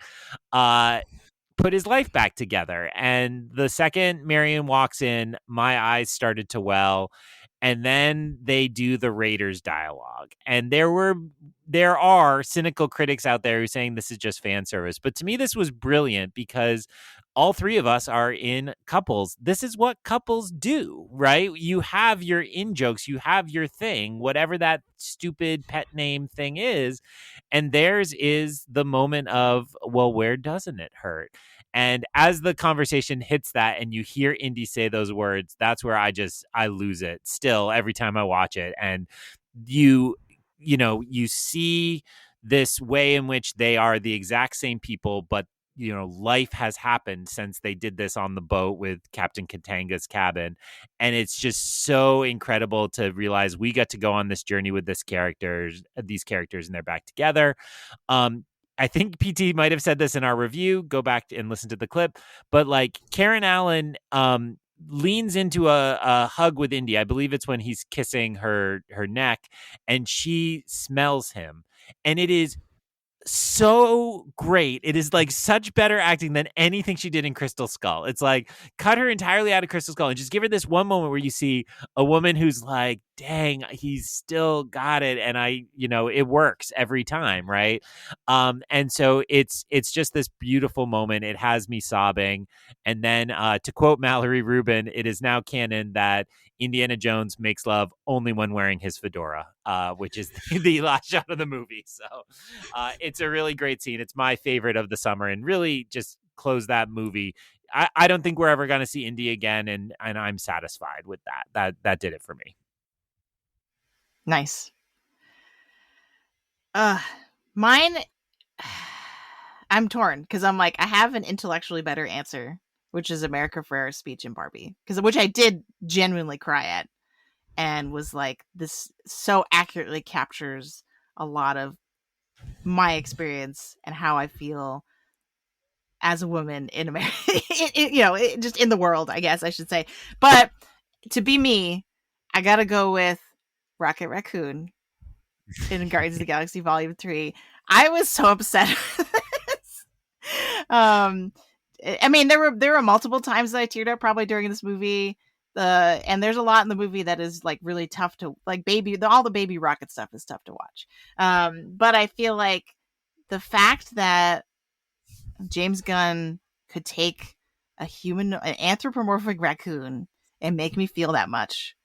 put his life back together. And the second Marion walks in, my eyes started to well. And then they do the Raiders dialogue. And there were there are cynical critics out there who are saying this is just fan service. But to me, this was brilliant because all three of us are in couples. This is what couples do, right? You have your in-jokes, you have your thing, whatever that stupid pet name thing is. And theirs is the moment of, well, where doesn't it hurt? And as the conversation hits that and you hear Indy say those words, that's where I lose it still every time I watch it. And you see this way in which they are the exact same people, but life has happened since they did this on the boat with Captain Katanga's cabin. And it's just so incredible to realize we got to go on this journey with these characters, and they're back together. I think PT might have said this in our review. Go back and listen to the clip. But like Karen Allen leans into a hug with Indy. I believe it's when he's kissing her neck, and she smells him. And it is so great. It is like such better acting than anything she did in Crystal Skull. It's like cut her entirely out of Crystal Skull and just give her this one moment where you see a woman who's like, dang, he's still got it. And it works every time. Right. And so it's just this beautiful moment. It has me sobbing. And then to quote Mallory Rubin, it is now canon that Indiana Jones makes love only when wearing his fedora, which is the last shot of the movie. So it's a really great scene. It's my favorite of the summer, and really just close that movie. I don't think we're ever going to see Indy again, and I'm satisfied with that. That did it for me. Nice. Mine, I'm torn because I'm like, I have an intellectually better answer, which is America Ferrera's speech in Barbie, which I did genuinely cry at, and was like, this so accurately captures a lot of my experience and how I feel as a woman in America, just in the world, I guess I should say. But to be me, I gotta go with Rocket Raccoon in Guardians of the Galaxy Volume 3. I was so upset with this. I mean, there were multiple times that I teared up probably during this movie. And there's a lot in the movie that is like really tough to like. All the baby rocket stuff is tough to watch. But I feel like the fact that James Gunn could take an anthropomorphic raccoon and make me feel that much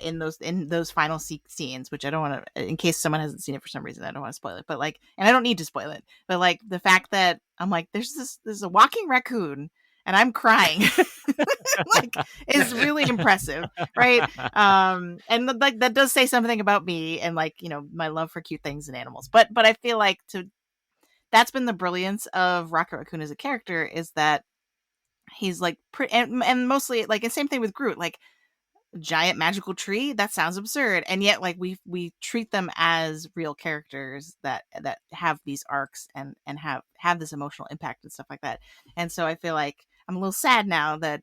in those final scenes, which I don't want to, in case someone hasn't seen it for some reason, I don't want to spoil it, but like, and I don't need to spoil it, but like the fact that I'm like, there's a walking raccoon and I'm crying, like, is really impressive, right? And like that does say something about me and like, my love for cute things and animals. But I feel like that's been the brilliance of Rocket Raccoon as a character, is that he's like and mostly like the same thing with Groot, like giant magical tree, that sounds absurd, and yet like we treat them as real characters that have these arcs and have this emotional impact and stuff like that. And so I feel like I'm a little sad now that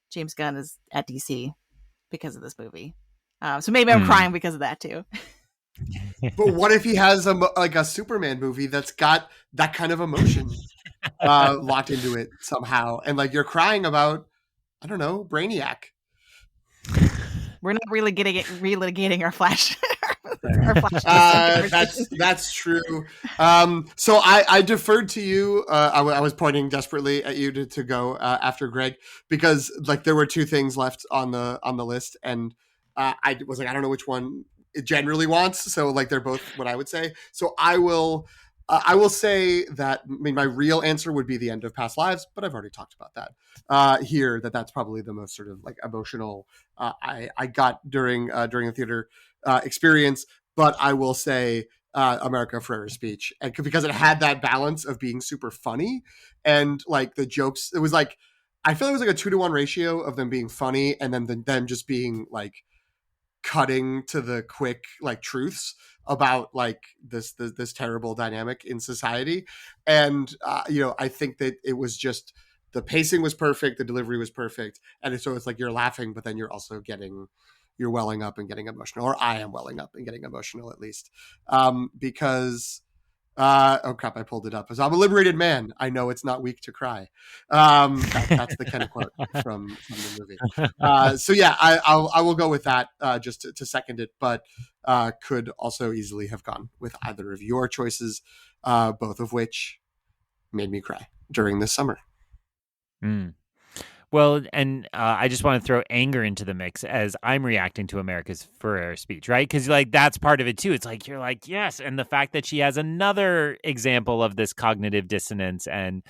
James Gunn is at DC because of this movie. So maybe I'm crying because of that too. But what if he has a Superman movie that's got that kind of emotion locked into it somehow, and like you're crying about, I don't know, Brainiac. We're not really relitigating our Flash. That's true. So I deferred to you. I was pointing desperately at you to go after Greg, because like there were two things left on the list, and I was like, I don't know which one it generally wants. So like they're both what I would say. So I will say that, I mean, my real answer would be the end of Past Lives, but I've already talked about that here. That's probably the most sort of like emotional I got during the theater experience. But I will say America Ferrera's speech, and because it had that balance of being super funny and like the jokes. It was like, I feel like it was like a 2-to-1 ratio of them being funny and then them just being like cutting to the quick like truths about like this terrible dynamic in society. And I think that it was just, the pacing was perfect, the delivery was perfect, and so it's like you're laughing, but then you're also you're welling up and getting emotional, or I am welling up and getting emotional, at least, because Oh crap! I pulled it up. As I'm a liberated man, I know it's not weak to cry. That's the kind of quote from the movie. So yeah, I will go with that just to second it, but could also easily have gone with either of your choices, both of which made me cry during this summer. Mm. Well, and I just want to throw anger into the mix as I'm reacting to America's Ferrera speech, right? Because like that's part of it too. It's like you're like, yes, and the fact that she has another example of this cognitive dissonance. And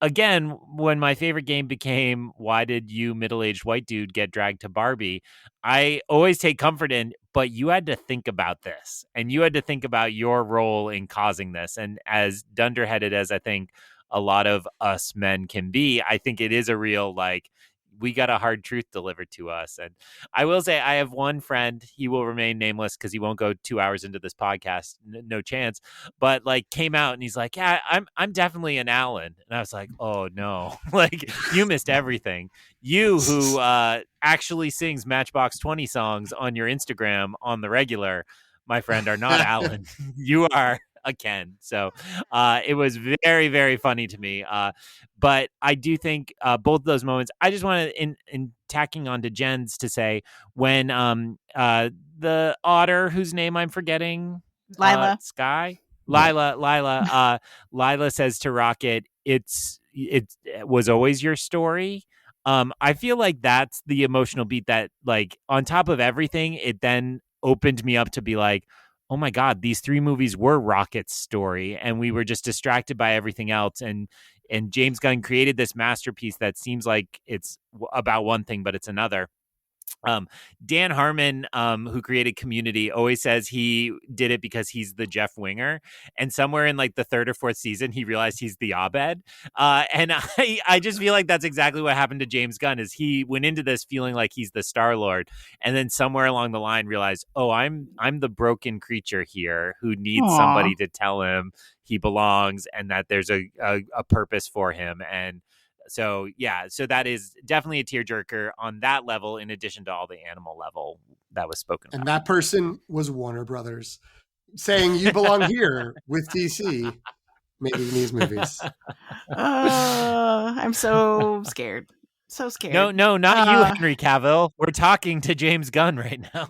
again, when my favorite game became "Why did you middle-aged white dude get dragged to Barbie?" I always take comfort in, but you had to think about this, and you had to think about your role in causing this. And as dunderheaded as I think a lot of us men can be, I think it is a real, like, we got a hard truth delivered to us. And I will say I have one friend, he will remain nameless because he won't go 2 hours into this podcast, no chance, but like came out and he's like, yeah, I'm definitely an Alan. And I was like, oh no, like you missed everything. You who actually sings Matchbox 20 songs on your Instagram on the regular, my friend, are not Alan. You are a Ken. So it was very, very funny to me. But I do think both of those moments, I just want to, in tacking on to Jen's, to say when the otter, whose name I'm forgetting, Lila. Sky? Lila says to Rocket, it was always your story. I feel like that's the emotional beat that, like, on top of everything, it then opened me up to be like, oh my God, these 3 movies were Rocket's story, and we were just distracted by everything else. And James Gunn created this masterpiece that seems like it's about one thing, but it's another. Dan Harmon, who created Community, always says he did it because he's the Jeff Winger, and somewhere in like the 3rd or 4th season, he realized he's the Abed. And I just feel like that's exactly what happened to James Gunn. Is he went into this feeling like he's the Star-Lord, and then somewhere along the line realized, oh, I'm the broken creature here who needs somebody to tell him he belongs and that there's a purpose for him. And so, yeah, so that is definitely a tearjerker on that level, in addition to all the animal level that was spoken about. And that person was Warner Brothers saying, you belong here with DC making these movies. I'm so scared. So scared. No, not you, Henry Cavill. We're talking to James Gunn right now.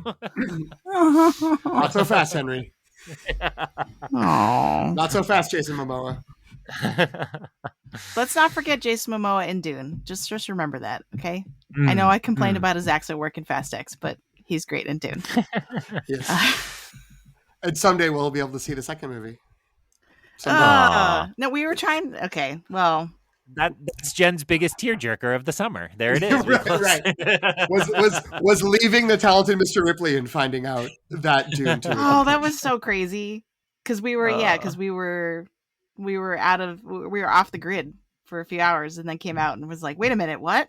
Not so fast, Henry. Not so fast, Jason Momoa. Let's not forget Jason Momoa in Dune. Just remember that, okay? I know I complained about his accent work in Fast X, but he's great in Dune. Yes. And someday we'll be able to see the second movie. No, we were trying. Okay, well, that's Jen's biggest tearjerker of the summer. There it is. right. Was leaving the talented Mr. Ripley and finding out that Dune 2. Oh, that was so crazy. Because we were we were off the grid for a few hours, and then came out and was like, wait a minute, what?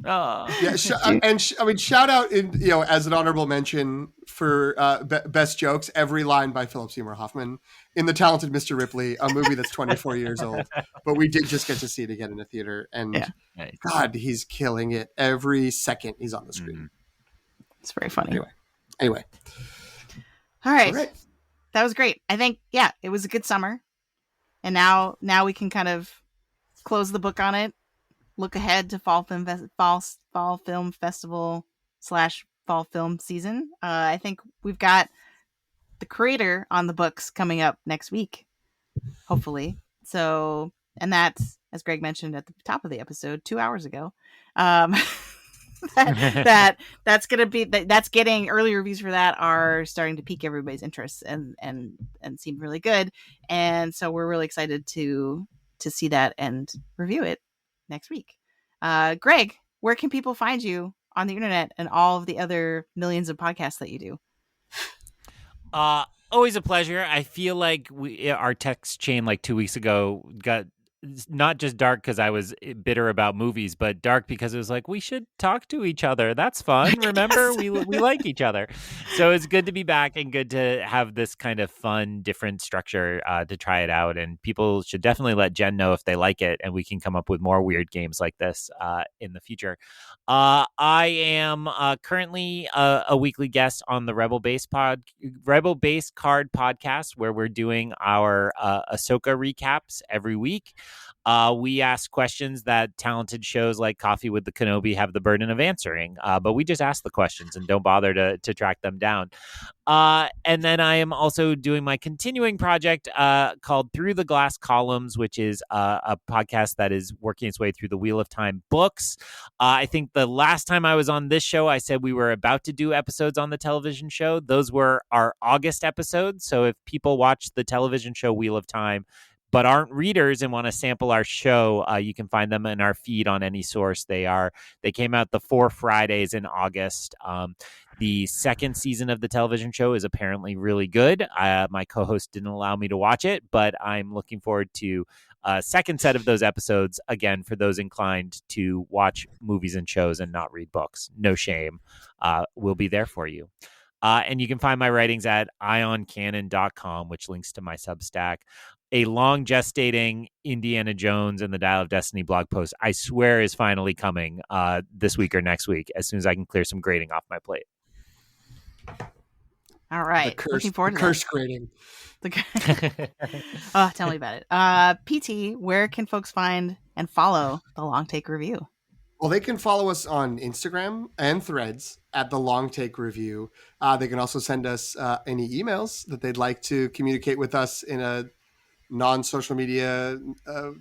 Yeah, shout out as an honorable mention for best jokes, every line by Philip Seymour Hoffman in The Talented Mr. Ripley, a movie that's 24 years old, but we did just get to see it again in a theater, and God, he's killing it every second he's on the screen. It's very funny. Anyway. All right. That was great. I think, it was a good summer, and now we can kind of close the book on it. Look ahead to fall film festival / fall film season. I think we've got the creator on the books coming up next week, hopefully. So, and that's, as Greg mentioned at the top of the episode 2 hours ago, that's going to be that's getting early reviews for that are starting to pique everybody's interest and seem really good. And so we're really excited to see that and review it next week. Greg, where can people find you on the internet and all of the other millions of podcasts that you do? Always a pleasure. I feel like our text chain like 2 weeks ago got not just dark because I was bitter about movies, but dark because it was like, we should talk to each other. That's fun. Remember, we like each other. So it's good to be back and good to have this kind of fun, different structure to try it out. And people should definitely let Jen know if they like it, and we can come up with more weird games like this in the future. I am currently a weekly guest on the Rebel Base Card podcast, where we're doing our Ahsoka recaps every week. We ask questions that talented shows like Coffee with the Kenobi have the burden of answering, but we just ask the questions and don't bother to track them down. And then I am also doing my continuing project called Through the Glass Columns, which is a podcast that is working its way through the Wheel of Time books. I think the last time I was on this show, I said we were about to do episodes on the television show. Those were our August episodes. So if people watch the television show Wheel of Time but aren't readers and want to sample our show, you can find them in our feed on any source. They came out the 4 Fridays in August. The second season of the television show is apparently really good. My co-host didn't allow me to watch it, but I'm looking forward to a second set of those episodes, again, for those inclined to watch movies and shows and not read books. No shame. We'll be there for you. And you can find my writings at ioncanon.com, which links to my Substack. A long gestating Indiana Jones and the Dial of Destiny blog post, I swear, is finally coming this week or next week, as soon as I can clear some grading off my plate. All right. Looking forward to curse grading. Oh, tell me about it. PT, where can folks find and follow the Long Take Review? Well, they can follow us on Instagram and Threads at the Long Take Review. They can also send us any emails that they'd like to communicate with us in a non-social media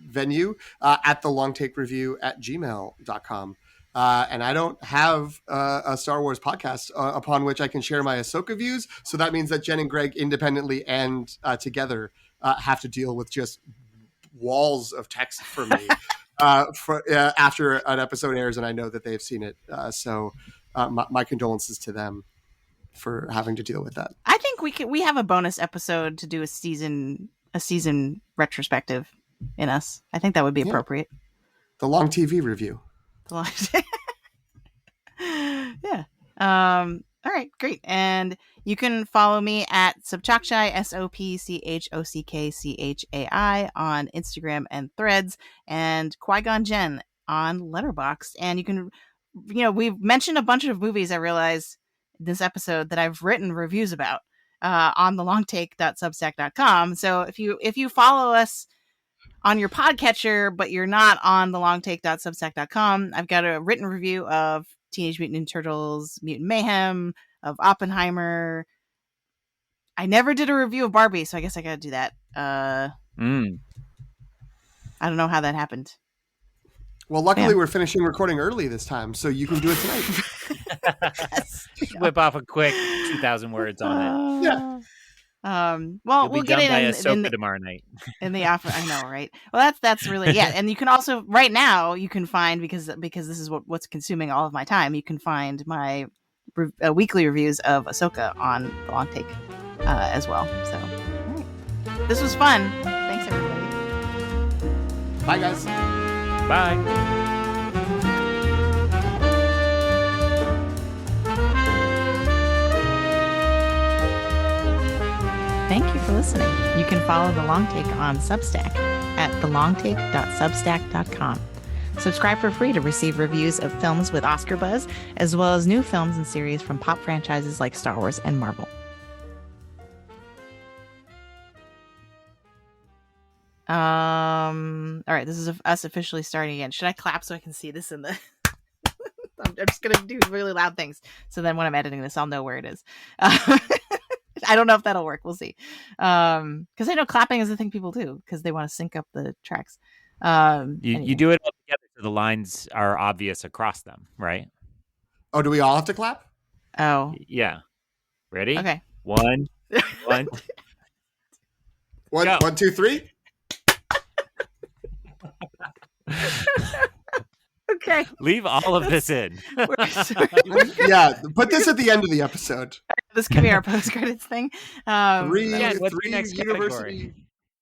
venue at the longtakereview@gmail.com. And I don't have a Star Wars podcast upon which I can share my Ahsoka views. So that means that Jen and Greg independently and together have to deal with just walls of text from me after an episode airs, and I know that they've seen it. So my condolences to them for having to deal with that. I think we have a bonus episode to do a season retrospective in us. I think that would be appropriate. The long TV review. Yeah. All right, great. And you can follow me at Sobchakchai, SOPCHOCKCHAI on Instagram and Threads, and Qui-Gon Jen on Letterboxd. And you can, we've mentioned a bunch of movies, I realize, this episode that I've written reviews about on the longtake.substack.com. So if you follow us on your podcatcher, but you're not on the longtake.substack.com, I've got a written review of Teenage Mutant Ninja Turtles, Mutant Mayhem, of Oppenheimer. I never did a review of Barbie, so I guess I gotta do that. I don't know how that happened. Well, luckily we're finishing recording early this time, so you can do it tonight. Whip off a quick 2,000 words on it. Yeah. Well, we'll get it in tomorrow night. In the offer, I know, right? Well, that's really and you can also right now you can find because this is what's consuming all of my time. You can find my weekly reviews of Ahsoka on the Long Take as well. So, all right. This was fun. Thanks, everybody. Bye, guys. Bye. Thank you for listening. You can follow The Long Take on Substack at thelongtake.substack.com. Subscribe for free to receive reviews of films with Oscar buzz, as well as new films and series from pop franchises like Star Wars and Marvel. All right, this is us officially starting again. Should I clap so I can see this in the... I'm just going to do really loud things. So then when I'm editing this, I'll know where it is. I don't know if that'll work. We'll see. Because I know clapping is the thing people do because they want to sync up the tracks. You do it all together so the lines are obvious across them, right? Oh, do we all have to clap? Oh. Yeah. Ready? Okay. One. One, 1, 2, 3. Okay. Leave all of this in. Yeah, put this at the end of the episode. This could be our post-credits thing. Three university